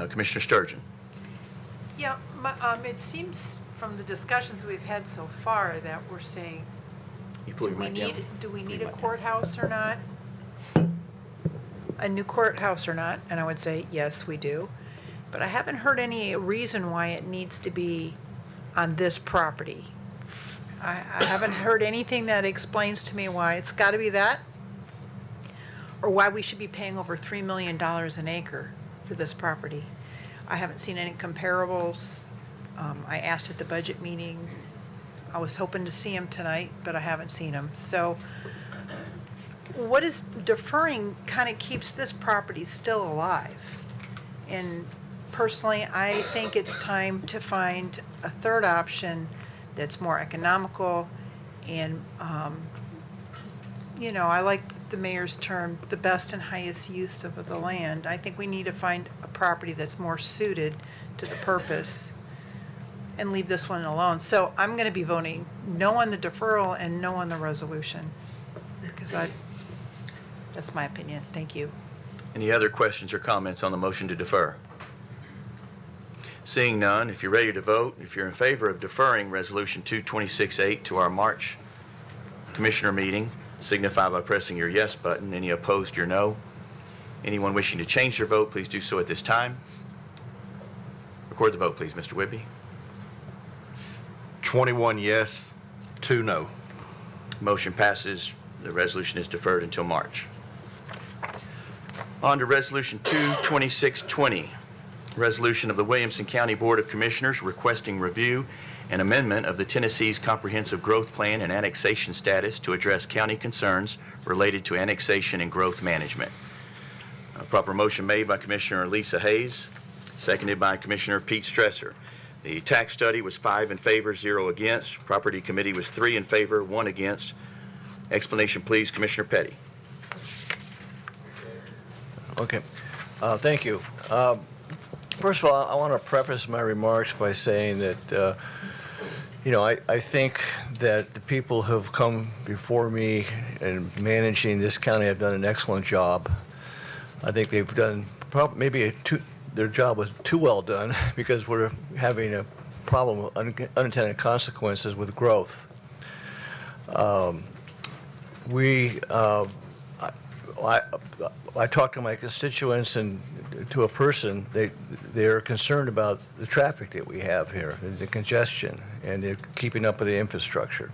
B: Commissioner Sturgeon.
E: Yeah, it seems from the discussions we've had so far that we're saying,
B: You pull your mic down.
E: do we need a courthouse or not? A new courthouse or not? And I would say, yes, we do. But I haven't heard any reason why it needs to be on this property. I haven't heard anything that explains to me why it's got to be that, or why we should be paying over $3 million an acre for this property. I haven't seen any comparables. I asked at the budget meeting. I was hoping to see them tonight, but I haven't seen them. So what is deferring kind of keeps this property still alive. And personally, I think it's time to find a third option that's more economical and, I like the mayor's term, the best and highest use of the land. I think we need to find a property that's more suited to the purpose and leave this one alone. So I'm going to be voting no on the deferral and no on the resolution, because that's my opinion. Thank you.
B: Any other questions or comments on the motion to defer? Seeing none, if you're ready to vote, if you're in favor of deferring Resolution 226-8 to our March Commissioner meeting, signify by pressing your yes button. Any opposed, your no. Anyone wishing to change their vote, please do so at this time. Record the vote, please, Mr. Whitby.
O: 21 yes, 2 no.
B: Motion passes. The resolution is deferred until March. On to Resolution 226-20. Resolution of the Williamson County Board of Commissioners requesting review and amendment of the Tennessee's Comprehensive Growth Plan and annexation status to address county concerns related to annexation and growth management. A proper motion made by Commissioner Lisa Hayes, seconded by Commissioner Pete Stresser. The tax study was 5 in favor, 0 against. Property Committee was 3 in favor, 1 against. Explanation, please, Commissioner Petty.
U: Okay. Thank you. First of all, I want to preface my remarks by saying that, I think that the people who have come before me in managing this county have done an excellent job. I think they've done their job was too well done because we're having a problem with unintended consequences with growth. I talk to my constituents and to a person, they're concerned about the traffic that we have here, the congestion, and they're keeping up with the infrastructure.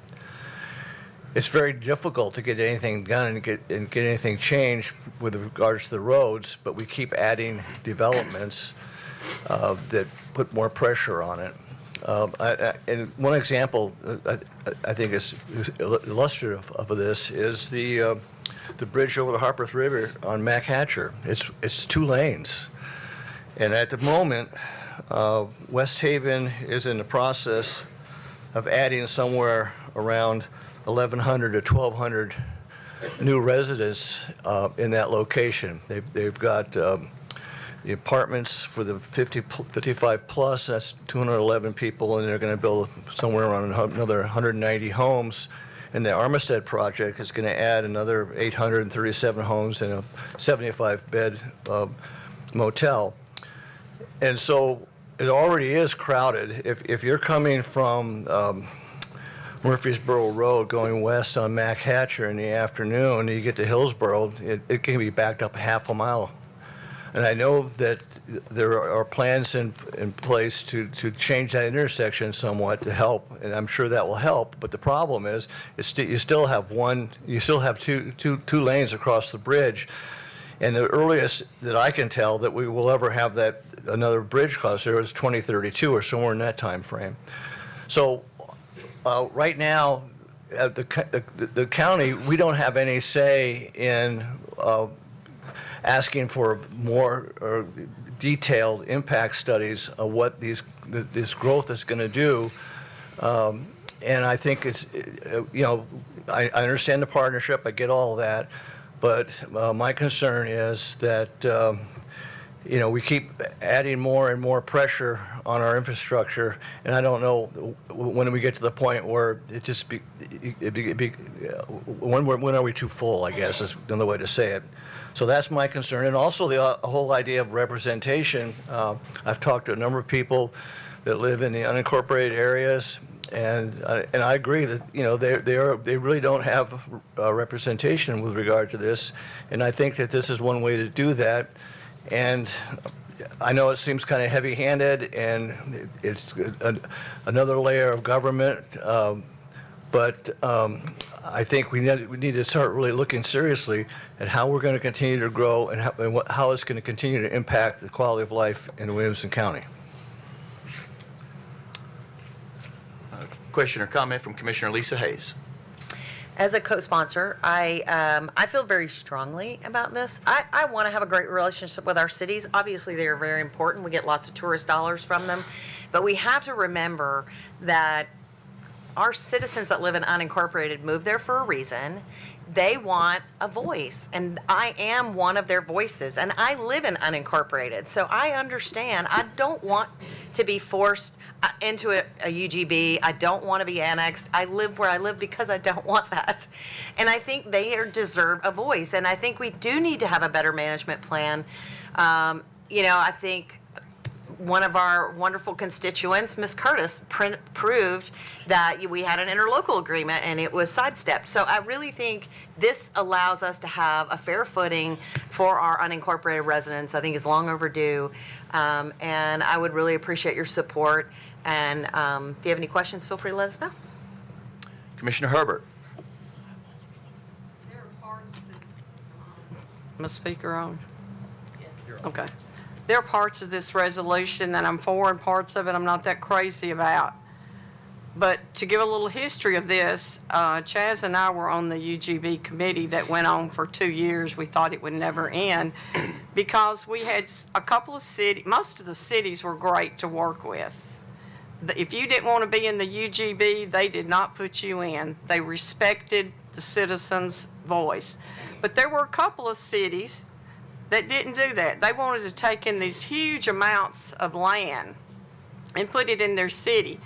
U: It's very difficult to get anything done and get anything changed with regards to the roads, but we keep adding developments that put more pressure on it. And one example I think is illustrative of this is the bridge over the Harpeth River on Mac Hatcher. It's 2 lanes. And at the moment, West Haven is in the process of adding somewhere around 1,100 to 1,200 new residents in that location. They've got the apartments for the 55 plus, that's 211 people, and they're going to build somewhere around another 190 homes. And the Armistead project is going to add another 837 homes and a 75-bed motel. And so it already is crowded. If you're coming from Murfreesboro Road going west on Mac Hatcher in the afternoon, and you get to Hillsboro, it can be backed up a half a mile. And I know that there are plans in place to change that intersection somewhat to help, and I'm sure that will help. But the problem is, you still have two lanes across the bridge, and the earliest that I can tell that we will ever have another bridge cross there is 2032 or somewhere in that time frame. So right now, the county, we don't have any say in asking for more detailed impact studies of what this growth is going to do. And I think it's, I understand the partnership, I get all of that, but my concern is that we keep adding more and more pressure on our infrastructure, and I don't know when we get to the point where when are we too full, I guess is another way to say it. So that's my concern. And also the whole idea of representation. I've talked to a number of people that live in the unincorporated areas, and I agree that, they really don't have representation with regard to this, and I think that this is one way to do that. And I know it seems kind of heavy-handed, and it's another layer of government, but I think we need to start really looking seriously at how we're going to continue to grow and how it's going to continue to impact the quality of life in Williamson County.
B: Question or comment from Commissioner Lisa Hayes.
T: As a co-sponsor, I feel very strongly about this. I want to have a great relationship with our cities. Obviously, they are very important. We get lots of tourist dollars from them. But we have to remember that our citizens that live in unincorporated move there for a reason. They want a voice, and I am one of their voices, and I live in unincorporated, so I understand. I don't want to be forced into a UGB. I don't want to be annexed. I live where I live because I don't want that, and I think they deserve a voice, and I think we do need to have a better management plan. I think one of our wonderful constituents, Ms. Curtis, proved that we had an interlocal agreement and it was sidestepped. So I really think this allows us to have a fair footing for our unincorporated residents. I think it's long overdue. And I would really appreciate your support. And if you have any questions, feel free to let us know.
B: Commissioner Herbert.
A: There are parts of this. Am I speaker on? Yes. Okay. There are parts of this resolution that I'm for, and parts of it I'm not that crazy about. But to give a little history of this, Chaz and I were on the UGB committee that went on for 2 years. We thought it would never end because we had a couple of cities, most of the cities were great to work with. If you didn't want to be in the UGB, they did not put you in. They respected the citizens' voice. But there were a couple of cities that didn't do that. They wanted to take in these huge amounts of land and put it in their city.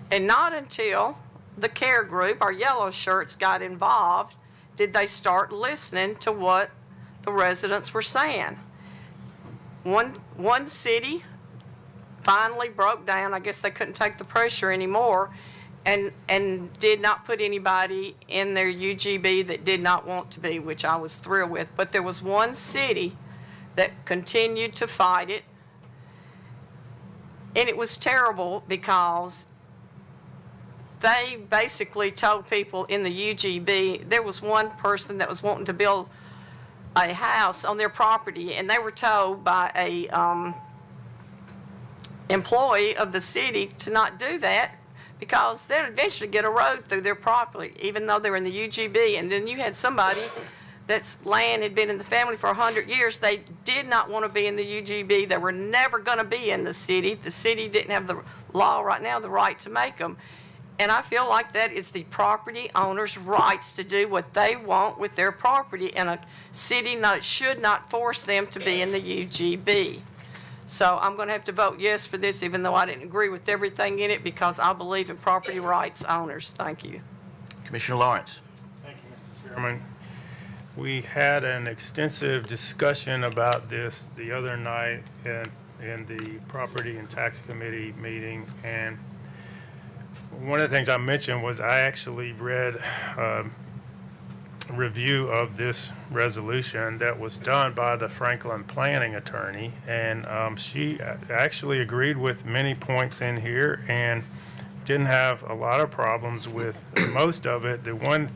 A: And not until the CARE group, our yellow shirts, got involved did they start listening to what the residents were saying. One city finally broke down. I guess they couldn't take the pressure anymore and did not put anybody in their UGB that did not want to be, which I was thrilled with. But there was one city that continued to fight it. And it was terrible because they basically told people in the UGB, there was one person that was wanting to build a house on their property, and they were told by a employee of the city to not do that because they'd eventually get a road through their property, even though they were in the UGB. And then you had somebody that's land had been in the family for 100 years. They did not want to be in the UGB. They were never going to be in the city. The city didn't have the law right now, the right to make them. And I feel like that is the property owner's rights to do what they want with their property, and a city should not force them to be in the UGB. So I'm going to have to vote yes for this, even though I didn't agree with everything in it, because I believe in property rights owners. Thank you.
B: Commissioner Lawrence.
J: Thank you, Mr. Chairman. We had an extensive discussion about this the other night in the Property and Tax Committee meeting, and one of the things I mentioned was I actually read a review of this resolution that was done by the Franklin planning attorney, and she actually agreed with many points in here and didn't have a lot of problems with most of it. The one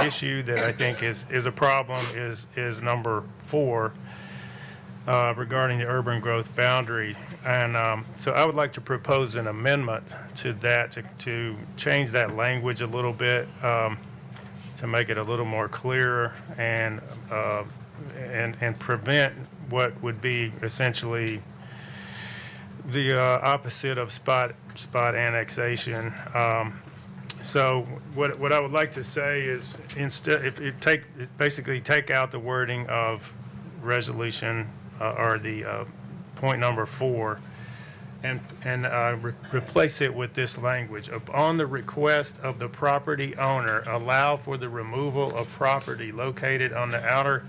J: issue that I think is a problem is number 4 regarding the urban growth boundary. And so I would like to propose an amendment to that to change that language a little bit to make it a little more clear and prevent what would be essentially the opposite of spot annexation. So what I would like to say is instead, basically take out the wording of resolution or the point number 4, and replace it with this language. Upon the request of the property owner, allow for the removal of property located on the outer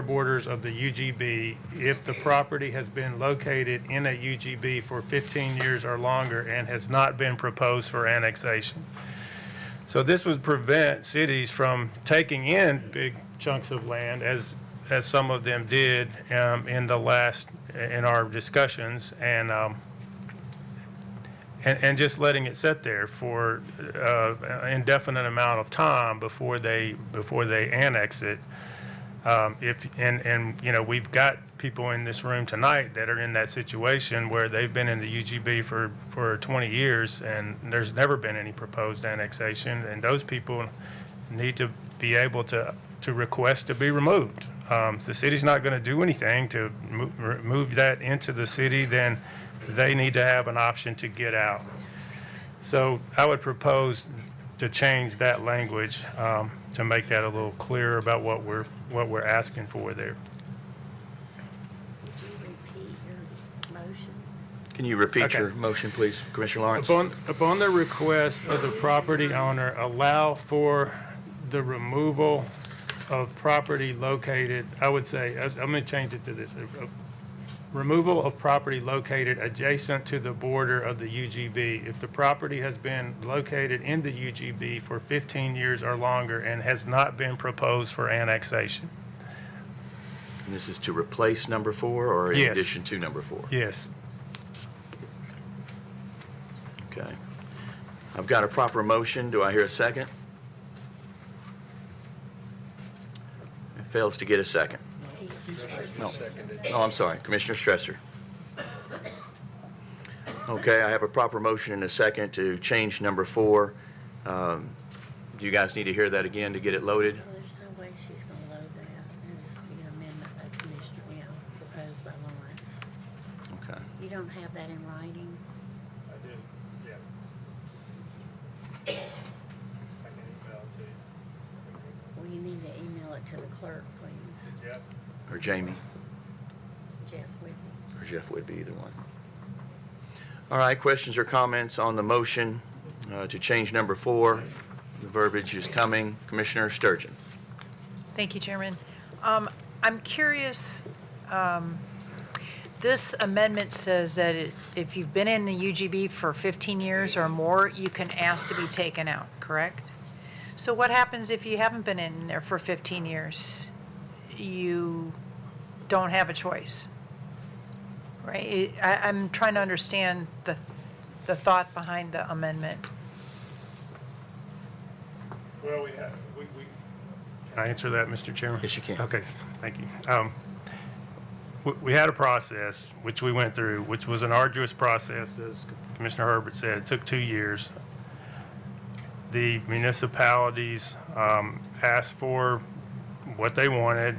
J: borders of the UGB if the property has been located in a UGB for 15 years or longer and has not been proposed for annexation. So this would prevent cities from taking in big chunks of land as some of them did in our discussions, and just letting it sit there for an indefinite amount of time before they annex it. We've got people in this room tonight that are in that situation where they've been in the UGB for 20 years and there's never been any proposed annexation, and those people need to be able to request to be removed. If the city's not going to do anything to move that into the city, then they need to have an option to get out. So I would propose to change that language to make that a little clearer about what we're asking for there.
K: Would you repeat your motion?
B: Can you repeat
J: Okay.
B: your motion, please, Commissioner Lawrence?
J: Upon the request of the property owner, allow for the removal of property located, I would say, I'm going to change it to this. Removal of property located adjacent to the border of the UGB if the property has been located in the UGB for 15 years or longer and has not been proposed for annexation.
B: And this is to replace number 4 or in
J: Yes.
B: addition to number 4?
J: Yes.
B: Okay. I've got a proper motion. Do I hear a second? It fails to get a second. No. Oh, I'm sorry, Commissioner Stresser. Okay, I have a proper motion and a second to change number 4. Do you guys need to hear that again to get it loaded?
K: Well, there's no way she's going to load that. It'll just be an amendment by Commissioner, proposed by Lawrence.
B: Okay.
K: You don't have that in writing?
J: I did, yeah. I can email it to you.
K: Well, you need to email it to the clerk, please.
J: Yes.
B: Or Jamie,
K: Jeff Whitney.
B: or Jeff Woodby, either one. All right, questions or comments on the motion to change number 4? The verbiage is coming. Commissioner Sturgeon.
E: Thank you, Chairman. I'm curious, this amendment says that if you've been in the UGB for 15 years or more, you can ask to be taken out, correct? So what happens if you haven't been in there for 15 years? You don't have a choice, right? I'm trying to understand the thought behind the amendment.
J: Well, can I answer that, Mr. Chairman?
B: Yes, you can.
J: Okay, thank you. We had a process, which we went through, which was an arduous process, as Commissioner Herbert said. It took 2 years. The municipalities asked for what they wanted.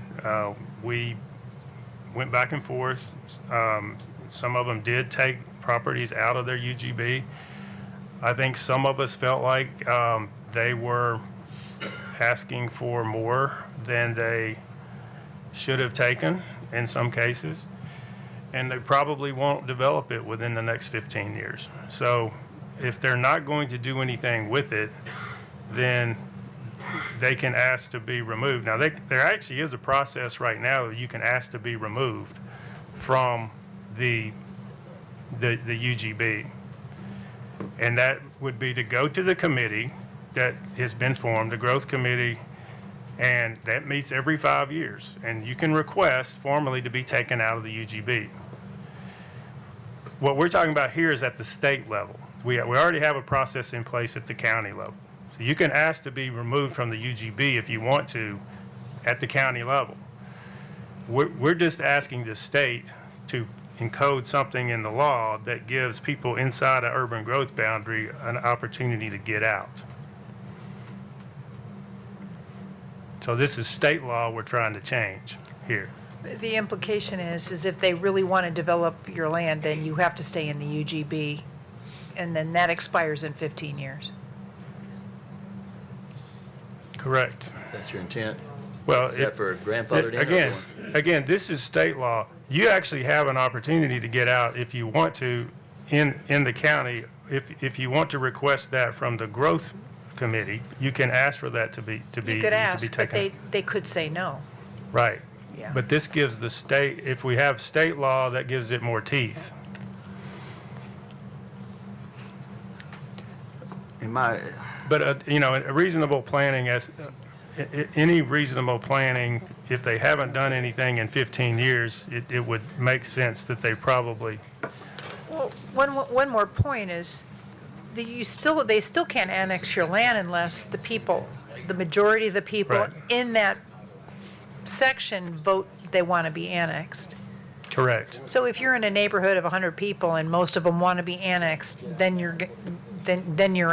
J: We went back and forth. Some of them did take properties out of their UGB. I think some of us felt like they were asking for more than they should have taken in some cases, and they probably won't develop it within the next 15 years. So if they're not going to do anything with it, then they can ask to be removed. Now, there actually is a process right now that you can ask to be removed from the UGB. And that would be to go to the committee that has been formed, the growth committee, and that meets every 5 years. And you can request formally to be taken out of the UGB. What we're talking about here is at the state level. We already have a process in place at the county level. So you can ask to be removed from the UGB if you want to at the county level. We're just asking the state to encode something in the law that gives people inside an urban growth boundary an opportunity to get out. So this is state law we're trying to change here.
E: The implication is if they really want to develop your land, then you have to stay in the UGB, and then that expires in 15 years.
J: Correct.
B: That's your intent?
J: Well,
B: Except for grandfathered in or
J: again, this is state law. You actually have an opportunity to get out if you want to in the county. If you want to request that from the growth committee, you can ask for that to be
E: You could ask, but
J: taken.
E: they could say no.
J: Right.
E: Yeah.
J: But this gives the state, if we have state law, that gives it more teeth. But, reasonable planning, any reasonable planning, if they haven't done anything in 15 years, it would make sense that they probably,
E: Well, one more point is that they still can't annex your land unless the majority of the people
J: Right.
E: in that section vote they want to be annexed.
J: correct.
E: So if you're in a neighborhood of 100 people and most of them want to be annexed, then you're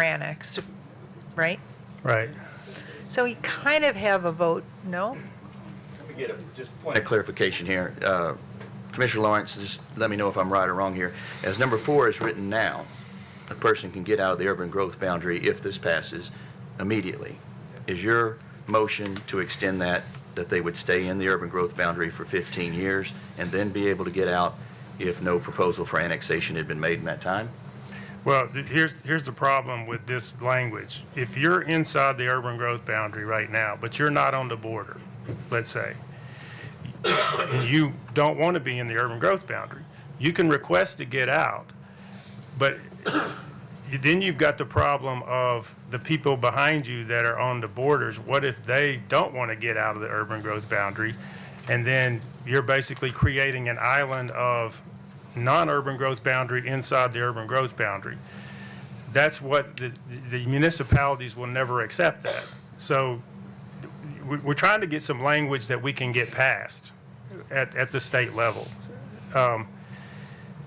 E: annexed, right?
J: Right.
E: So you kind of have a vote, no?
B: Point of clarification here. Commissioner Lawrence, just let me know if I'm right or wrong here. As number 4 is written now, a person can get out of the urban growth boundary if this passes immediately. Is your motion to extend that they would stay in the urban growth boundary for 15 years and then be able to get out if no proposal for annexation had been made in that time?
J: Well, here's the problem with this language. If you're inside the urban growth boundary right now, but you're not on the border, let's say, and you don't want to be in the urban growth boundary, you can request to get out, but then you've got the problem of the people behind you that are on the borders. What if they don't want to get out of the urban growth boundary? And then you're basically creating an island of non-urban growth boundary inside the urban growth boundary. That's what the municipalities will never accept that. So we're trying to get some language that we can get passed at the state level.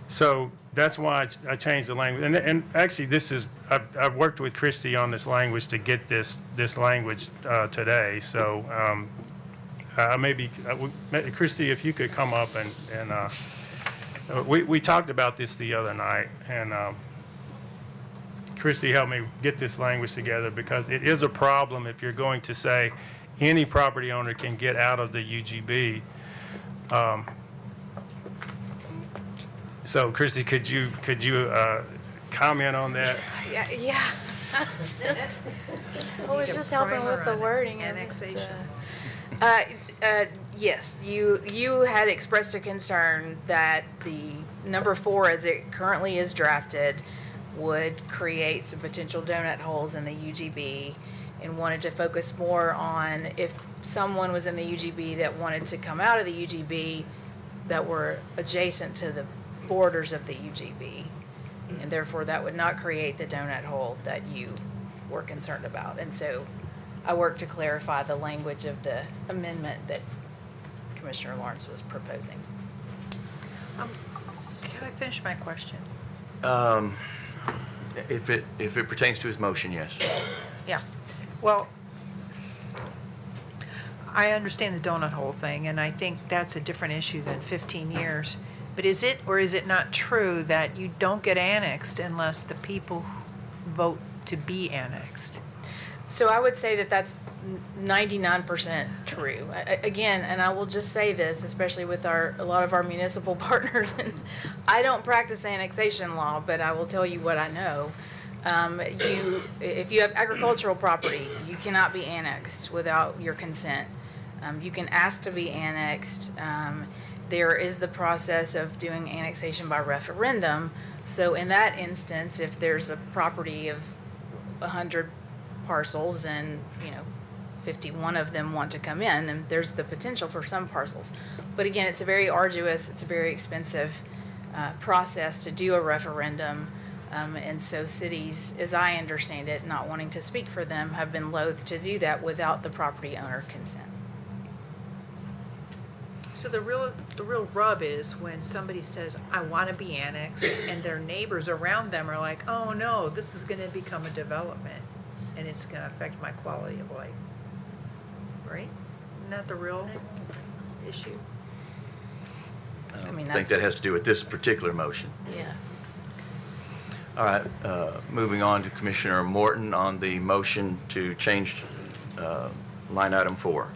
J: So that's why I changed the language. And actually, I've worked with Christie on this language to get this language today. So Christie, if you could come up and we talked about this the other night, and Christie helped me get this language together because it is a problem if you're going to say any property owner can get out of the UGB. So, Christie, could you comment on that?
L: Yeah. I was just helping with the wording.
E: Annexation.
L: Yes, you had expressed a concern that the number 4, as it currently is drafted, would create some potential donut holes in the UGB, and wanted to focus more on if someone was in the UGB that wanted to come out of the UGB that were adjacent to the borders of the UGB, and therefore that would not create the donut hole that you were concerned about. And so I worked to clarify the language of the amendment that Commissioner Lawrence was proposing.
E: Can I finish my question?
B: If it pertains to his motion, yes.
E: Yeah. Well, I understand the donut hole thing, and I think that's a different issue than 15 years. But is it or is it not true that you don't get annexed unless the people vote to be annexed?
L: So I would say that that's 99% true. Again, and I will just say this, especially with a lot of our municipal partners, and I don't practice annexation law, but I will tell you what I know. If you have agricultural property, you cannot be annexed without your consent. You can ask to be annexed. There is the process of doing annexation by referendum. So in that instance, if there's a property of 100 parcels and 51 of them want to come in, then there's the potential for some parcels. But again, it's a very arduous, it's a very expensive process to do a referendum. And so cities, as I understand it, not wanting to speak for them, have been loath to do that without the property owner consent.
E: So the real rub is when somebody says, I want to be annexed, and their neighbors around them are like, oh no, this is going to become a development, and it's going to affect my quality of life. Right? Isn't that the real issue?
B: I think that has to do with this particular motion.
L: Yeah.
B: All right, moving on to Commissioner Morton on the motion to change line item 4.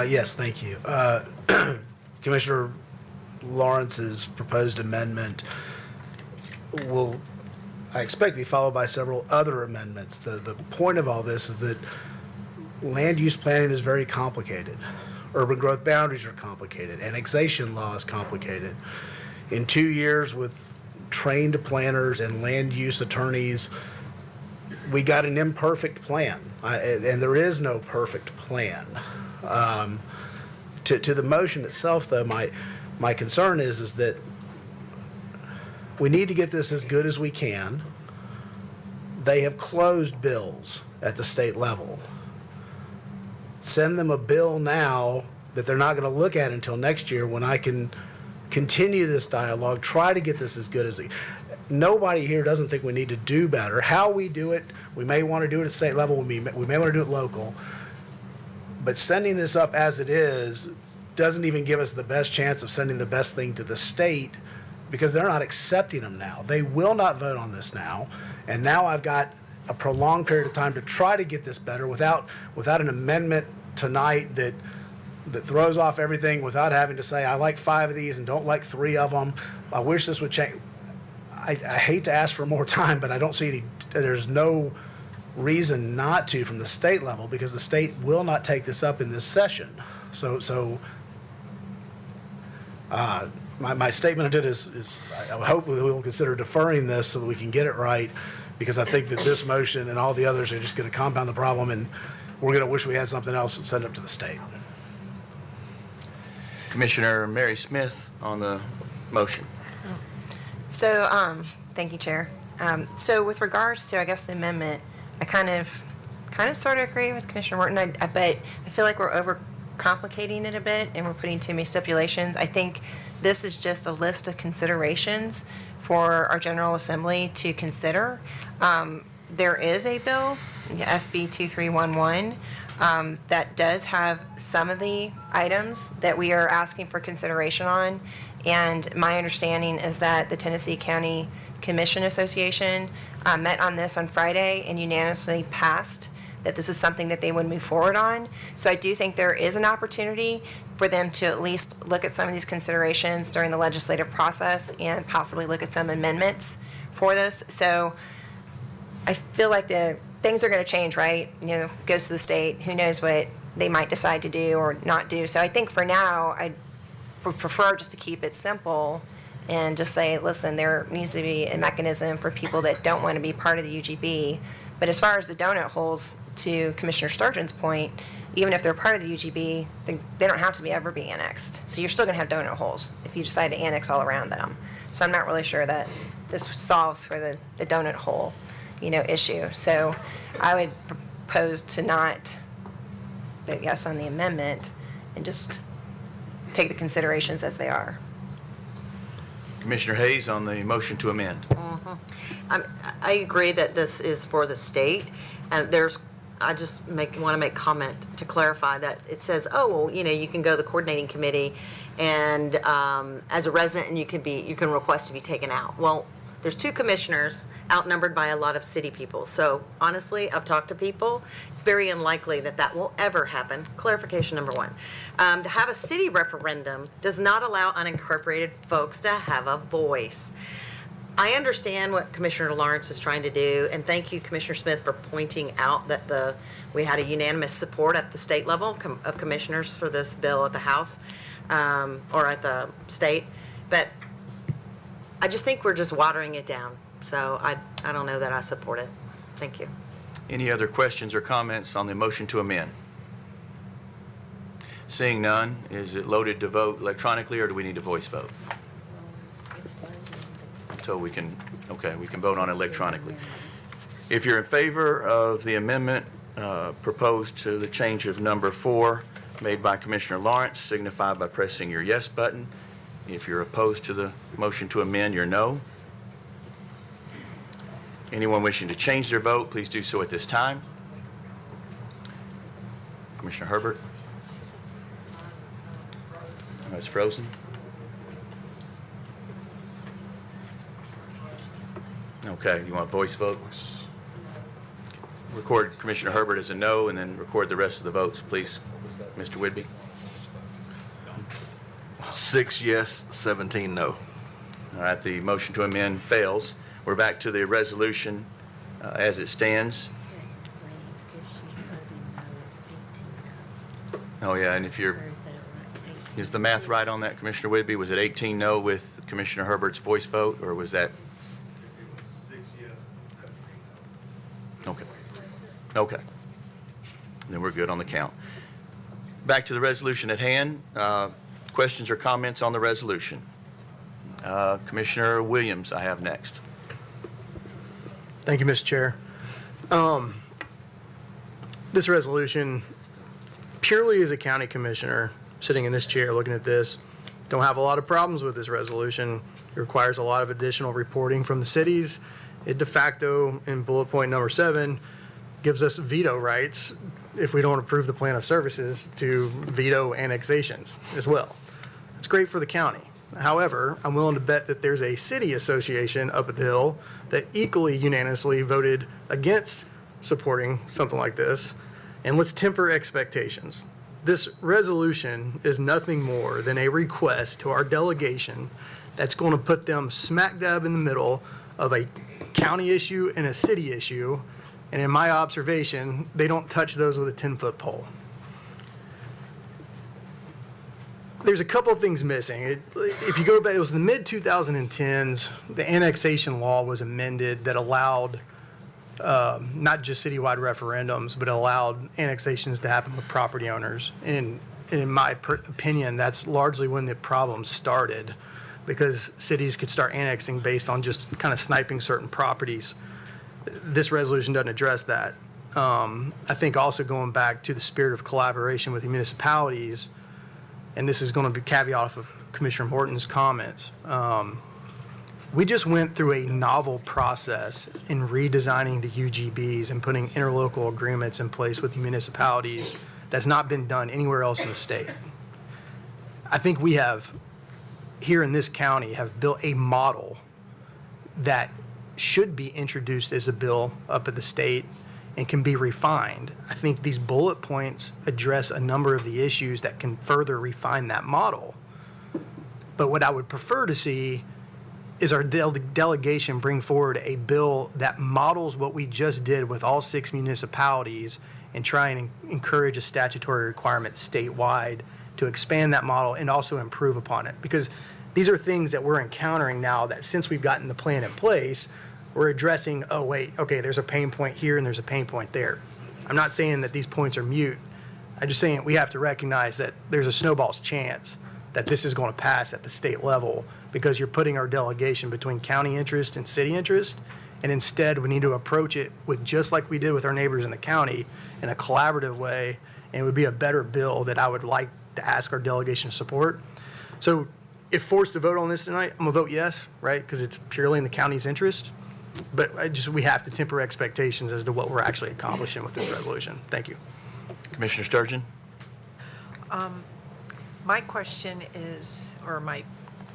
H: Yes, thank you. Commissioner Lawrence's proposed amendment will, I expect, be followed by several other amendments. The point of all this is that land use planning is very complicated. Urban growth boundaries are complicated. Annexation law is complicated. In 2 years with trained planners and land use attorneys, we got an imperfect plan, and there is no perfect plan. To the motion itself, though, my concern is that we need to get this as good as we can. They have closed bills at the state level. Send them a bill now that they're not going to look at until next year, when I can continue this dialogue, try to get this as good as nobody here doesn't think we need to do better. How we do it, we may want to do it at state level, we may want to do it local. But sending this up as it is doesn't even give us the best chance of sending the best thing to the state, because they're not accepting them now. They will not vote on this now. And now I've got a prolonged period of time to try to get this better without an amendment tonight that throws off everything, without having to say, I like 5 of these and don't like 3 of them. I wish this would change. I hate to ask for more time, but I don't see there's no reason not to from the state level, because the state will not take this up in this session. My statement on it is I hope we will consider deferring this so that we can get it right, because I think that this motion and all the others are just going to compound the problem, and we're going to wish we had something else and send it up to the state.
B: Commissioner Mary Smith on the motion.
M: So, thank you, Chair. So with regards to, I guess, the amendment, I kind of sort of agree with Commissioner Morton, but I feel like we're overcomplicating it a bit and we're putting too many stipulations. I think this is just a list of considerations for our General Assembly to consider. There is a bill, SB 2311, that does have some of the items that we are asking for consideration on. And my understanding is that the Tennessee County Commission Association met on this on Friday and unanimously passed that this is something that they would move forward on. So I do think there is an opportunity for them to at least look at some of these considerations during the legislative process and possibly look at some amendments for this. So I feel like the things are going to change, right? You know, it goes to the state. Who knows what they might decide to do or not do. So I think for now, I would prefer just to keep it simple and just say, listen, there needs to be a mechanism for people that don't want to be part of the UGB. But as far as the donut holes, to Commissioner Sturgeon's point, even if they're part of the UGB, they don't have to ever be annexed. So you're still going to have donut holes if you decide to annex all around them. So I'm not really sure that this solves for the donut hole, issue. So I would propose to not vote yes on the amendment and just take the considerations as they are.
B: Commissioner Hayes on the motion to amend.
T: I agree that this is for the state, and I just want to make comment to clarify that it says, oh, well, you can go to the coordinating committee and as a resident, and you can request to be taken out. Well, there's 2 commissioners outnumbered by a lot of city people. So honestly, I've talked to people. It's very unlikely that will ever happen. Clarification number 1. To have a city referendum does not allow unincorporated folks to have a voice. I understand what Commissioner Lawrence is trying to do, and thank you, Commissioner Smith, for pointing out that we had a unanimous support at the state level of commissioners for this bill at the House or at the state. But I just think we're just watering it down. So I don't know that I support it. Thank you.
B: Any other questions or comments on the motion to amend? Seeing none, is it loaded to vote electronically, or do we need a voice vote? So we can vote on it electronically. If you're in favor of the amendment proposed to the change of number 4 made by Commissioner Lawrence, signify by pressing your yes button. If you're opposed to the motion to amend, your no. Anyone wishing to change their vote, please do so at this time. Commissioner Herbert? Oh, it's frozen. Okay, you want a voice vote? Record Commissioner Herbert as a no, and then record the rest of the votes, please, Mr. Whidbey.
O: 6 yes, 17 no.
B: All right, the motion to amend fails. We're back to the resolution as it stands. Oh, yeah, and if you're, is the math right on that, Commissioner Whitby? Was it 18 no with Commissioner Herbert's voice vote, or was that? Okay. Okay. Then we're good on the count. Back to the resolution at hand. Questions or comments on the resolution? Commissioner Williams, I have next.
Q: Thank you, Mr. Chair. This resolution, purely as a county commissioner, sitting in this chair looking at this, don't have a lot of problems with this resolution. It requires a lot of additional reporting from the cities. It de facto, in bullet point number 7, gives us veto rights if we don't approve the plan of services to veto annexations as well. It's great for the county. However, I'm willing to bet that there's a city association up at the hill that equally unanimously voted against supporting something like this. And let's temper expectations. This resolution is nothing more than a request to our delegation that's going to put them smack dab in the middle of a county issue and a city issue. And in my observation, they don't touch those with a 10-foot pole. There's a couple of things missing. If you go back, it was the mid-2010s, the annexation law was amended that allowed not just citywide referendums, but allowed annexations to happen with property owners. And in my opinion, that's largely when the problem started, because cities could start annexing based on just kind of sniping certain properties. This resolution doesn't address that. I think also going back to the spirit of collaboration with the municipalities, and this is going to be caveat off of Commissioner Morton's comments. We just went through a novel process in redesigning the UGBs and putting interlocal agreements in place with the municipalities that's not been done anywhere else in the state. I think we have, here in this county, have built a model that should be introduced as a bill up at the state and can be refined. I think these bullet points address a number of the issues that can further refine that model. But what I would prefer to see is our delegation bring forward a bill that models what we just did with all 6 municipalities and try and encourage a statutory requirement statewide to expand that model and also improve upon it. Because these are things that we're encountering now that since we've gotten the plan in place, we're addressing, oh, wait, okay, there's a pain point here and there's a pain point there. I'm not saying that these points are mute. I'm just saying we have to recognize that there's a snowball's chance that this is going to pass at the state level because you're putting our delegation between county interest and city interest. And instead, we need to approach it with just like we did with our neighbors in the county in a collaborative way. And it would be a better bill that I would like to ask our delegation to support. So if forced to vote on this tonight, I'm going to vote yes, right? Because it's purely in the county's interest. But we have to temper expectations as to what we're actually accomplishing with this resolution. Thank you.
B: Commissioner Sturgeon?
E: My question is, or my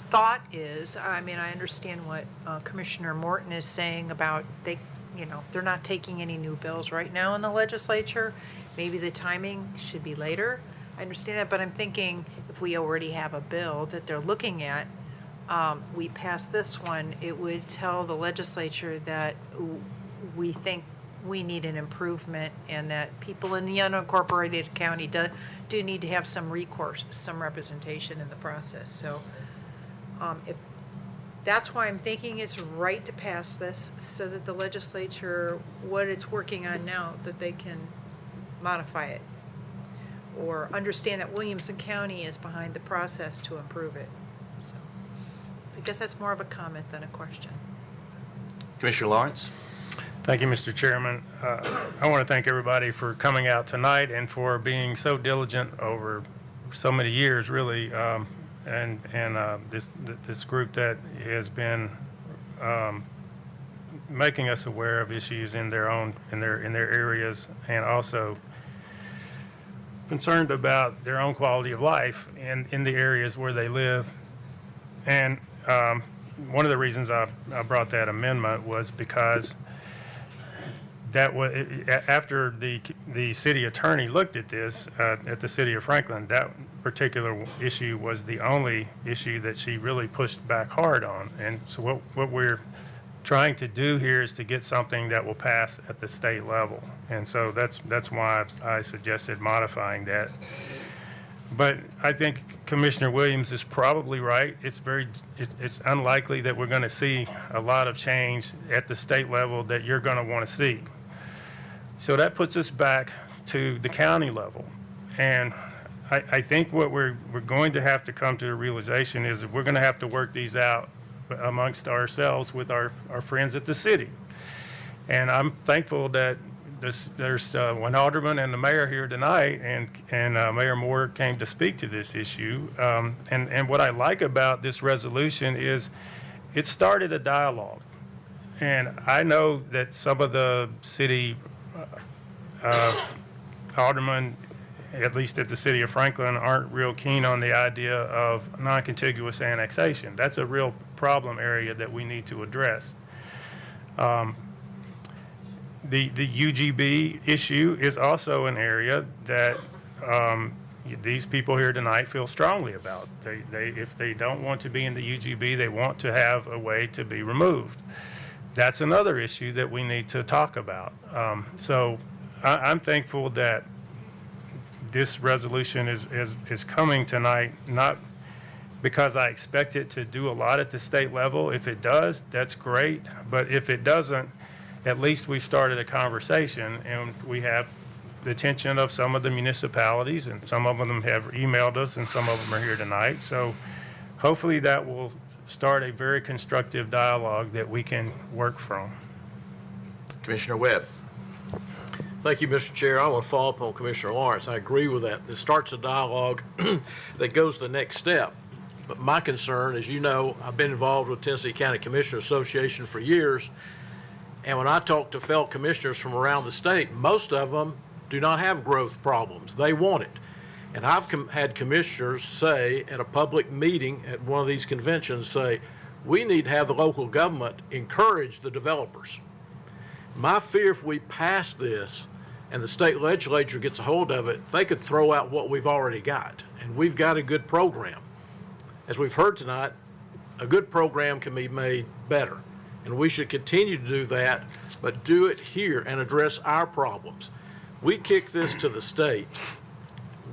E: thought is, I mean, I understand what Commissioner Morton is saying about they're not taking any new bills right now in the legislature. Maybe the timing should be later. I understand that, but I'm thinking if we already have a bill that they're looking at, we pass this one, it would tell the legislature that we think we need an improvement and that people in the unincorporated county do need to have some recourse, some representation in the process. So if that's why I'm thinking it's right to pass this so that the legislature, what it's working on now, that they can modify it or understand that Williamson County is behind the process to improve it. So I guess that's more of a comment than a question.
B: Commissioner Lawrence?
J: Thank you, Mr. Chairman. I want to thank everybody for coming out tonight and for being so diligent over so many years, really, and this group that has been making us aware of issues in their areas, and also concerned about their own quality of life in the areas where they live. And one of the reasons I brought that amendment was because that was, after the city attorney looked at this, at the city of Franklin, that particular issue was the only issue that she really pushed back hard on. And so what we're trying to do here is to get something that will pass at the state level. And so that's why I suggested modifying that. But I think Commissioner Williams is probably right. It's unlikely that we're going to see a lot of change at the state level that you're going to want to see. So that puts us back to the county level. And I think what we're going to have to come to a realization is that we're going to have to work these out amongst ourselves with our friends at the city. And I'm thankful that there's one alderman and the mayor here tonight, and Mayor Moore came to speak to this issue. And what I like about this resolution is it started a dialogue. And I know that some of the city aldermen, at least at the city of Franklin, aren't real keen on the idea of non-contiguous annexation. That's a real problem area that we need to address. The UGB issue is also an area that these people here tonight feel strongly about. If they don't want to be in the UGB, they want to have a way to be removed. That's another issue that we need to talk about. So I'm thankful that this resolution is coming tonight, not because I expect it to do a lot at the state level. If it does, that's great. But if it doesn't, at least we've started a conversation, and we have the attention of some of the municipalities, and some of them have emailed us, and some of them are here tonight. So hopefully that will start a very constructive dialogue that we can work from.
B: Commissioner Webb.
N: Thank you, Mr. Chair. I want to follow up on Commissioner Lawrence. I agree with that. This starts a dialogue that goes to the next step. But my concern, as you know, I've been involved with Tennessee County Commissioners Association for years. And when I talk to fellow commissioners from around the state, most of them do not have growth problems. They want it. And I've had commissioners say at a public meeting at one of these conventions, say, we need to have the local government encourage the developers. My fear, if we pass this and the state legislature gets a hold of it, they could throw out what we've already got. And we've got a good program. As we've heard tonight, a good program can be made better. And we should continue to do that, but do it here and address our problems. We kick this to the state,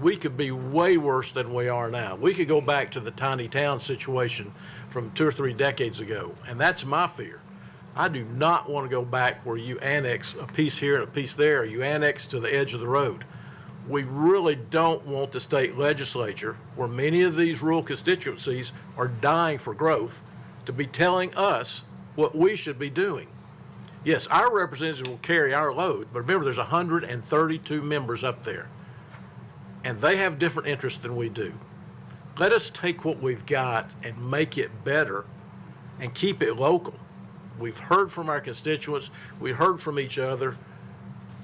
N: we could be way worse than we are now. We could go back to the tiny town situation from 2 or 3 decades ago, and that's my fear. I do not want to go back where you annex a piece here and a piece there, you annex to the edge of the road. We really don't want the state legislature, where many of these rural constituencies are dying for growth, to be telling us what we should be doing. Yes, our representatives will carry our load, but remember there's 132 members up there, and they have different interests than we do. Let us take what we've got and make it better and keep it local. We've heard from our constituents, we heard from each other.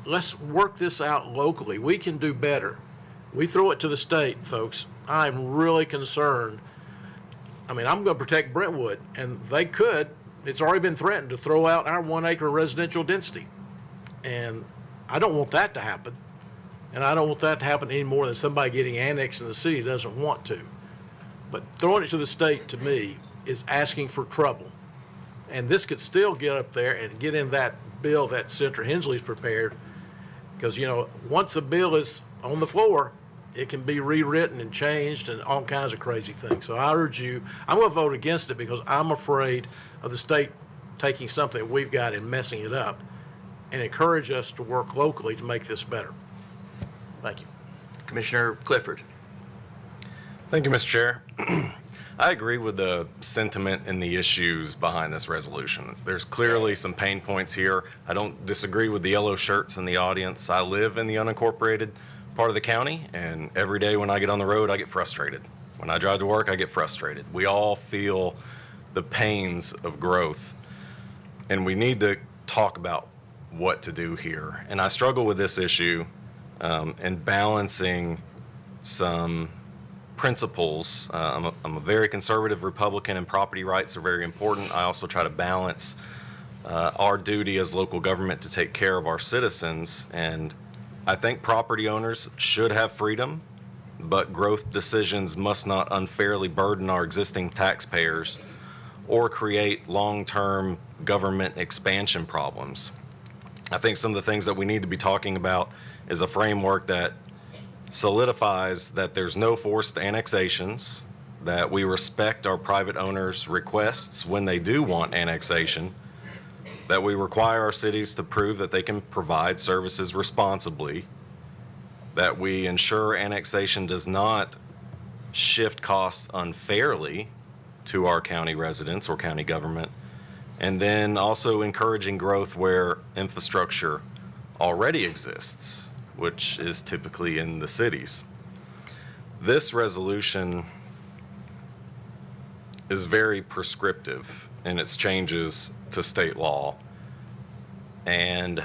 N: Let's work this out locally. We can do better. We throw it to the state, folks. I'm really concerned. I mean, I'm going to protect Brentwood, and they could. It's already been threatened to throw out our 1 acre residential density. And I don't want that to happen. And I don't want that to happen any more than somebody getting annexed in the city doesn't want to. But throwing it to the state, to me, is asking for trouble. And this could still get up there and get in that bill that Senator Hensley's prepared. Because, you know, once a bill is on the floor, it can be rewritten and changed and all kinds of crazy things. So I urge you, I'm going to vote against it because I'm afraid of the state taking something that we've got and messing it up, and encourage us to work locally to make this better. Thank you.
B: Commissioner Clifford.
F: Thank you, Mr. Chair. I agree with the sentiment and the issues behind this resolution. There's clearly some pain points here. I don't disagree with the yellow shirts in the audience. I live in the unincorporated part of the county, and every day when I get on the road, I get frustrated. When I drive to work, I get frustrated. We all feel the pains of growth, and we need to talk about what to do here. And I struggle with this issue and balancing some principles. I'm a very conservative Republican, and property rights are very important. I also try to balance our duty as local government to take care of our citizens. And I think property owners should have freedom, but growth decisions must not unfairly burden our existing taxpayers or create long-term government expansion problems. I think some of the things that we need to be talking about is a framework that solidifies that there's no forced annexations, that we respect our private owners' requests when they do want annexation, that we require our cities to prove that they can provide services responsibly, that we ensure annexation does not shift costs unfairly to our county residents or county government, and then also encouraging growth where infrastructure already exists, which is typically in the cities. This resolution is very prescriptive in its changes to state law, and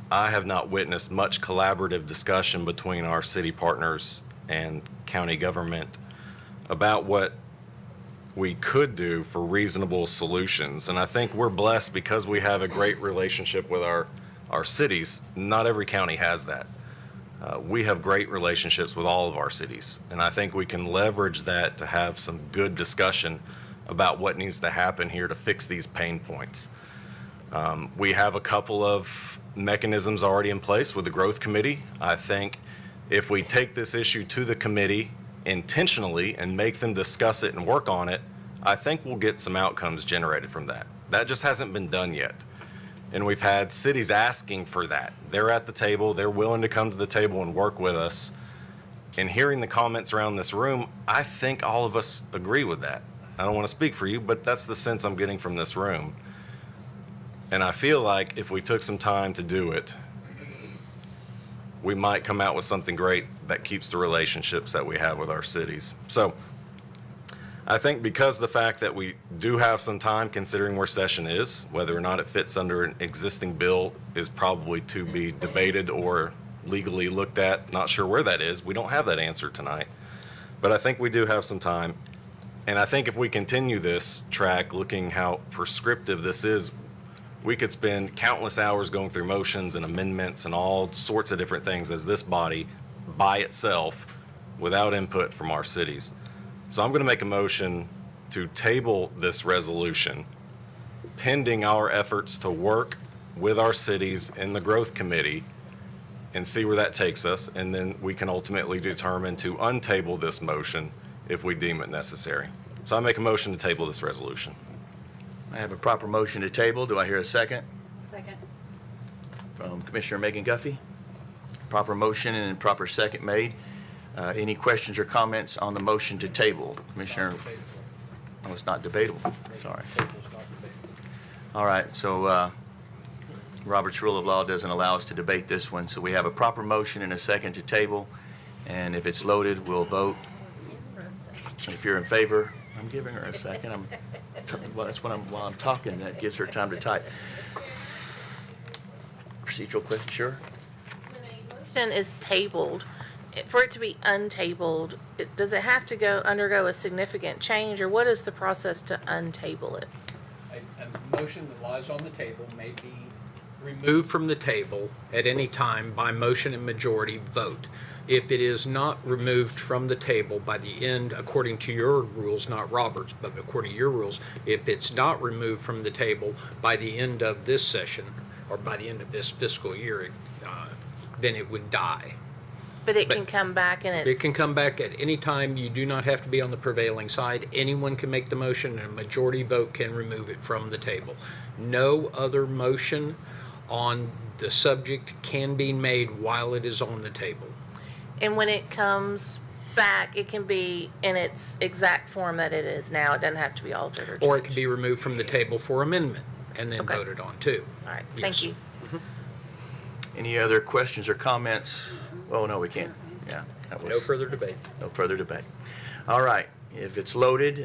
F: I have not witnessed much collaborative discussion between our city partners and county government about what we could do for reasonable solutions. And I think we're blessed because we have a great relationship with our cities. Not every county has that. We have great relationships with all of our cities, and I think we can leverage that to have some good discussion about what needs to happen here to fix these pain points. We have a couple of mechanisms already in place with the Growth Committee. I think if we take this issue to the committee intentionally and make them discuss it and work on it, I think we'll get some outcomes generated from that. That just hasn't been done yet. And we've had cities asking for that. They're at the table, they're willing to come to the table and work with us. And hearing the comments around this room, I think all of us agree with that. I don't want to speak for you, but that's the sense I'm getting from this room. And I feel like if we took some time to do it, we might come out with something great that keeps the relationships that we have with our cities. So I think because the fact that we do have some time, considering where session is, whether or not it fits under an existing bill is probably to be debated or legally looked at. Not sure where that is. We don't have that answer tonight. But I think we do have some time. And I think if we continue this track, looking how prescriptive this is, we could spend countless hours going through motions and amendments and all sorts of different things as this body by itself without input from our cities. So I'm going to make a motion to table this resolution pending our efforts to work with our cities in the Growth Committee and see where that takes us. And then we can ultimately determine to untable this motion if we deem it necessary. So I make a motion to table this resolution.
B: I have a proper motion to table. Do I hear a second?
E: Second.
B: From Commissioner Megan Guffey. Proper motion and proper second made. Any questions or comments on the motion to table? Commissioner? Oh, it's not debatable. Sorry. All right, so Robert's Rule of Law doesn't allow us to debate this one, so we have a proper motion and a second to table, and if it's loaded, we'll vote. If you're in favor, I'm giving her a second. Well, that's when while I'm talking, that gives her time to type. Procedural question, sure.
D: Motion is tabled. For it to be untabled, does it have to undergo a significant change, or what is the process to untable it?
C: A motion that lies on the table may be removed from the table at any time by motion and majority vote. If it is not removed from the table by the end, according to your rules, not Robert's, but according to your rules, if it's not removed from the table by the end of this session or by the end of this fiscal year, then it would die.
D: But it can come back and
C: It can come back at any time. You do not have to be on the prevailing side. Anyone can make the motion, and a majority vote can remove it from the table. No other motion on the subject can be made while it is on the table.
D: And when it comes back, it can be in its exact form that it is now. It doesn't have to be altered or changed.
C: Or it can be removed from the table for amendment and then
D: Okay.
C: voted on too.
D: All right,
C: Yes.
D: thank you.
B: Any other questions or comments? Oh, no, we can't. Yeah. that was-
C: No further debate.
B: No further debate. All right, if it's loaded,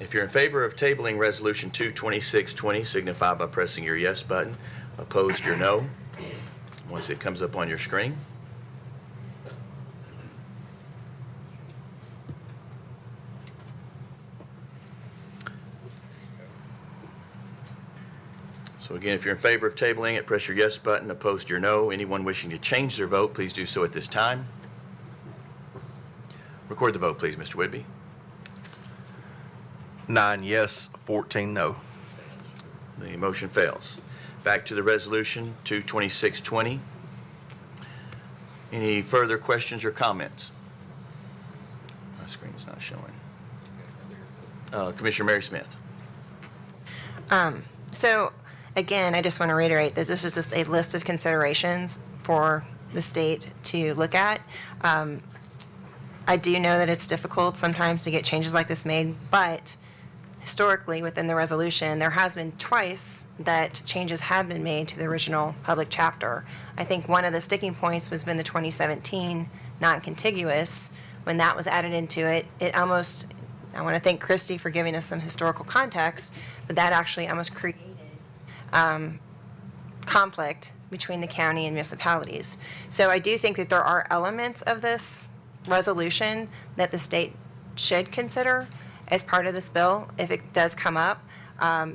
B: if you're in favor of tabling Resolution 22620, signify by pressing your yes button. Opposed, your no. Once it comes up on your screen. So So again, if you're in favor of tabling it, press your yes button. Opposed, your no. Anyone wishing to change their vote, please do so at this time. Record the vote, please, Mr. Whitby.
O: 9 yes, 14 no.
B: The motion fails. Back to the resolution 22620. Any further questions or comments? My screen's not showing. Commissioner Mary Smith.
M: So, again, I just want to reiterate that this is just a list of considerations for the state to look at. I do know that it's difficult sometimes to get changes like this made, but historically, within the resolution, there has been twice that changes have been made to the original public chapter. I think one of the sticking points was been the 2017 non-contiguous. When that was added into it, it almost, I want to thank Christy for giving us some historical context, but that actually almost created conflict between the county and municipalities. So I do think that there are elements of this resolution that the state should consider as part of this bill if it does come up.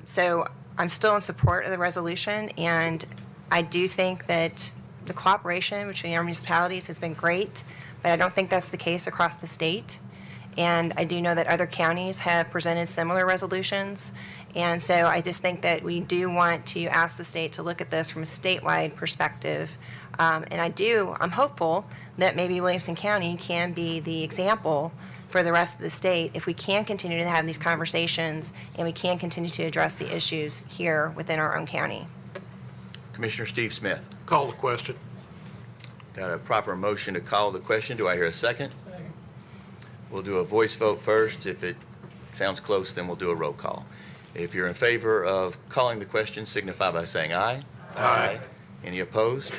M: So I'm still in support of the resolution, and I do think that the cooperation between our municipalities has been great, but I don't think that's the case across the state. And I do know that other counties have presented similar resolutions. And so I just think that we do want to ask the state to look at this from a statewide perspective. And I'm hopeful that maybe Williamson County can be the example for the rest of the state if we can continue to have these conversations and we can continue to address the issues here within our own county.
B: Commissioner Steve Smith.
N: Call the question.
B: Got a proper motion to call the question. Do I hear a second? We'll do a voice vote first. If it sounds close, then we'll do a roll call. If you're in favor of calling the question, signify by saying aye.
N: Aye.
B: Any opposed?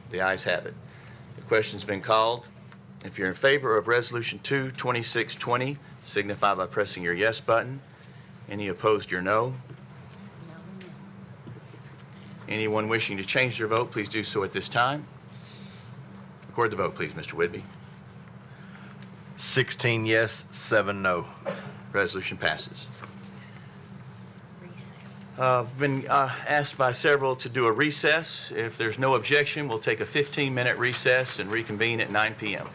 B: The ayes have it. The question's been called. If you're in favor of Resolution 22620, signify by pressing your yes button. Any opposed, your no. Anyone wishing to change their vote, please do so at this time. Record the vote, please, Mr. Whitby.
O: 16 yes, 7 no.
B: Resolution passes. I've been asked by several to do a recess. If there's no objection, we'll take a 15-minute recess and reconvene at 9 p.m.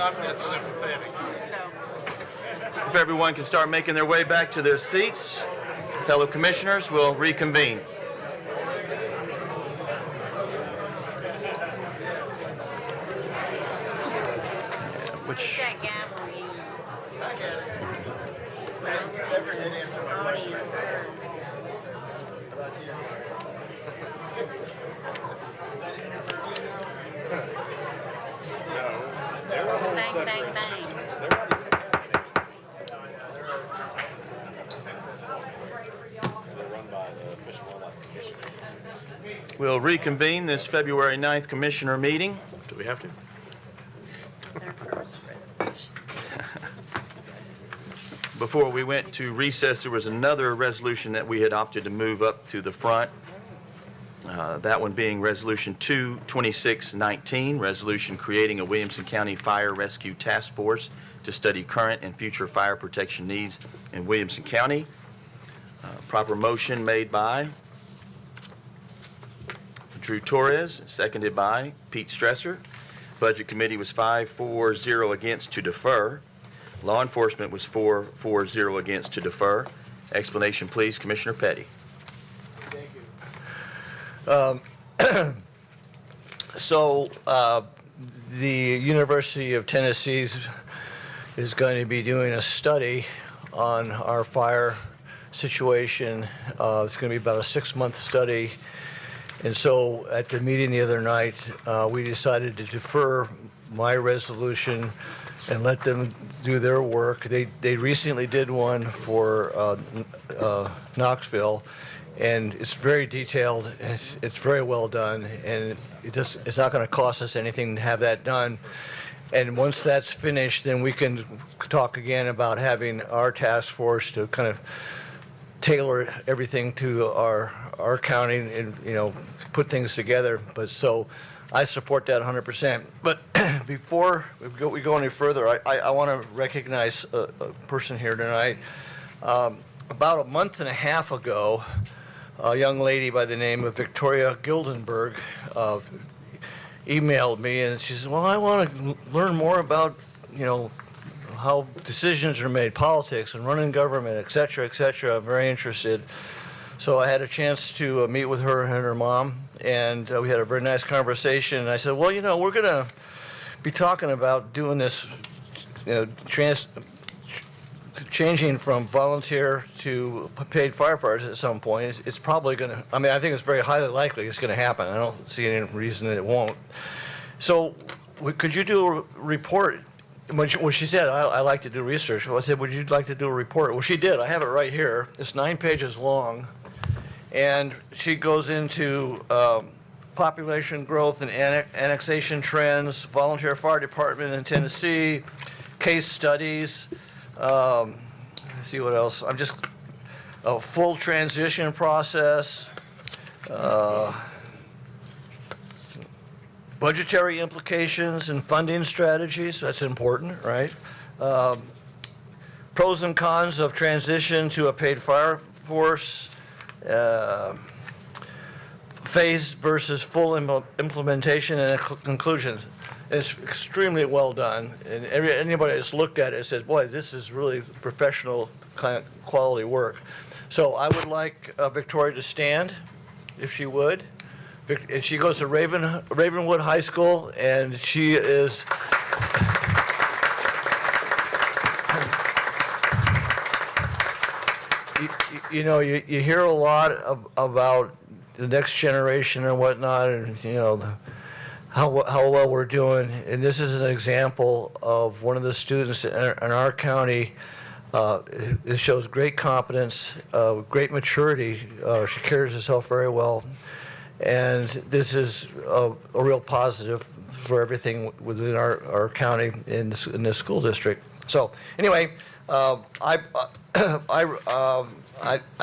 H: not that sympathetic.
B: If everyone can start making their way back to their seats, fellow commissioners will reconvene. Which
K: Bang, bang, bang.
B: we'll reconvene this February 9th Commissioner meeting. Do we have to?
K: Their first resolution.
B: Before we went to recess, there was another resolution that we had opted to move up to the front. That one being Resolution 22619, resolution creating a Williamson County Fire Rescue Task Force to study current and future fire protection needs in Williamson County. Proper motion made by Drew Torres, seconded by Pete Stresser. Budget Committee was 5-4-0 against to defer. Law Enforcement was 4-0 against to defer. Explanation, please, Commissioner Petty.
N: So the University of Tennessee is going to be doing a study on our fire situation. It's going to be about a 6-month study. And so at the meeting the other night, we decided to defer my resolution and let them do their work. They recently did one for Knoxville, and it's very detailed. It's very well done, and it's not going to cost us anything to have that done. And once that's finished, then we can talk again about having our task force to kind of tailor everything to our county and, put things together. But so I support that 100%. But before we go any further, I want to recognize a person here tonight. About a month and a half ago, a young lady by the name of Victoria Gildenberg emailed me, and she said, well, I want to learn more about, how decisions are made, politics and running government, et cetera, et cetera. I'm very interested. So I had a chance to meet with her and her mom, and we had a very nice conversation. And I said, well, we're going to be talking about doing this, changing from volunteer to paid firefighters at some point. It's probably going to, I think it's very highly likely it's going to happen. I don't see any reason that it won't. So could you do a report? When she said, I like to do research, I said, would you like to do a report? Well, she did. I have it right here. It's 9 pages long. And she goes into population growth and annexation trends, volunteer fire department in Tennessee, case studies. Let's see what else. A full transition process, budgetary implications and funding strategies. That's important, right? Pros and cons of transition to a paid fire force. Phase versus full implementation and conclusions. It's extremely well done, and anybody that's looked at it says, boy, this is really professional kind of quality work. So I would like Victoria to stand, if she would. And she goes to Ravenwood High School, and she is you hear a lot about the next generation and whatnot, and how well we're doing. And this is an example of one of the students in our county. It shows great competence, great maturity. She carries herself very well, and this is a real positive for everything within our county in this school district. So anyway, I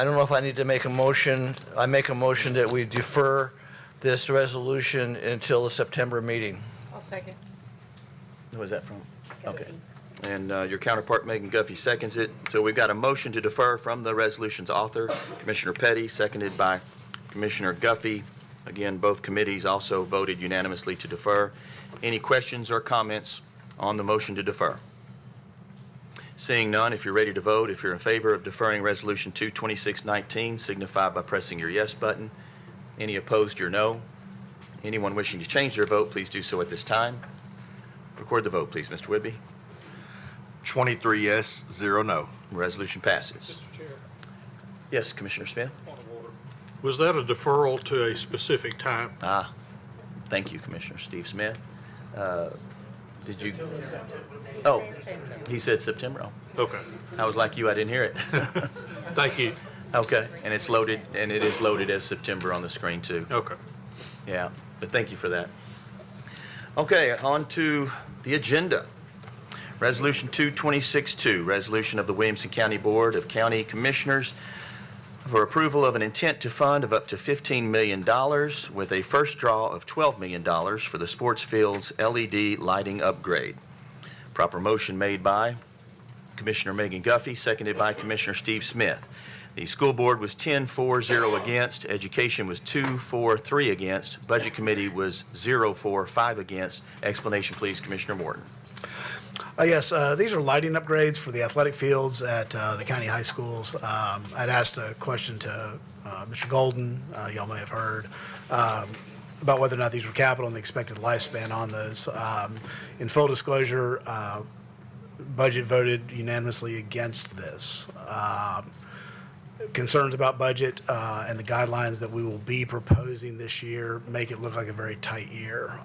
N: don't know if I need to make a motion. I make a motion that we defer this resolution until the September meeting.
K: I'll second.
B: Who was that from? Okay. And your counterpart, Megan Guffey, seconds it. So we've got a motion to defer from the resolution's author, Commissioner Petty, seconded by Commissioner Guffey. Again, both committees also voted unanimously to defer. Any questions or comments on the motion to defer? Seeing none, if you're ready to vote, if you're in favor of deferring Resolution 22619, signify by pressing your yes button. Any opposed, your no. Anyone wishing to change their vote, please do so at this time. Record the vote, please, Mr. Whitby.
O: 23 yes, 0 no.
B: Resolution passes.
N: Mr. Chair.
B: Yes, Commissioner Smith?
N: Was that a deferral to a specific time?
B: Thank you, Commissioner Steve Smith. Did you? Oh, he said September. Oh,
N: Okay.
B: I was like you, I didn't hear it.
N: Thank you.
B: Okay, and it's loaded, and it is loaded as September on the screen too.
N: Okay.
B: Yeah, but thank you for that. Okay, on to the agenda. Resolution 226-2, resolution of the Williamson County Board of County Commissioners for approval of an intent to fund of up to $15 million with a first draw of $12 million for the sports fields LED lighting upgrade. Proper motion made by Commissioner Megan Guffey, seconded by Commissioner Steve Smith. The school board was 10-4-0 against, education was 2-4-3 against, budget committee was 0-4-5 against. Explanation, please, Commissioner Morton.
H: Yes, these are lighting upgrades for the athletic fields at the county high schools. I'd asked a question to Mr. Golden, y'all may have heard, about whether or not these were capital and the expected lifespan on those. In full disclosure, budget voted unanimously against this. Concerns about budget and the guidelines that we will be proposing this year make it look like a very tight year.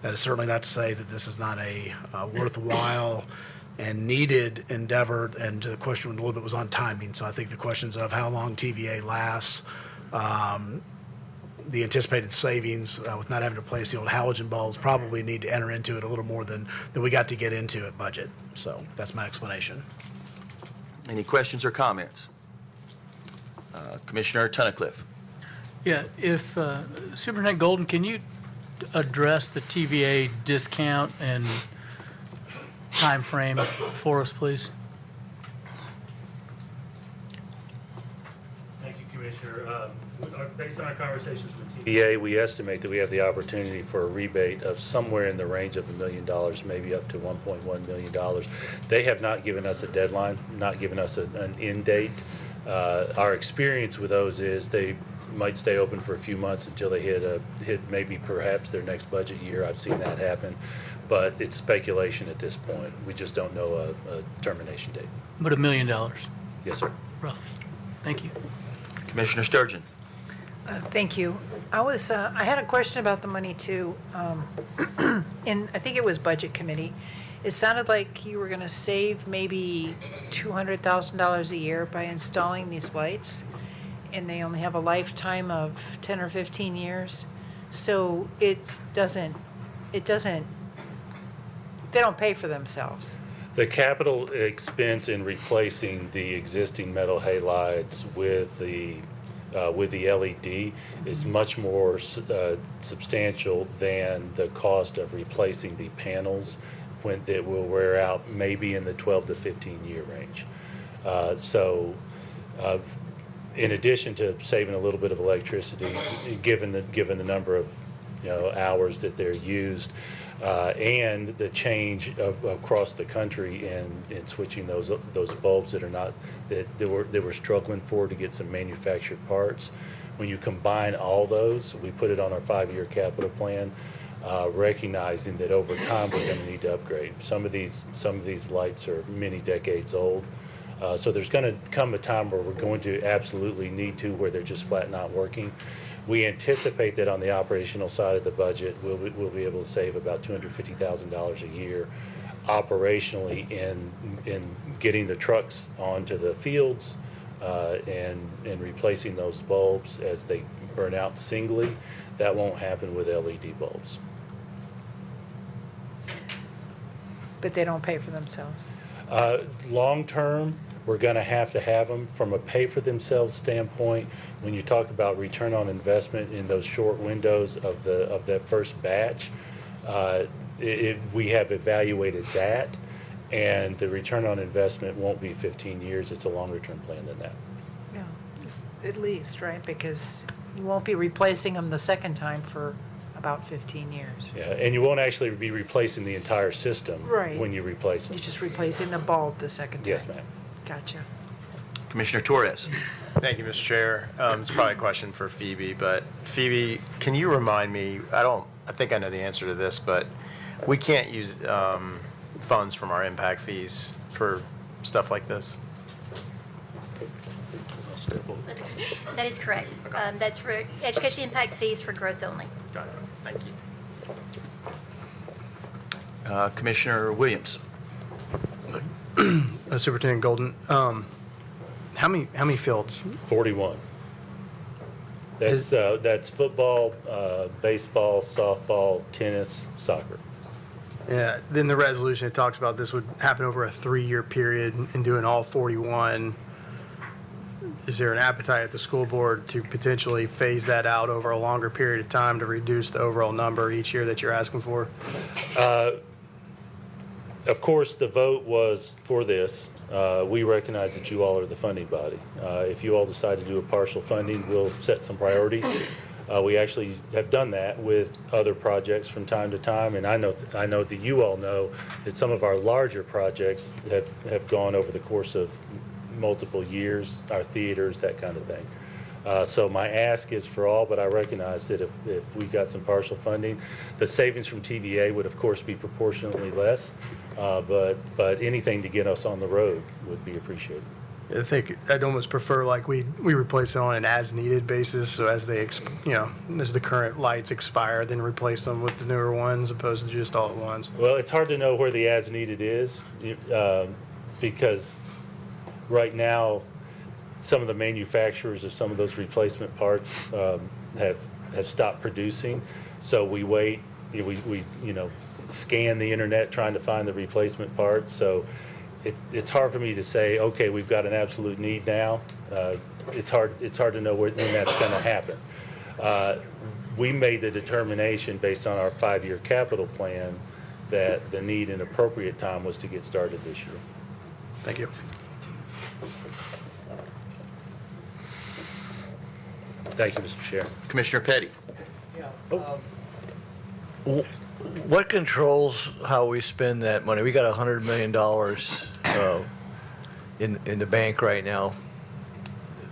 H: That is certainly not to say that this is not a worthwhile and needed endeavor, and the question a little bit was on timing. So I think the questions of how long TVA lasts, the anticipated savings with not having to replace the old halogen bulbs probably need to enter into it a little more than we got to get into at budget. So that's my explanation.
B: Any questions or comments? Commissioner Tunnicliffe.
P: Yeah, if Superintendent Golden, can you address the TVA discount and time frame for us, please?
S: Thank you, Commissioner. Based on our conversations with TVA, we estimate that we have the opportunity for a rebate of somewhere in the range of $1 million, maybe up to $1.1 million. They have not given us a deadline, not given us an end date. Our experience with those is they might stay open for a few months until they hit maybe perhaps their next budget year. I've seen that happen, but it's speculation at this point. We just don't know a termination date.
P: But $1 million?
S: Yes, sir.
P: Roughly. Thank you.
B: Commissioner Sturgeon.
E: Thank you. I had a question about the money too. In, I think it was Budget Committee. It sounded like you were going to save maybe $200,000 a year by installing these lights, and they only have a lifetime of 10 or 15 years. So they don't pay for themselves.
S: The capital expense in replacing the existing metal halides with the LED is much more substantial than the cost of replacing the panels when that will wear out maybe in the 12 to 15 year range. In addition to saving a little bit of electricity, given the number of hours that they're used, and the change across the country in switching those bulbs that they were struggling to get some manufactured parts. When you combine all those, we put it on our 5-year capital plan, recognizing that over time we're going to need to upgrade. Some of these lights are many decades old. So there's going to come a time where we're going to absolutely need to, where they're just flat not working. We anticipate that on the operational side of the budget, we'll be able to save about $250,000 a year operationally in getting the trucks onto the fields and replacing those bulbs as they burn out singly. That won't happen with LED bulbs.
E: But they don't pay for themselves.
S: Long term, we're going to have them from a pay-for-themselves standpoint. When you talk about return on investment in those short windows of that first batch, we have evaluated that, and the return on investment won't be 15 years. It's a longer-term plan than that.
E: Yeah, at least, right? Because you won't be replacing them the second time for about 15 years.
S: Yeah, and you won't actually be replacing the entire system
E: Right.
S: when you replace
E: You're
S: it.
E: just replacing the bulb the second time.
S: Yes, ma'am.
E: Gotcha.
B: Commissioner Torres.
R: Thank you, Mr. Chair. It's probably a question for Phoebe, but Phoebe, can you remind me, I think I know the answer to this, but we can't use funds from our impact fees for stuff like this?
V: That is correct. That's for education impact fees for growth only.
R: Got it. Thank you.
B: Commissioner Williams.
Q: Superintendent Golden, how many fields?
S: 41. That's football, baseball, softball, tennis, soccer.
Q: Yeah, then the resolution, it talks about this would happen over a 3-year period and doing all 41. Is there an appetite at the school board to potentially phase that out over a longer period of time to reduce the overall number each year that you're asking for?
S: Of course, the vote was for this. We recognize that you all are the funding body. If you all decide to do a partial funding, we'll set some priorities. We actually have done that with other projects from time to time, and I know that you all know that some of our larger projects have gone over the course of multiple years, our theaters, that kind of thing. So my ask is for all, but I recognize that if we got some partial funding, the savings from TVA would of course be proportionately less, but anything to get us on the road would be appreciated.
Q: I think I'd almost prefer like we replace it on an as-needed basis, so as they, as the current lights expire, then replace them with the newer ones opposed to just all at once.
S: Well, it's hard to know where the as-needed is because right now, some of the manufacturers of some of those replacement parts have stopped producing. So we wait, we scan the internet trying to find the replacement parts. So it's hard for me to say, okay, we've got an absolute need now. It's hard to know when that's going to happen. We made the determination based on our 5-year capital plan that the need and appropriate time was to get started this year.
Q: Thank you.
S: Thank you, Mr. Chair.
B: Commissioner Petty.
U: What controls how we spend that money? We got $100 million in the bank right now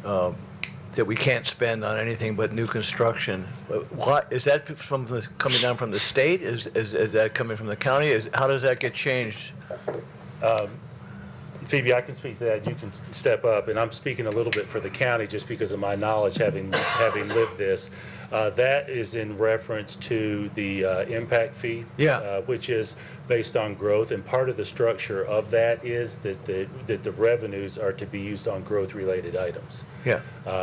U: that we can't spend on anything but new construction. What is that coming down from the state? Is that coming from the county? How does that get changed?
S: Phoebe, I can speak to that. You can step up, and I'm speaking a little bit for the county just because of my knowledge, having lived this. That is in reference to the impact fee, which is based on growth, and part of the structure of that is that the revenues are to be used on growth-related items.
U: Yeah.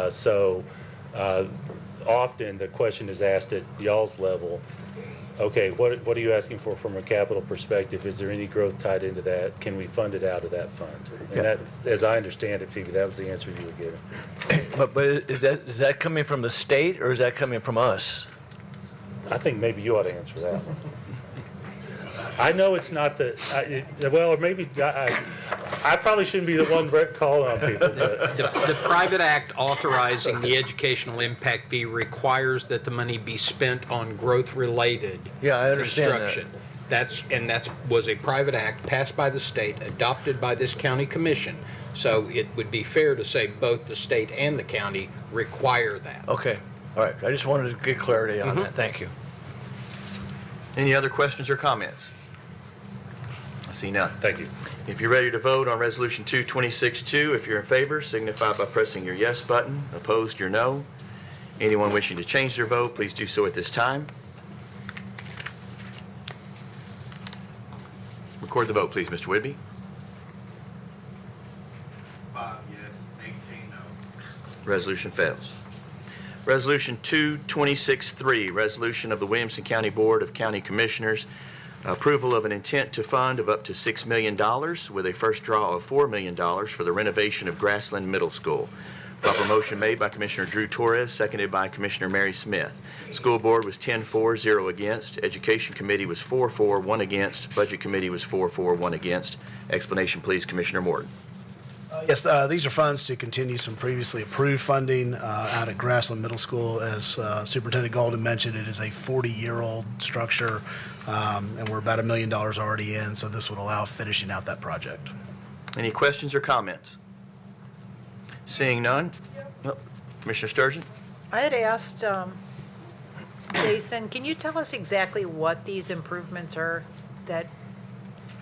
S: So often the question is asked at y'all's level. Okay, what are you asking for from a capital perspective? Is there any growth tied into that? Can we fund it out of that fund? And that's, as I understand it, Phoebe, that was the answer you were giving.
U: But is that coming from the state or is that coming from us?
S: I think maybe you ought to answer that. I know it's not or maybe I probably shouldn't be the one calling on people. But.
C: The private act authorizing the educational impact fee requires that the money be spent on growth-related
U: I understand
C: construction. That was a private act passed by the state, adopted by this county commission. So it would be fair to say both the state and the county require that.
U: Okay, all right. I just wanted to get clarity on that. Thank you.
B: Any other questions or comments? I see none.
S: Thank you.
B: If you're ready to vote on Resolution 226-2, if you're in favor, signify by pressing your yes button. Opposed, your no. Anyone wishing to change their vote, please do so at this time. Record the vote, please, Mr. Whitby.
O: 5 yes, 18 no.
B: Resolution fails. Resolution 226-3, resolution of the Williamson County Board of County Commissioners, approval of an intent to fund of up to $6 million with a first draw of $4 million for the renovation of Grassland Middle School. Proper motion made by Commissioner Drew Torres, seconded by Commissioner Mary Smith. School Board was 10-4, 0 against. Education Committee was 4-4, 1 against. Budget Committee was 4-4, 1 against. Explanation, please, Commissioner Morton.
H: Yes, these are funds to continue some previously approved funding out at Grassland Middle School. As Superintendent Golden mentioned, it is a 40-year-old structure, and we're about $1 million already in, so this would allow finishing out that project.
B: Any questions or comments? Seeing none? Oh, Commissioner Sturgeon?
E: I had asked Jason, can you tell us exactly what these improvements are that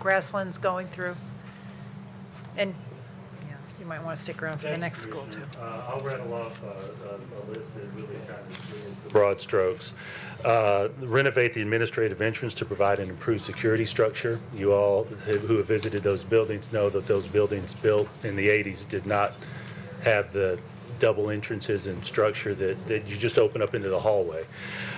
E: Grassland's going through? And yeah, you might want to stick around for the next school, too.
S: I'll rattle off a list that really kind of is the broad strokes. Renovate the administrative entrance to provide an improved security structure. You all who have visited those buildings know that those buildings built in the 80s did not have the double entrances and structure that you just open up into the hallway.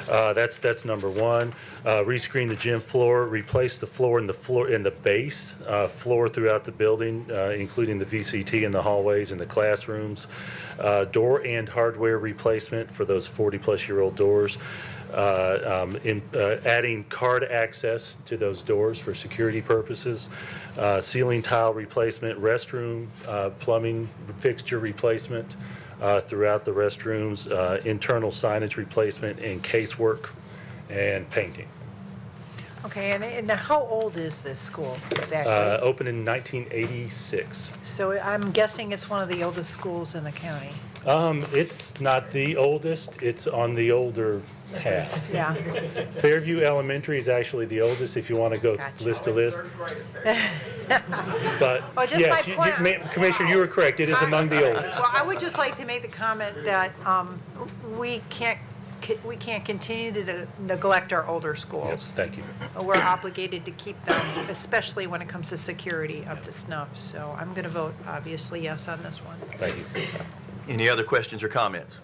S: That's number one. Rescreen the gym floor, replace the floor in the base floor throughout the building, including the VCT in the hallways and the classrooms. Door and hardware replacement for those 40-plus-year-old doors. Adding card access to those doors for security purposes. Ceiling tile replacement, restroom plumbing fixture replacement throughout the restrooms, internal signage replacement, and casework and painting.
E: Okay, and how old is this school exactly?
S: Opened in 1986.
E: So I'm guessing it's one of the oldest schools in the county.
S: It's not the oldest, it's on the older half.
E: Yeah.
S: Fairview Elementary is actually the oldest, if you want to go list to list. But,
E: Well, just
S: yes,
E: my point-
S: Commissioner, you were correct, it is among the oldest.
E: Well, I would just like to make the comment that we can't continue to neglect our older schools.
S: Yes, thank you.
E: We're obligated to keep them, especially when it comes to security, up to snuff. So I'm going to vote, obviously, yes on this one.
S: Thank you.
B: Any other questions or comments?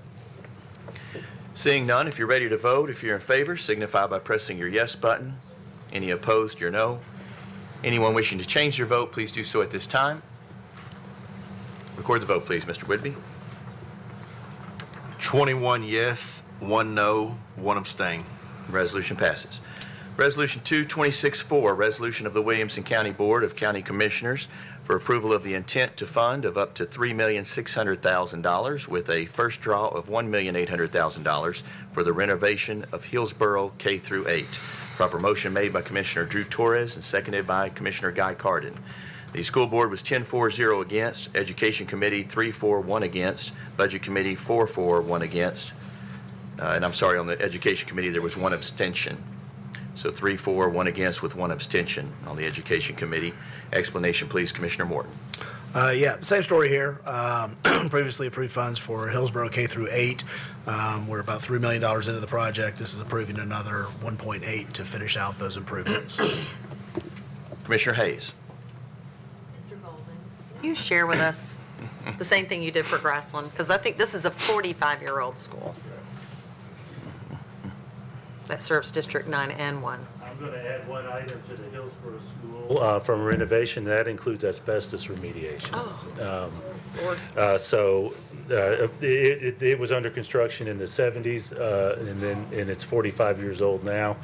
B: Seeing none, if you're ready to vote, if you're in favor, signify by pressing your yes button. Any opposed, your no. Anyone wishing to change their vote, please do so at this time. Record the vote, please, Mr. Whitby.
O: 21 yes, 1 no, 1 abstain.
B: Resolution passes. Resolution 2264, resolution of the Williamson County Board of County Commissioners for approval of the intent to fund of up to $3,600,000 with a first draw of $1,800,000 for the renovation of Hillsborough K through 8. Proper motion made by Commissioner Drew Torres and seconded by Commissioner Guy Carden. The school board was 10-4-0 against, Education Committee 3-4-1 against, Budget Committee 4-4-1 against, and I'm sorry, on the Education Committee there was 1 abstention. So 3-4-1 against with 1 abstention on the Education Committee. Explanation, please, Commissioner Morton.
H: Yeah, same story here. Previously approved funds for Hillsborough K through 8. We're about $3 million into the project. This is approving another 1.8 to finish out those improvements.
B: Commissioner Hayes.
T: You share with us the same thing you did for Grassland, because I think this is a 45-year-old school that serves District 9 and 1.
S: I'm going to add one item to the Hillsborough School from renovation. That includes asbestos remediation.
T: Oh, Lord.
S: It was under construction in the 70s, and it's 45 years old now.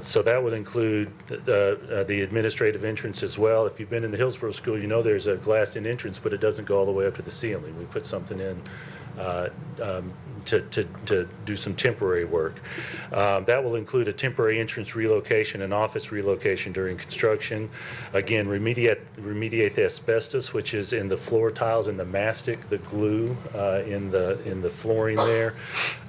S: So that would include the administrative entrance as well. If you've been in the Hillsborough School, you know there's a glassed-in entrance, but it doesn't go all the way up to the ceiling. We put something in to do some temporary work. That will include a temporary entrance relocation and office relocation during construction. Again, remediate the asbestos, which is in the floor tiles and the mastic, the glue in the flooring there.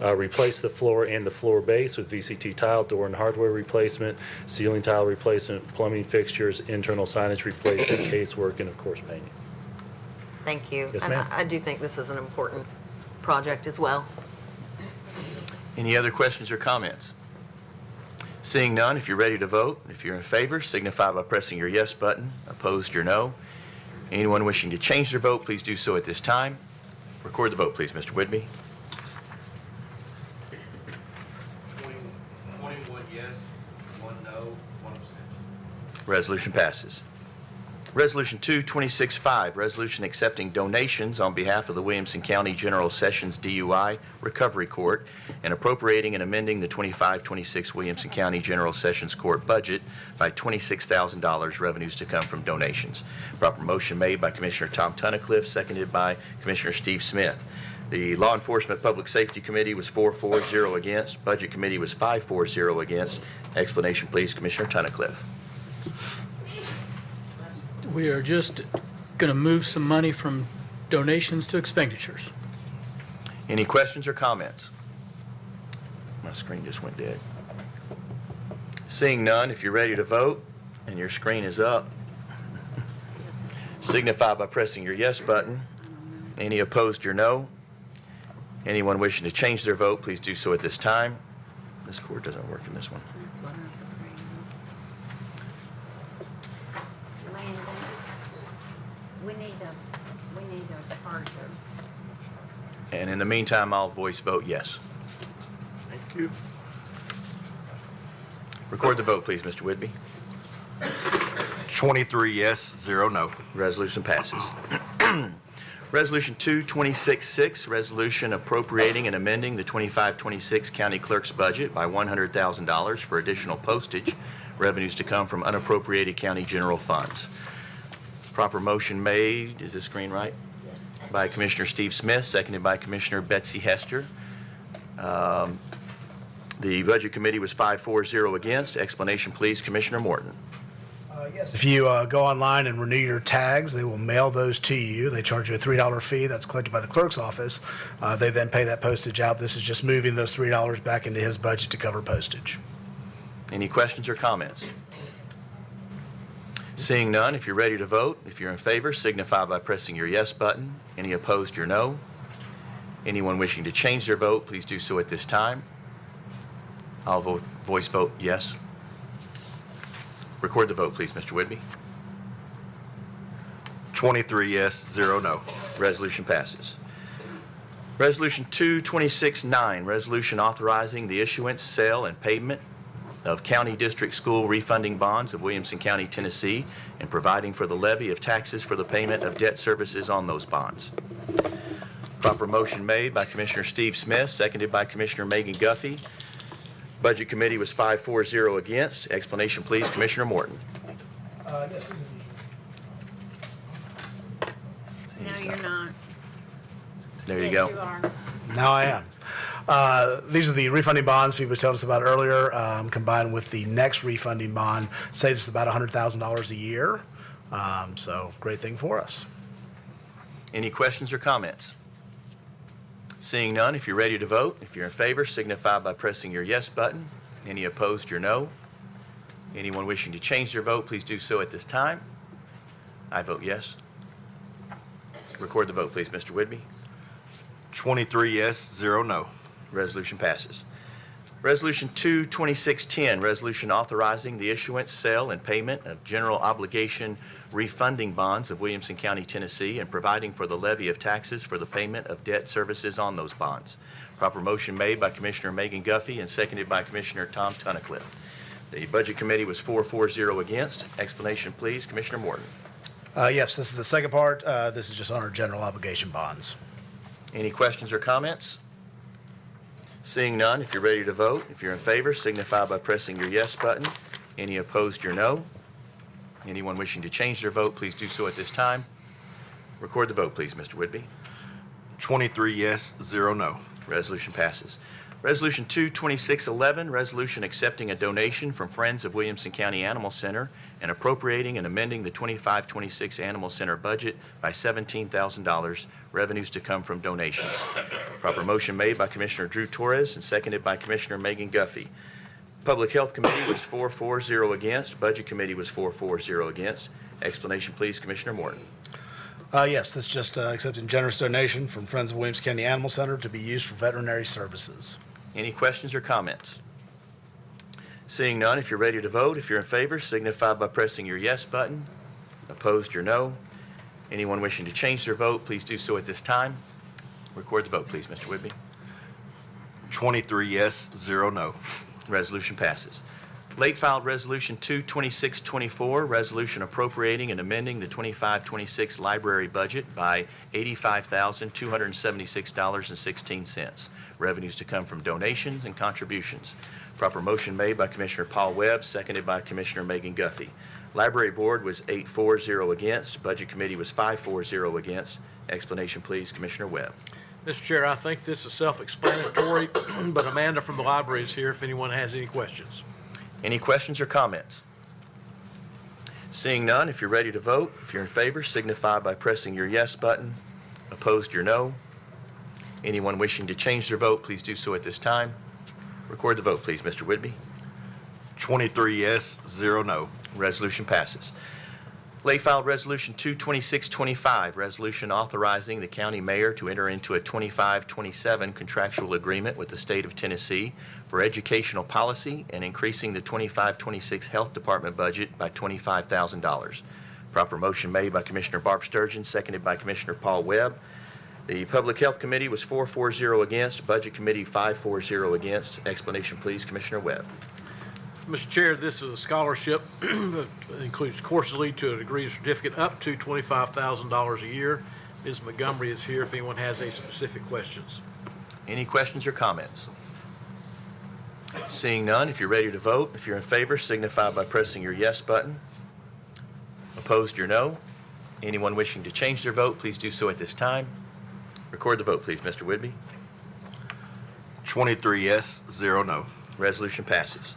S: Replace the floor and the floor base with VCT tile, door and hardware replacement, ceiling tile replacement, plumbing fixtures, internal signage replacement, casework, and of course painting.
T: Thank you.
S: Yes,
T: And
S: ma'am.
T: I do think this is an important project as well.
B: Any other questions or comments? Seeing none, if you're ready to vote, if you're in favor, signify by pressing your yes button. Opposed, your no. Anyone wishing to change their vote, please do so at this time. Record the vote, please, Mr. Whitby.
O: 21 yes, 1 no, 1 abstention.
B: Resolution passes. Resolution 226-5, resolution accepting donations on behalf of the Williamson County General Sessions DUI Recovery Court and appropriating and amending the 25-26 Williamson County General Sessions Court budget by $26,000, revenues to come from donations. Proper motion made by Commissioner Tom Tunnicliff, seconded by Commissioner Steve Smith. The Law Enforcement Public Safety Committee was 4-0 against. Budget Committee was 5-0 against. Explanation, please, Commissioner Tunnicliff.
P: We are just going to move some money from donations to expenditures.
B: Any questions or comments? My screen just went dead. Seeing none, if you're ready to vote and your screen is up, signify by pressing your yes button. Any opposed, your no. Anyone wishing to change their vote, please do so at this time. This cord doesn't work in this one.
K: That's what I was afraid of. Landon, we need a partner.
B: And in the meantime, I'll voice vote yes.
H: Thank you.
B: Record the vote, please, Mr. Whitby.
O: 23 yes, 0 no.
B: Resolution passes. Resolution 226-6, resolution appropriating and amending the 25-26 county clerk's budget by $100,000 for additional postage, revenues to come from unappropriated county general funds. Proper motion made, is this screen right? Yes. By Commissioner Steve Smith, seconded by Commissioner Betsy Hester. The Budget Committee was 5-0 against. Explanation, please, Commissioner Morton.
H: Yes. If you go online and renew your tags, they will mail those to you. They charge you a $3 fee that's collected by the clerk's office. They then pay that postage out. This is just moving those $3 back into his budget to cover postage.
B: Any questions or comments? Seeing none, if you're ready to vote, if you're in favor, signify by pressing your yes button. Any opposed, your no. Anyone wishing to change their vote, please do so at this time. I'll voice vote yes. Record the vote, please, Mr. Whitby.
O: 23 yes, 0 no.
B: Resolution passes. Resolution 226-9, resolution authorizing the issuance, sale, and payment of county district school refunding bonds of Williamson County, Tennessee, and providing for the levy of taxes for the payment of debt services on those bonds. Proper motion made by Commissioner Steve Smith, seconded by Commissioner Megan Guffey. Budget Committee was 5-0 against. Explanation, please, Commissioner Morton.
H: Yes, this is
K: No, you're not.
B: There you
K: Yes,
B: go.
K: you are.
H: Now I am. These are the refunding bonds people told us about earlier, combined with the next refunding bond, saves us about $100,000 a year. So great thing for us.
B: Any questions or comments? Seeing none, if you're ready to vote, if you're in favor, signify by pressing your yes button. Any opposed, your no. Anyone wishing to change their vote, please do so at this time. I vote yes. Record the vote, please, Mr. Whitby.
O: 23 yes, 0 no.
B: Resolution passes. Resolution 22610, resolution authorizing the issuance, sale, and payment of general obligation refunding bonds of Williamson County, Tennessee, and providing for the levy of taxes for the payment of debt services on those bonds. Proper motion made by Commissioner Megan Guffey and seconded by Commissioner Tom Tunnicliff. The Budget Committee was 4-0 against. Explanation, please, Commissioner Morton.
H: Yes, this is the second part. This is just on our general obligation bonds.
B: Any questions or comments? Seeing none, if you're ready to vote, if you're in favor, signify by pressing your yes button. Any opposed, your no. Anyone wishing to change their vote, please do so at this time. Record the vote, please, Mr. Whitby.
O: 23 yes, 0 no.
B: Resolution passes. Resolution 22611, resolution accepting a donation from Friends of Williamson County Animal Center and appropriating and amending the 25-26 Animal Center budget by $17,000, revenues to come from donations. Proper motion made by Commissioner Drew Torres and seconded by Commissioner Megan Guffey. Public Health Committee was 4-0 against. Budget Committee was 4-0 against. Explanation, please, Commissioner Morton.
H: Yes, this is just accepting generous donation from Friends of Williamson County Animal Center to be used for veterinary services.
B: Any questions or comments? Seeing none, if you're ready to vote, if you're in favor, signify by pressing your yes button. Opposed, your no. Anyone wishing to change their vote, please do so at this time. Record the vote, please, Mr. Whitby.
O: 23 yes, 0 no.
B: Resolution passes. Late filed Resolution 22624, resolution appropriating and amending the 25-26 library budget by $85,276.16. Revenues to come from donations and contributions. Proper motion made by Commissioner Paul Webb, seconded by Commissioner Megan Guffey. Library Board was 8-4-0 against. Budget Committee was 5-4-0 against. Explanation, please, Commissioner Webb.
N: Mr. Chair, I think this is self-explanatory, but Amanda from the library is here if anyone has any questions.
B: Any questions or comments? Seeing none, if you're ready to vote, if you're in favor, signify by pressing your yes button. Opposed, your no. Anyone wishing to change their vote, please do so at this time. Record the vote, please, Mr. Whitby.
O: 23 yes, 0 no.
B: Resolution passes. Late filed Resolution 22625, resolution authorizing the county mayor to enter into a 25-27 contractual agreement with the state of Tennessee for educational policy and increasing the 25-26 health department budget by $25,000. Proper motion made by Commissioner Barb Sturgeon, seconded by Commissioner Paul Webb. The Public Health Committee was 4-4-0 against. Budget Committee 5-4-0 against. Explanation, please, Commissioner Webb.
N: Mr. Chair, this is a scholarship that includes courses lead to a degree or certificate up to $25,000 a year. Ms. Montgomery is here if anyone has any specific questions.
B: Any questions or comments? Seeing none, if you're ready to vote, if you're in favor, signify by pressing your yes button. Opposed, your no. Anyone wishing to change their vote, please do so at this time. Record the vote, please, Mr. Whitby.
O: 23 yes, 0 no.
B: Resolution passes.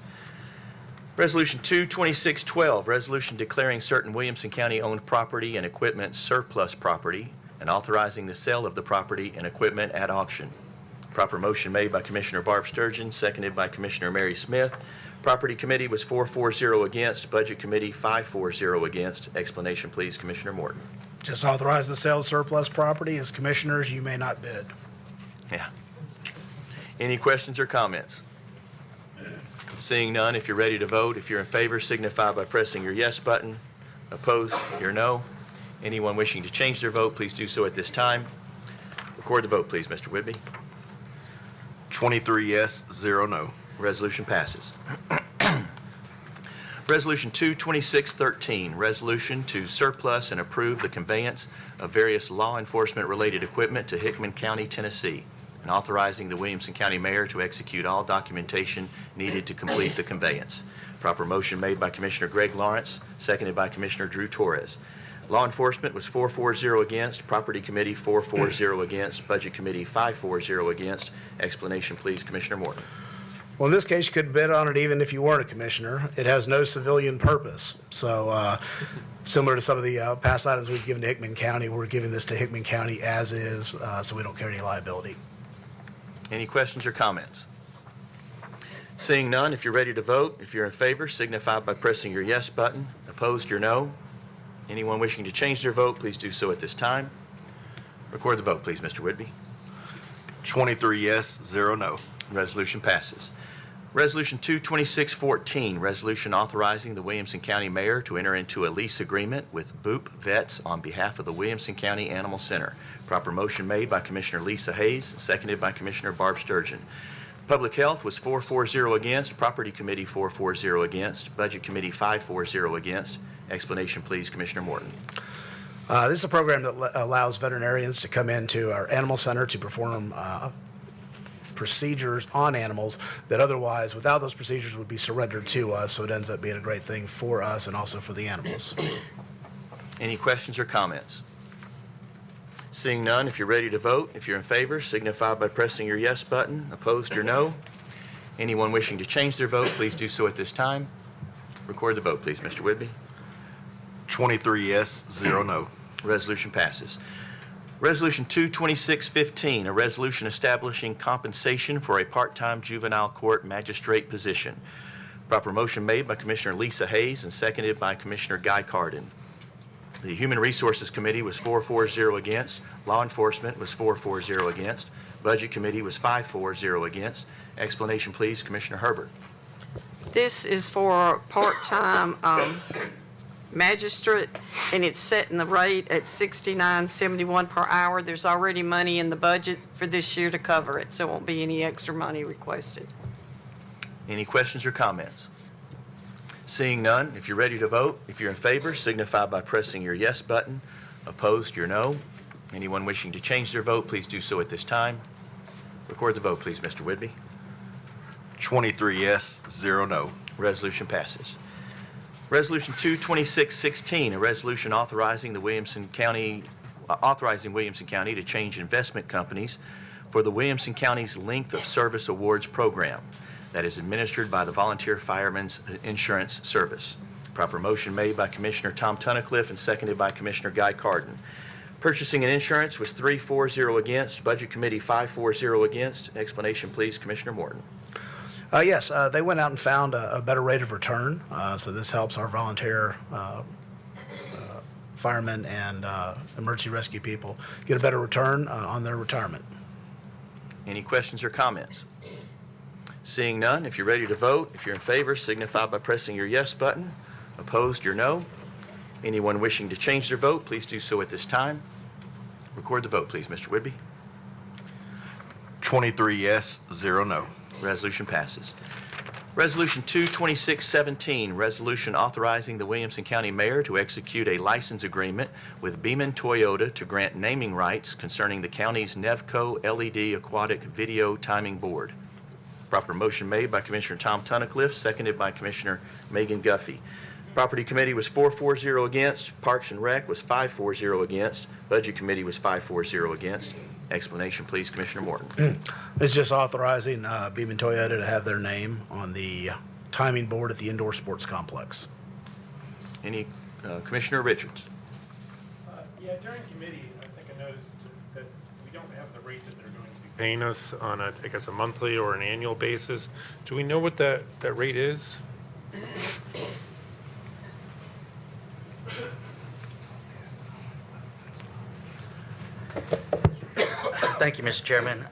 B: Resolution 22612, resolution declaring certain Williamson County-owned property and equipment surplus property and authorizing the sale of the property and equipment at auction. Proper motion made by Commissioner Barb Sturgeon, seconded by Commissioner Mary Smith. Property Committee was 4-4-0 against. Budget Committee 5-4-0 against. Explanation, please, Commissioner Morton.
H: Just authorize the sale of surplus property. As commissioners, you may not bid.
B: Yeah. Any questions or comments? Seeing none, if you're ready to vote, if you're in favor, signify by pressing your yes button. Opposed, your no. Anyone wishing to change their vote, please do so at this time. Record the vote, please, Mr. Whitby.
O: 23 yes, 0 no.
B: Resolution passes. Resolution 22613, resolution to surplus and approve the conveyance of various law enforcement-related equipment to Hickman County, Tennessee, and authorizing the Williamson County Mayor to execute all documentation needed to complete the conveyance. Proper motion made by Commissioner Greg Lawrence, seconded by Commissioner Drew Torres. Law enforcement was 4-4-0 against. Property Committee 4-4-0 against. Budget Committee 5-4-0 against. Explanation, please, Commissioner Morton.
H: Well, in this case, you could bid on it even if you weren't a commissioner. It has no civilian purpose. So similar to some of the past items we've given to Hickman County, we're giving this to Hickman County as is, so we don't carry any liability.
B: Any questions or comments? Seeing none, if you're ready to vote, if you're in favor, signify by pressing your yes button. Opposed, your no. Anyone wishing to change their vote, please do so at this time. Record the vote, please, Mr. Whitby.
O: 23 yes, 0 no.
B: Resolution passes. Resolution 22614, resolution authorizing the Williamson County Mayor to enter into a lease agreement with Boop Vets on behalf of the Williamson County Animal Center. Proper motion made by Commissioner Lisa Hayes, seconded by Commissioner Barb Sturgeon. Public Health was 4-4-0 against. Property Committee 4-4-0 against. Budget Committee 5-4-0 against. Explanation, please, Commissioner Morton.
H: This is a program that allows veterinarians to come into our animal center to perform procedures on animals that otherwise, without those procedures, would be surrendered to us. So it ends up being a great thing for us and also for the animals.
B: Any questions or comments? Seeing none, if you're ready to vote, if you're in favor, signify by pressing your yes button. Opposed, your no. Anyone wishing to change their vote, please do so at this time. Record the vote, please, Mr. Whitby.
O: 23 yes, 0 no.
B: Resolution passes. Resolution 22615, a resolution establishing compensation for a part-time juvenile court magistrate position. Proper motion made by Commissioner Lisa Hayes and seconded by Commissioner Guy Carden. The Human Resources Committee was 4-4-0 against. Law Enforcement was 4-4-0 against. Budget Committee was 5-4-0 against. Explanation, please, Commissioner Herbert.
A: This is for part-time magistrate, and it's setting the rate at $69.71 per hour. There's already money in the budget for this year to cover it, so it won't be any extra money requested.
B: Any questions or comments? Seeing none, if you're ready to vote, if you're in favor, signify by pressing your yes button. Opposed, your no. Anyone wishing to change their vote, please do so at this time. Record the vote, please, Mr. Whitby.
O: 23 yes, 0 no.
B: Resolution passes. Resolution 22616, a resolution authorizing Williamson County to change investment companies for the Williamson County's Length of Service Awards program that is administered by the Volunteer Firemen's Insurance Service. Proper motion made by Commissioner Tom Tunnicliffe and seconded by Commissioner Guy Carden. Purchasing and insurance was 3-4-0 against. Budget Committee 5-4-0 against. Explanation, please, Commissioner Morton.
H: Yes, they went out and found a better rate of return. So this helps our volunteer firemen and emergency rescue people get a better return on their retirement.
B: Any questions or comments? Seeing none, if you're ready to vote, if you're in favor, signify by pressing your yes button. Opposed, your no. Anyone wishing to change their vote, please do so at this time. Record the vote, please, Mr. Whitby.
O: 23 yes, 0 no.
B: Resolution passes. Resolution 22617, resolution authorizing the Williamson County Mayor to execute a license agreement with Beeman Toyota to grant naming rights concerning the county's Nevco LED Aquatic Video Timing Board. Proper motion made by Commissioner Tom Tunnicliffe, seconded by Commissioner Megan Guffey. Property Committee was 4-4-0 against. Parks and Rec was 5-4-0 against. Budget Committee was 5-4-0 against. Explanation, please, Commissioner Morton.
H: It's just authorizing Beeman Toyota to have their name on the timing board at the indoor sports complex.
B: Any, Commissioner Richards?
J: Yeah, during committee, I think I noticed that we don't have the rate that they're going to be paying us on a, I guess, a monthly or an annual basis. Do we know what that rate is?
G: Thank you, Mr. Chairman.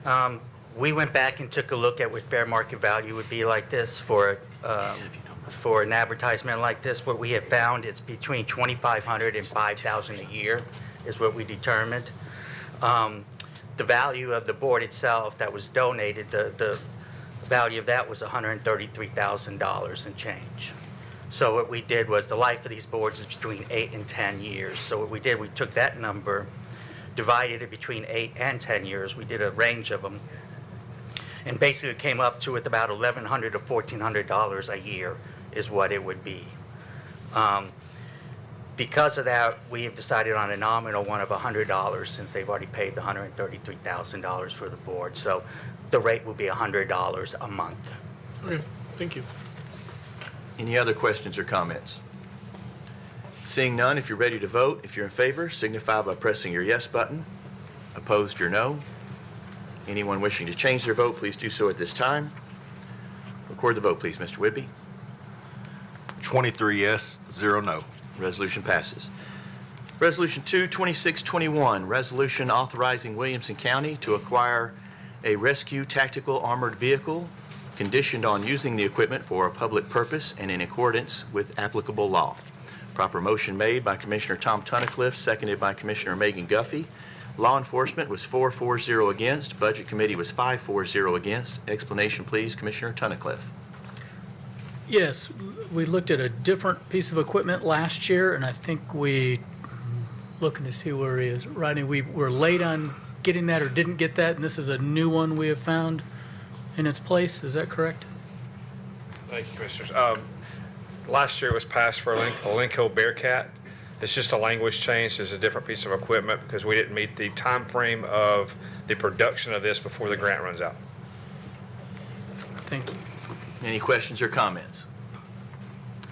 G: We went back and took a look at what fair market value would be like this for an advertisement like this. What we have found is between $2,500 and $5,000 a year is what we determined. The value of the board itself that was donated, the value of that was $133,000 and change. So what we did was the life of these boards is between 8 and 10 years. So what we did, we took that number, divided it between 8 and 10 years. We did a range of them. And basically came up to with about $1,100 to $1,400 a year is what it would be. Because of that, we have decided on a nominal one of $100 since they've already paid the $133,000 for the board. So the rate will be $100 a month.
J: Okay, thank you.
B: Any other questions or comments? Seeing none, if you're ready to vote, if you're in favor, signify by pressing your yes button. Opposed, your no. Anyone wishing to change their vote, please do so at this time. Record the vote, please, Mr. Whitby.
O: 23 yes, 0 no.
B: Resolution passes. Resolution 22621, resolution authorizing Williamson County to acquire a rescue tactical armored vehicle conditioned on using the equipment for a public purpose and in accordance with applicable law. Proper motion made by Commissioner Tom Tunnicliffe, seconded by Commissioner Megan Guffey. Law enforcement was 4-4-0 against. Budget Committee was 5-4-0 against. Explanation, please, Commissioner Tunnicliffe.
P: Yes, we looked at a different piece of equipment last year, and I think looking to see where he is. Rodney, we were late on getting that or didn't get that, and this is a new one we have found in its place. Is that correct?
I: Thank you, Commissioners. Last year it was passed for a Lincoln Bearcat. It's just a language change. It's a different piece of equipment because we didn't meet the time frame of the production of this before the grant runs out.
P: Thank you.
B: Any questions or comments?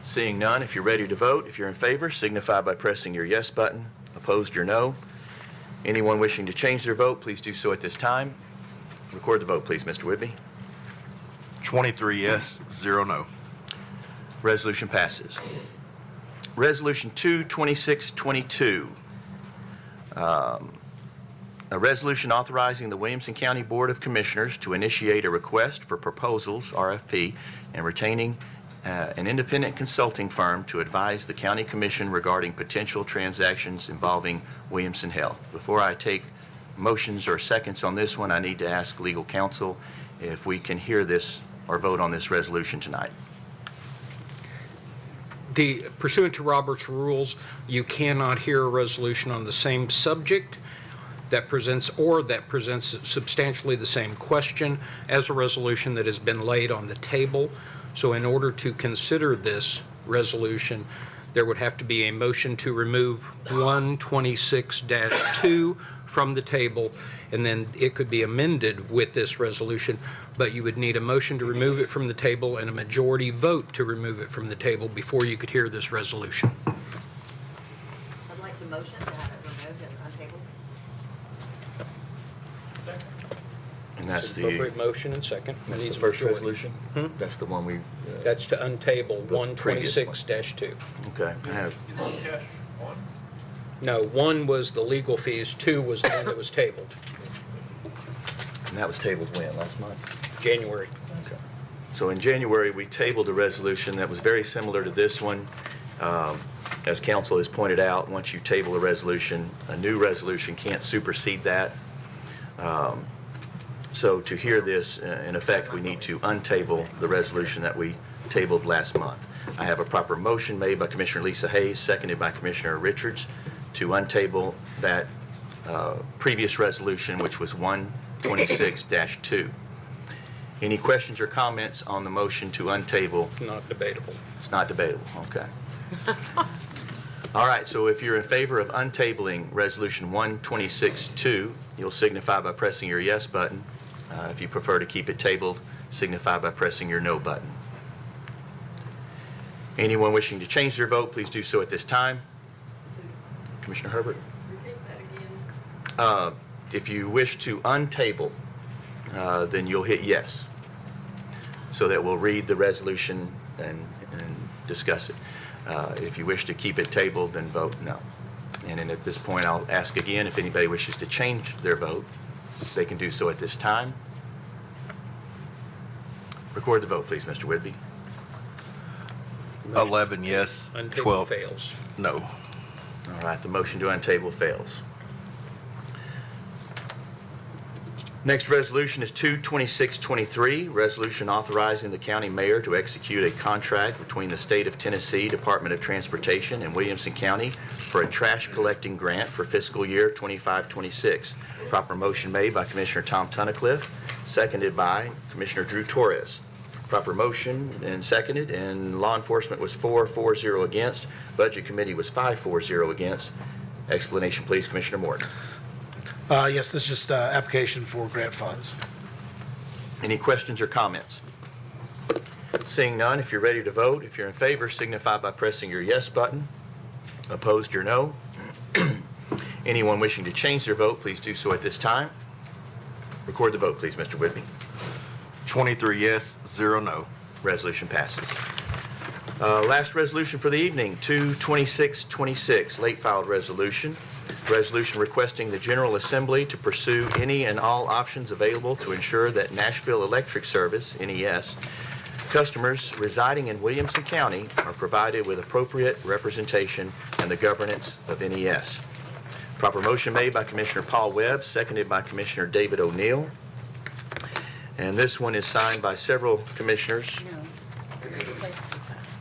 B: Seeing none, if you're ready to vote, if you're in favor, signify by pressing your yes button. Opposed, your no. Anyone wishing to change their vote, please do so at this time. Record the vote, please, Mr. Whitby.
O: 23 yes, 0 no.
B: Resolution passes. Resolution 22622, a resolution authorizing the Williamson County Board of Commissioners to initiate a request for proposals, RFP, and retaining an independent consulting firm to advise the County Commission regarding potential transactions involving Williamson Health. Before I take motions or seconds on this one, I need to ask legal counsel if we can hear this or vote on this resolution tonight.
C: Pursuant to Robert's rules, you cannot hear a resolution on the same subject that presents substantially the same question as a resolution that has been laid on the table. So in order to consider this resolution, there would have to be a motion to remove 126-2 from the table, and then it could be amended with this resolution, but you would need a motion to remove it from the table and a majority vote to remove it from the table before you could hear this resolution.
T: I'd like to motion to have it removed and untabled.
B: And that's the,
C: Appropriate motion and second.
B: that's the
C: Needs a
B: first
C: majority.
B: resolution? That's the one we,
C: That's to untable
B: The previous one.
C: 126-2.
B: okay. I have,
C: No, 1 was the legal fees, 2 was the one that was tabled,
B: and that was tabled when, last month?
C: January.
B: Okay. So in January, we tabled a resolution that was very similar to this one. As council has pointed out, once you table a resolution, a new resolution can't supersede that. So to hear this, in effect, we need to untable the resolution that we tabled last month. I have a proper motion made by Commissioner Lisa Hayes, seconded by Commissioner Richards, to untable that previous resolution, which was 126-2. Any questions or comments on the motion to untable?
C: Not debatable.
B: It's not debatable, okay. All right, so if you're in favor of untabling Resolution 126-2, you'll signify by pressing your yes button. If you prefer to keep it tabled, signify by pressing your no button. Anyone wishing to change their vote, please do so at this time. Commissioner Herbert?
A: Repeat that again.
B: If you wish to untable, then you'll hit yes. So that we'll read the resolution and discuss it. If you wish to keep it tabled, then vote no. And then at this point, I'll ask again if anybody wishes to change their vote. They can do so at this time. Record the vote, please, Mr. Whitby.
O: 11 yes,
C: Untable
O: 12
C: fails.
O: no.
B: All right, the motion to untable fails. Next resolution is 22623, resolution authorizing the county mayor to execute a contract between the State of Tennessee Department of Transportation and Williamson County for a trash collecting grant for fiscal year 25-26. Proper motion made by Commissioner Tom Tunnicliffe, seconded by Commissioner Drew Torres. Proper motion and seconded, and law enforcement was 4-0 against. Budget committee was 5-0 against. Explanation, please, Commissioner Morton.
H: Yes, this is just application for grant funds.
B: Any questions or comments? Seeing none, if you're ready to vote, if you're in favor, signify by pressing your yes button. Opposed, your no. Anyone wishing to change their vote, please do so at this time. Record the vote, please, Mr. Whitby.
O: 23 yes, 0 no.
B: Resolution passes. Last resolution for the evening, 22626, late filed resolution. Resolution requesting the General Assembly to pursue any and all options available to ensure that Nashville Electric Service, NES, customers residing in Williamson County are provided with appropriate representation in the governance of NES. Proper motion made by Commissioner Paul Webb, seconded by Commissioner David O'Neill. And this one is signed by several commissioners,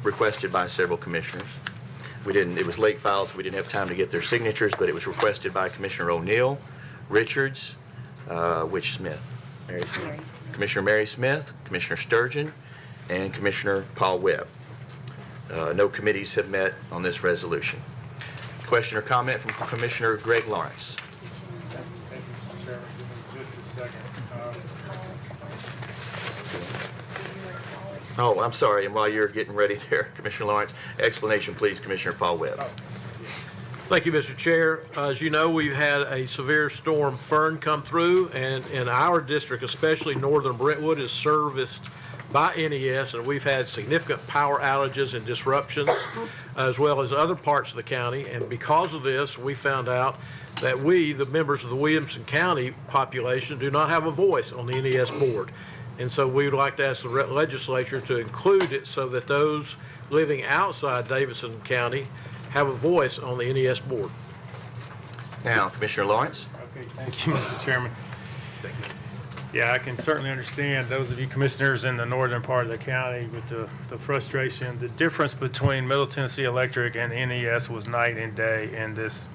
B: requested by several commissioners. It was late filed, so we didn't have time to get their signatures, but it was requested by Commissioner O'Neill, Richards, Smith? Mary Smith. Commissioner Mary Smith, Commissioner Sturgeon, and Commissioner Paul Webb. No committees have met on this resolution. Question or comment from Commissioner Greg Lawrence? Oh, I'm sorry, and while you're getting ready there, Commissioner Lawrence, explanation, please, Commissioner Paul Webb.
N: Thank you, Mr. Chair. As you know, we've had a severe storm Fern come through, and in our district, especially northern Brentwood, is serviced by NES, and we've had significant power outages and disruptions, as well as other parts of the county. And because of this, we found out that we, the members of the Williamson County population, do not have a voice on the NES board. And so we would like to ask the legislature to include it so that those living outside Davidson County have a voice on the NES board.
B: Now, Commissioner Lawrence.
J: Okay, thank you, Mr. Chairman. Yeah, I can certainly understand those of you commissioners in the northern part of the county with the frustration. The difference between Middle Tennessee Electric and NES was night and day in this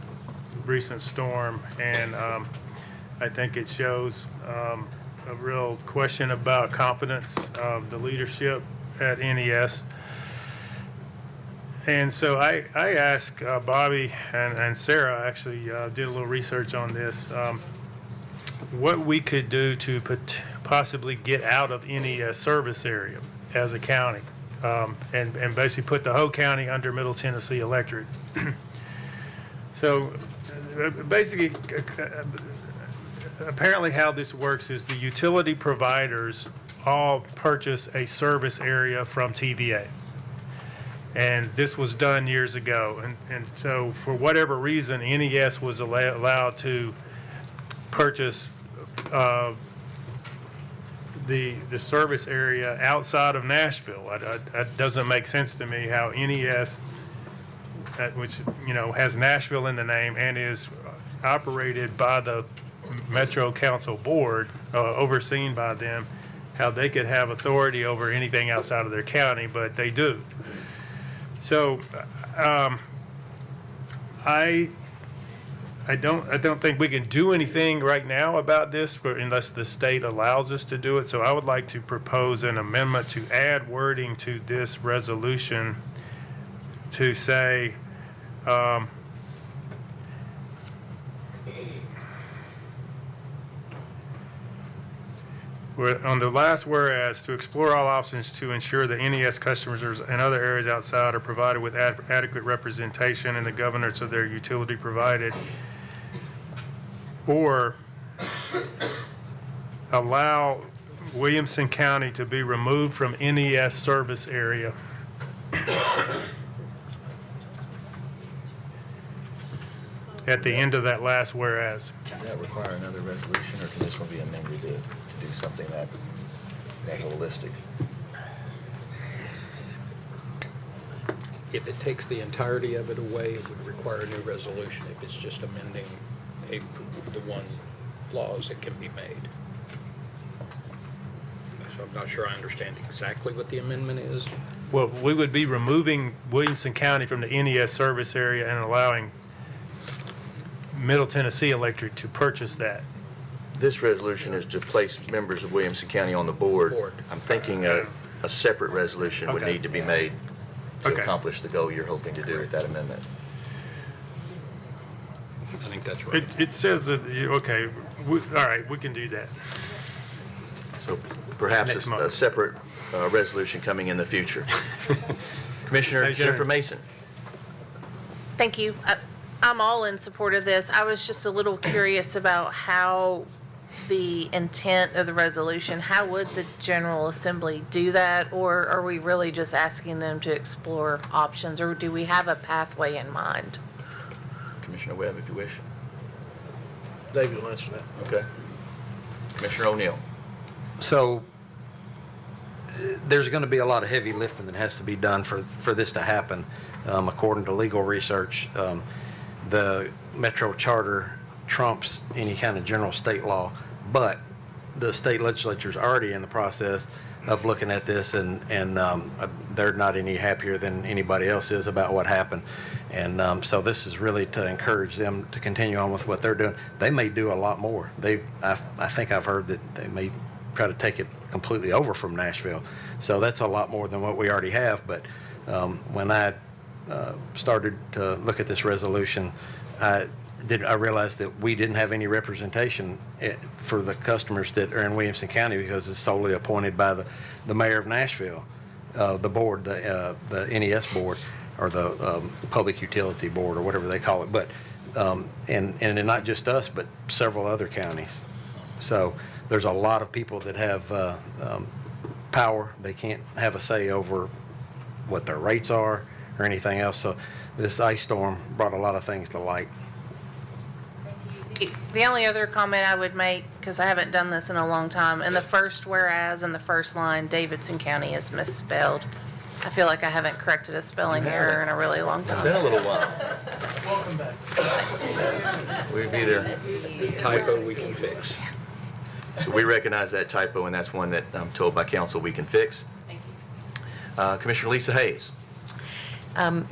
J: recent storm. And I think it shows a real question about competence of the leadership at NES. And so I asked Bobby and Sarah, actually did a little research on this, what we could do to possibly get out of NES service area as a county, and basically put the whole county under Middle Tennessee Electric. So basically, apparently how this works is the utility providers all purchase a service area from TVA. And this was done years ago. And so for whatever reason, NES was allowed to purchase the service area outside of Nashville. That doesn't make sense to me how NES, which, has Nashville in the name and is operated by the Metro Council Board, overseen by them, how they could have authority over anything outside of their county, but they do. So I don't think we can do anything right now about this unless the state allows us to do it. So I would like to propose an amendment to add wording to this resolution to say, on the last whereas, to explore all options to ensure that NES customers and other areas outside are provided with adequate representation in the governance of their utility provided, or allow Williamson County to be removed from NES service area. At the end of that last whereas.
O: Does that require another resolution, or can this one be amended to do something that holistic?
C: If it takes the entirety of it away, it would require a new resolution. If it's just amending the one laws that can be made. So I'm not sure I understand exactly what the amendment is.
J: Well, we would be removing Williamson County from the NES service area and allowing Middle Tennessee Electric to purchase that.
B: This resolution is to place members of Williamson County on the board. I'm thinking a separate resolution would need to be made to accomplish the goal you're hoping to do with that amendment.
C: I think that's right.
J: It says that, all right, we can do that.
B: So perhaps a separate resolution coming in the future. Commissioner Jennifer Mason.
D: Thank you. I'm all in support of this. I was just a little curious about how the intent of the resolution, how would the General Assembly do that? Or are we really just asking them to explore options, or do we have a pathway in mind?
B: Commissioner Webb, if you wish.
H: David will answer that.
B: Okay. Commissioner O'Neill.
F: So there's going to be a lot of heavy lifting that has to be done for this to happen. According to legal research, the Metro Charter trumps any kind of general state law, but the state legislature is already in the process of looking at this, and they're not any happier than anybody else is about what happened. And so this is really to encourage them to continue on with what they're doing. They may do a lot more. I think I've heard that they may try to take it completely over from Nashville. So that's a lot more than what we already have. But when I started to look at this resolution, I realized that we didn't have any representation for the customers that are in Williamson County, because it's solely appointed by the mayor of Nashville, the board, the NES board, or the Public Utility Board, or whatever they call it. But and not just us, but several other counties. So there's a lot of people that have power. They can't have a say over what their rates are or anything else. So this ice storm brought a lot of things to light.
D: The only other comment I would make, because I haven't done this in a long time, in the first whereas, in the first line, Davidson County is misspelled. I feel like I haven't corrected a spelling error in a really long time.
B: It's been a little while.
E: Welcome back.
B: We've either
C: Typo we can fix.
B: So we recognize that typo, and that's one that I'm told by council we can fix.
T: Thank you.
B: Commissioner Lisa Hayes.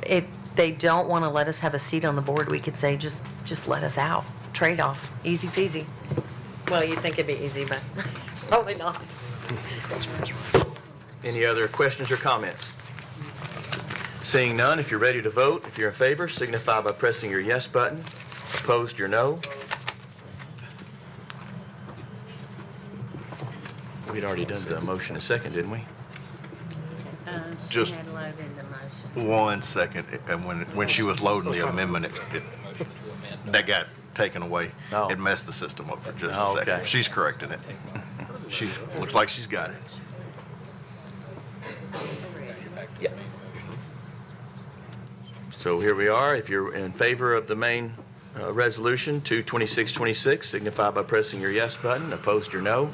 T: If they don't want to let us have a seat on the board, we could say, just let us out. Trade off. Easy peasy. Well, you'd think it'd be easy, but it's probably not.
B: Any other questions or comments? Seeing none, if you're ready to vote, if you're in favor, signify by pressing your yes button. Opposed, your no. We'd already done the motion a second, didn't we?
K: She
H: Just-
K: had loaded the motion.
H: 1 second, and when she was loading the amendment, that got taken away.
B: Oh.
H: It messed the system up for just
B: Oh,
H: a second.
B: okay.
H: She's correcting it. Looks like she's got it.
B: So here we are. If you're in favor of the main resolution, 22626, signify by pressing your yes button. Opposed, your no.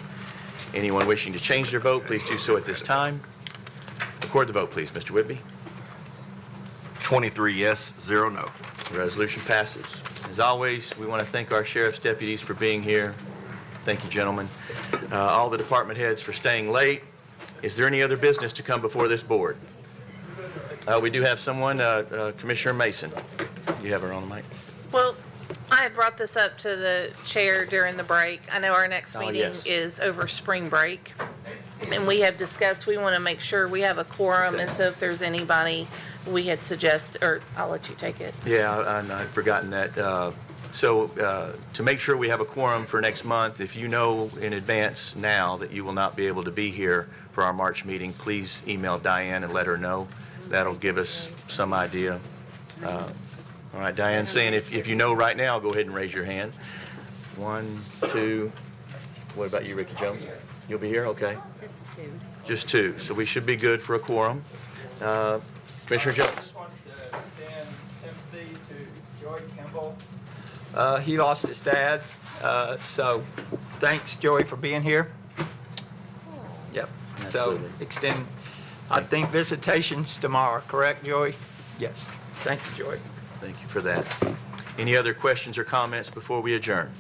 B: Anyone wishing to change their vote, please do so at this time. Record the vote, please, Mr. Whitby.
H: 23 yes, 0 no.
B: The resolution passes. As always, we want to thank our sheriff's deputies for being here. Thank you, gentlemen. All the department heads for staying late. Is there any other business to come before this board? We do have someone, Commissioner Mason. You have her on the mic.
D: Well, I had brought this up to the chair during the break. I know our next
B: Oh,
D: meeting
B: yes.
D: is over spring break. And we have discussed, we want to make sure we have a quorum, and so if there's anybody we had or I'll let you take it.
B: Yeah, I'd forgotten that. So to make sure we have a quorum for next month, if you know in advance now that you will not be able to be here for our March meeting, please email Diane and let her know. That'll give us some idea. All right, Diane's saying if you know right now, go ahead and raise your hand. 1, 2, what about you, Ricky Jones? You'll be here? Okay.
K: Just two.
B: Just 2, so we should be good for a quorum. Commissioner Jones?
L: I just wanted to extend sympathy to Joy Kimball. He lost his dad, so thanks, Joy, for being here. Yep,
B: Absolutely.
L: so extend, I think visitation's tomorrow, correct, Joy? Yes, thank you, Joy.
B: Thank you for that. Any other questions or comments before we adjourn?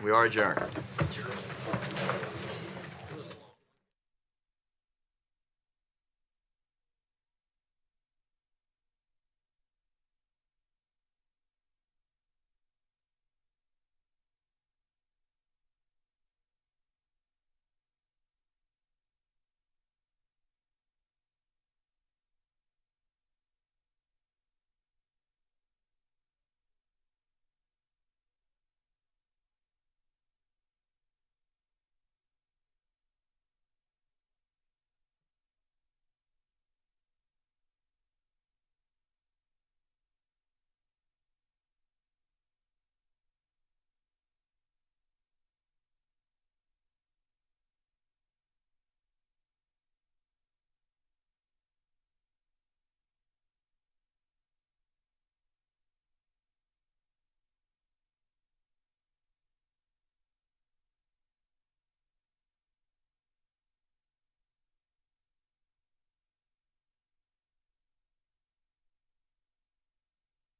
B: We are adjourned.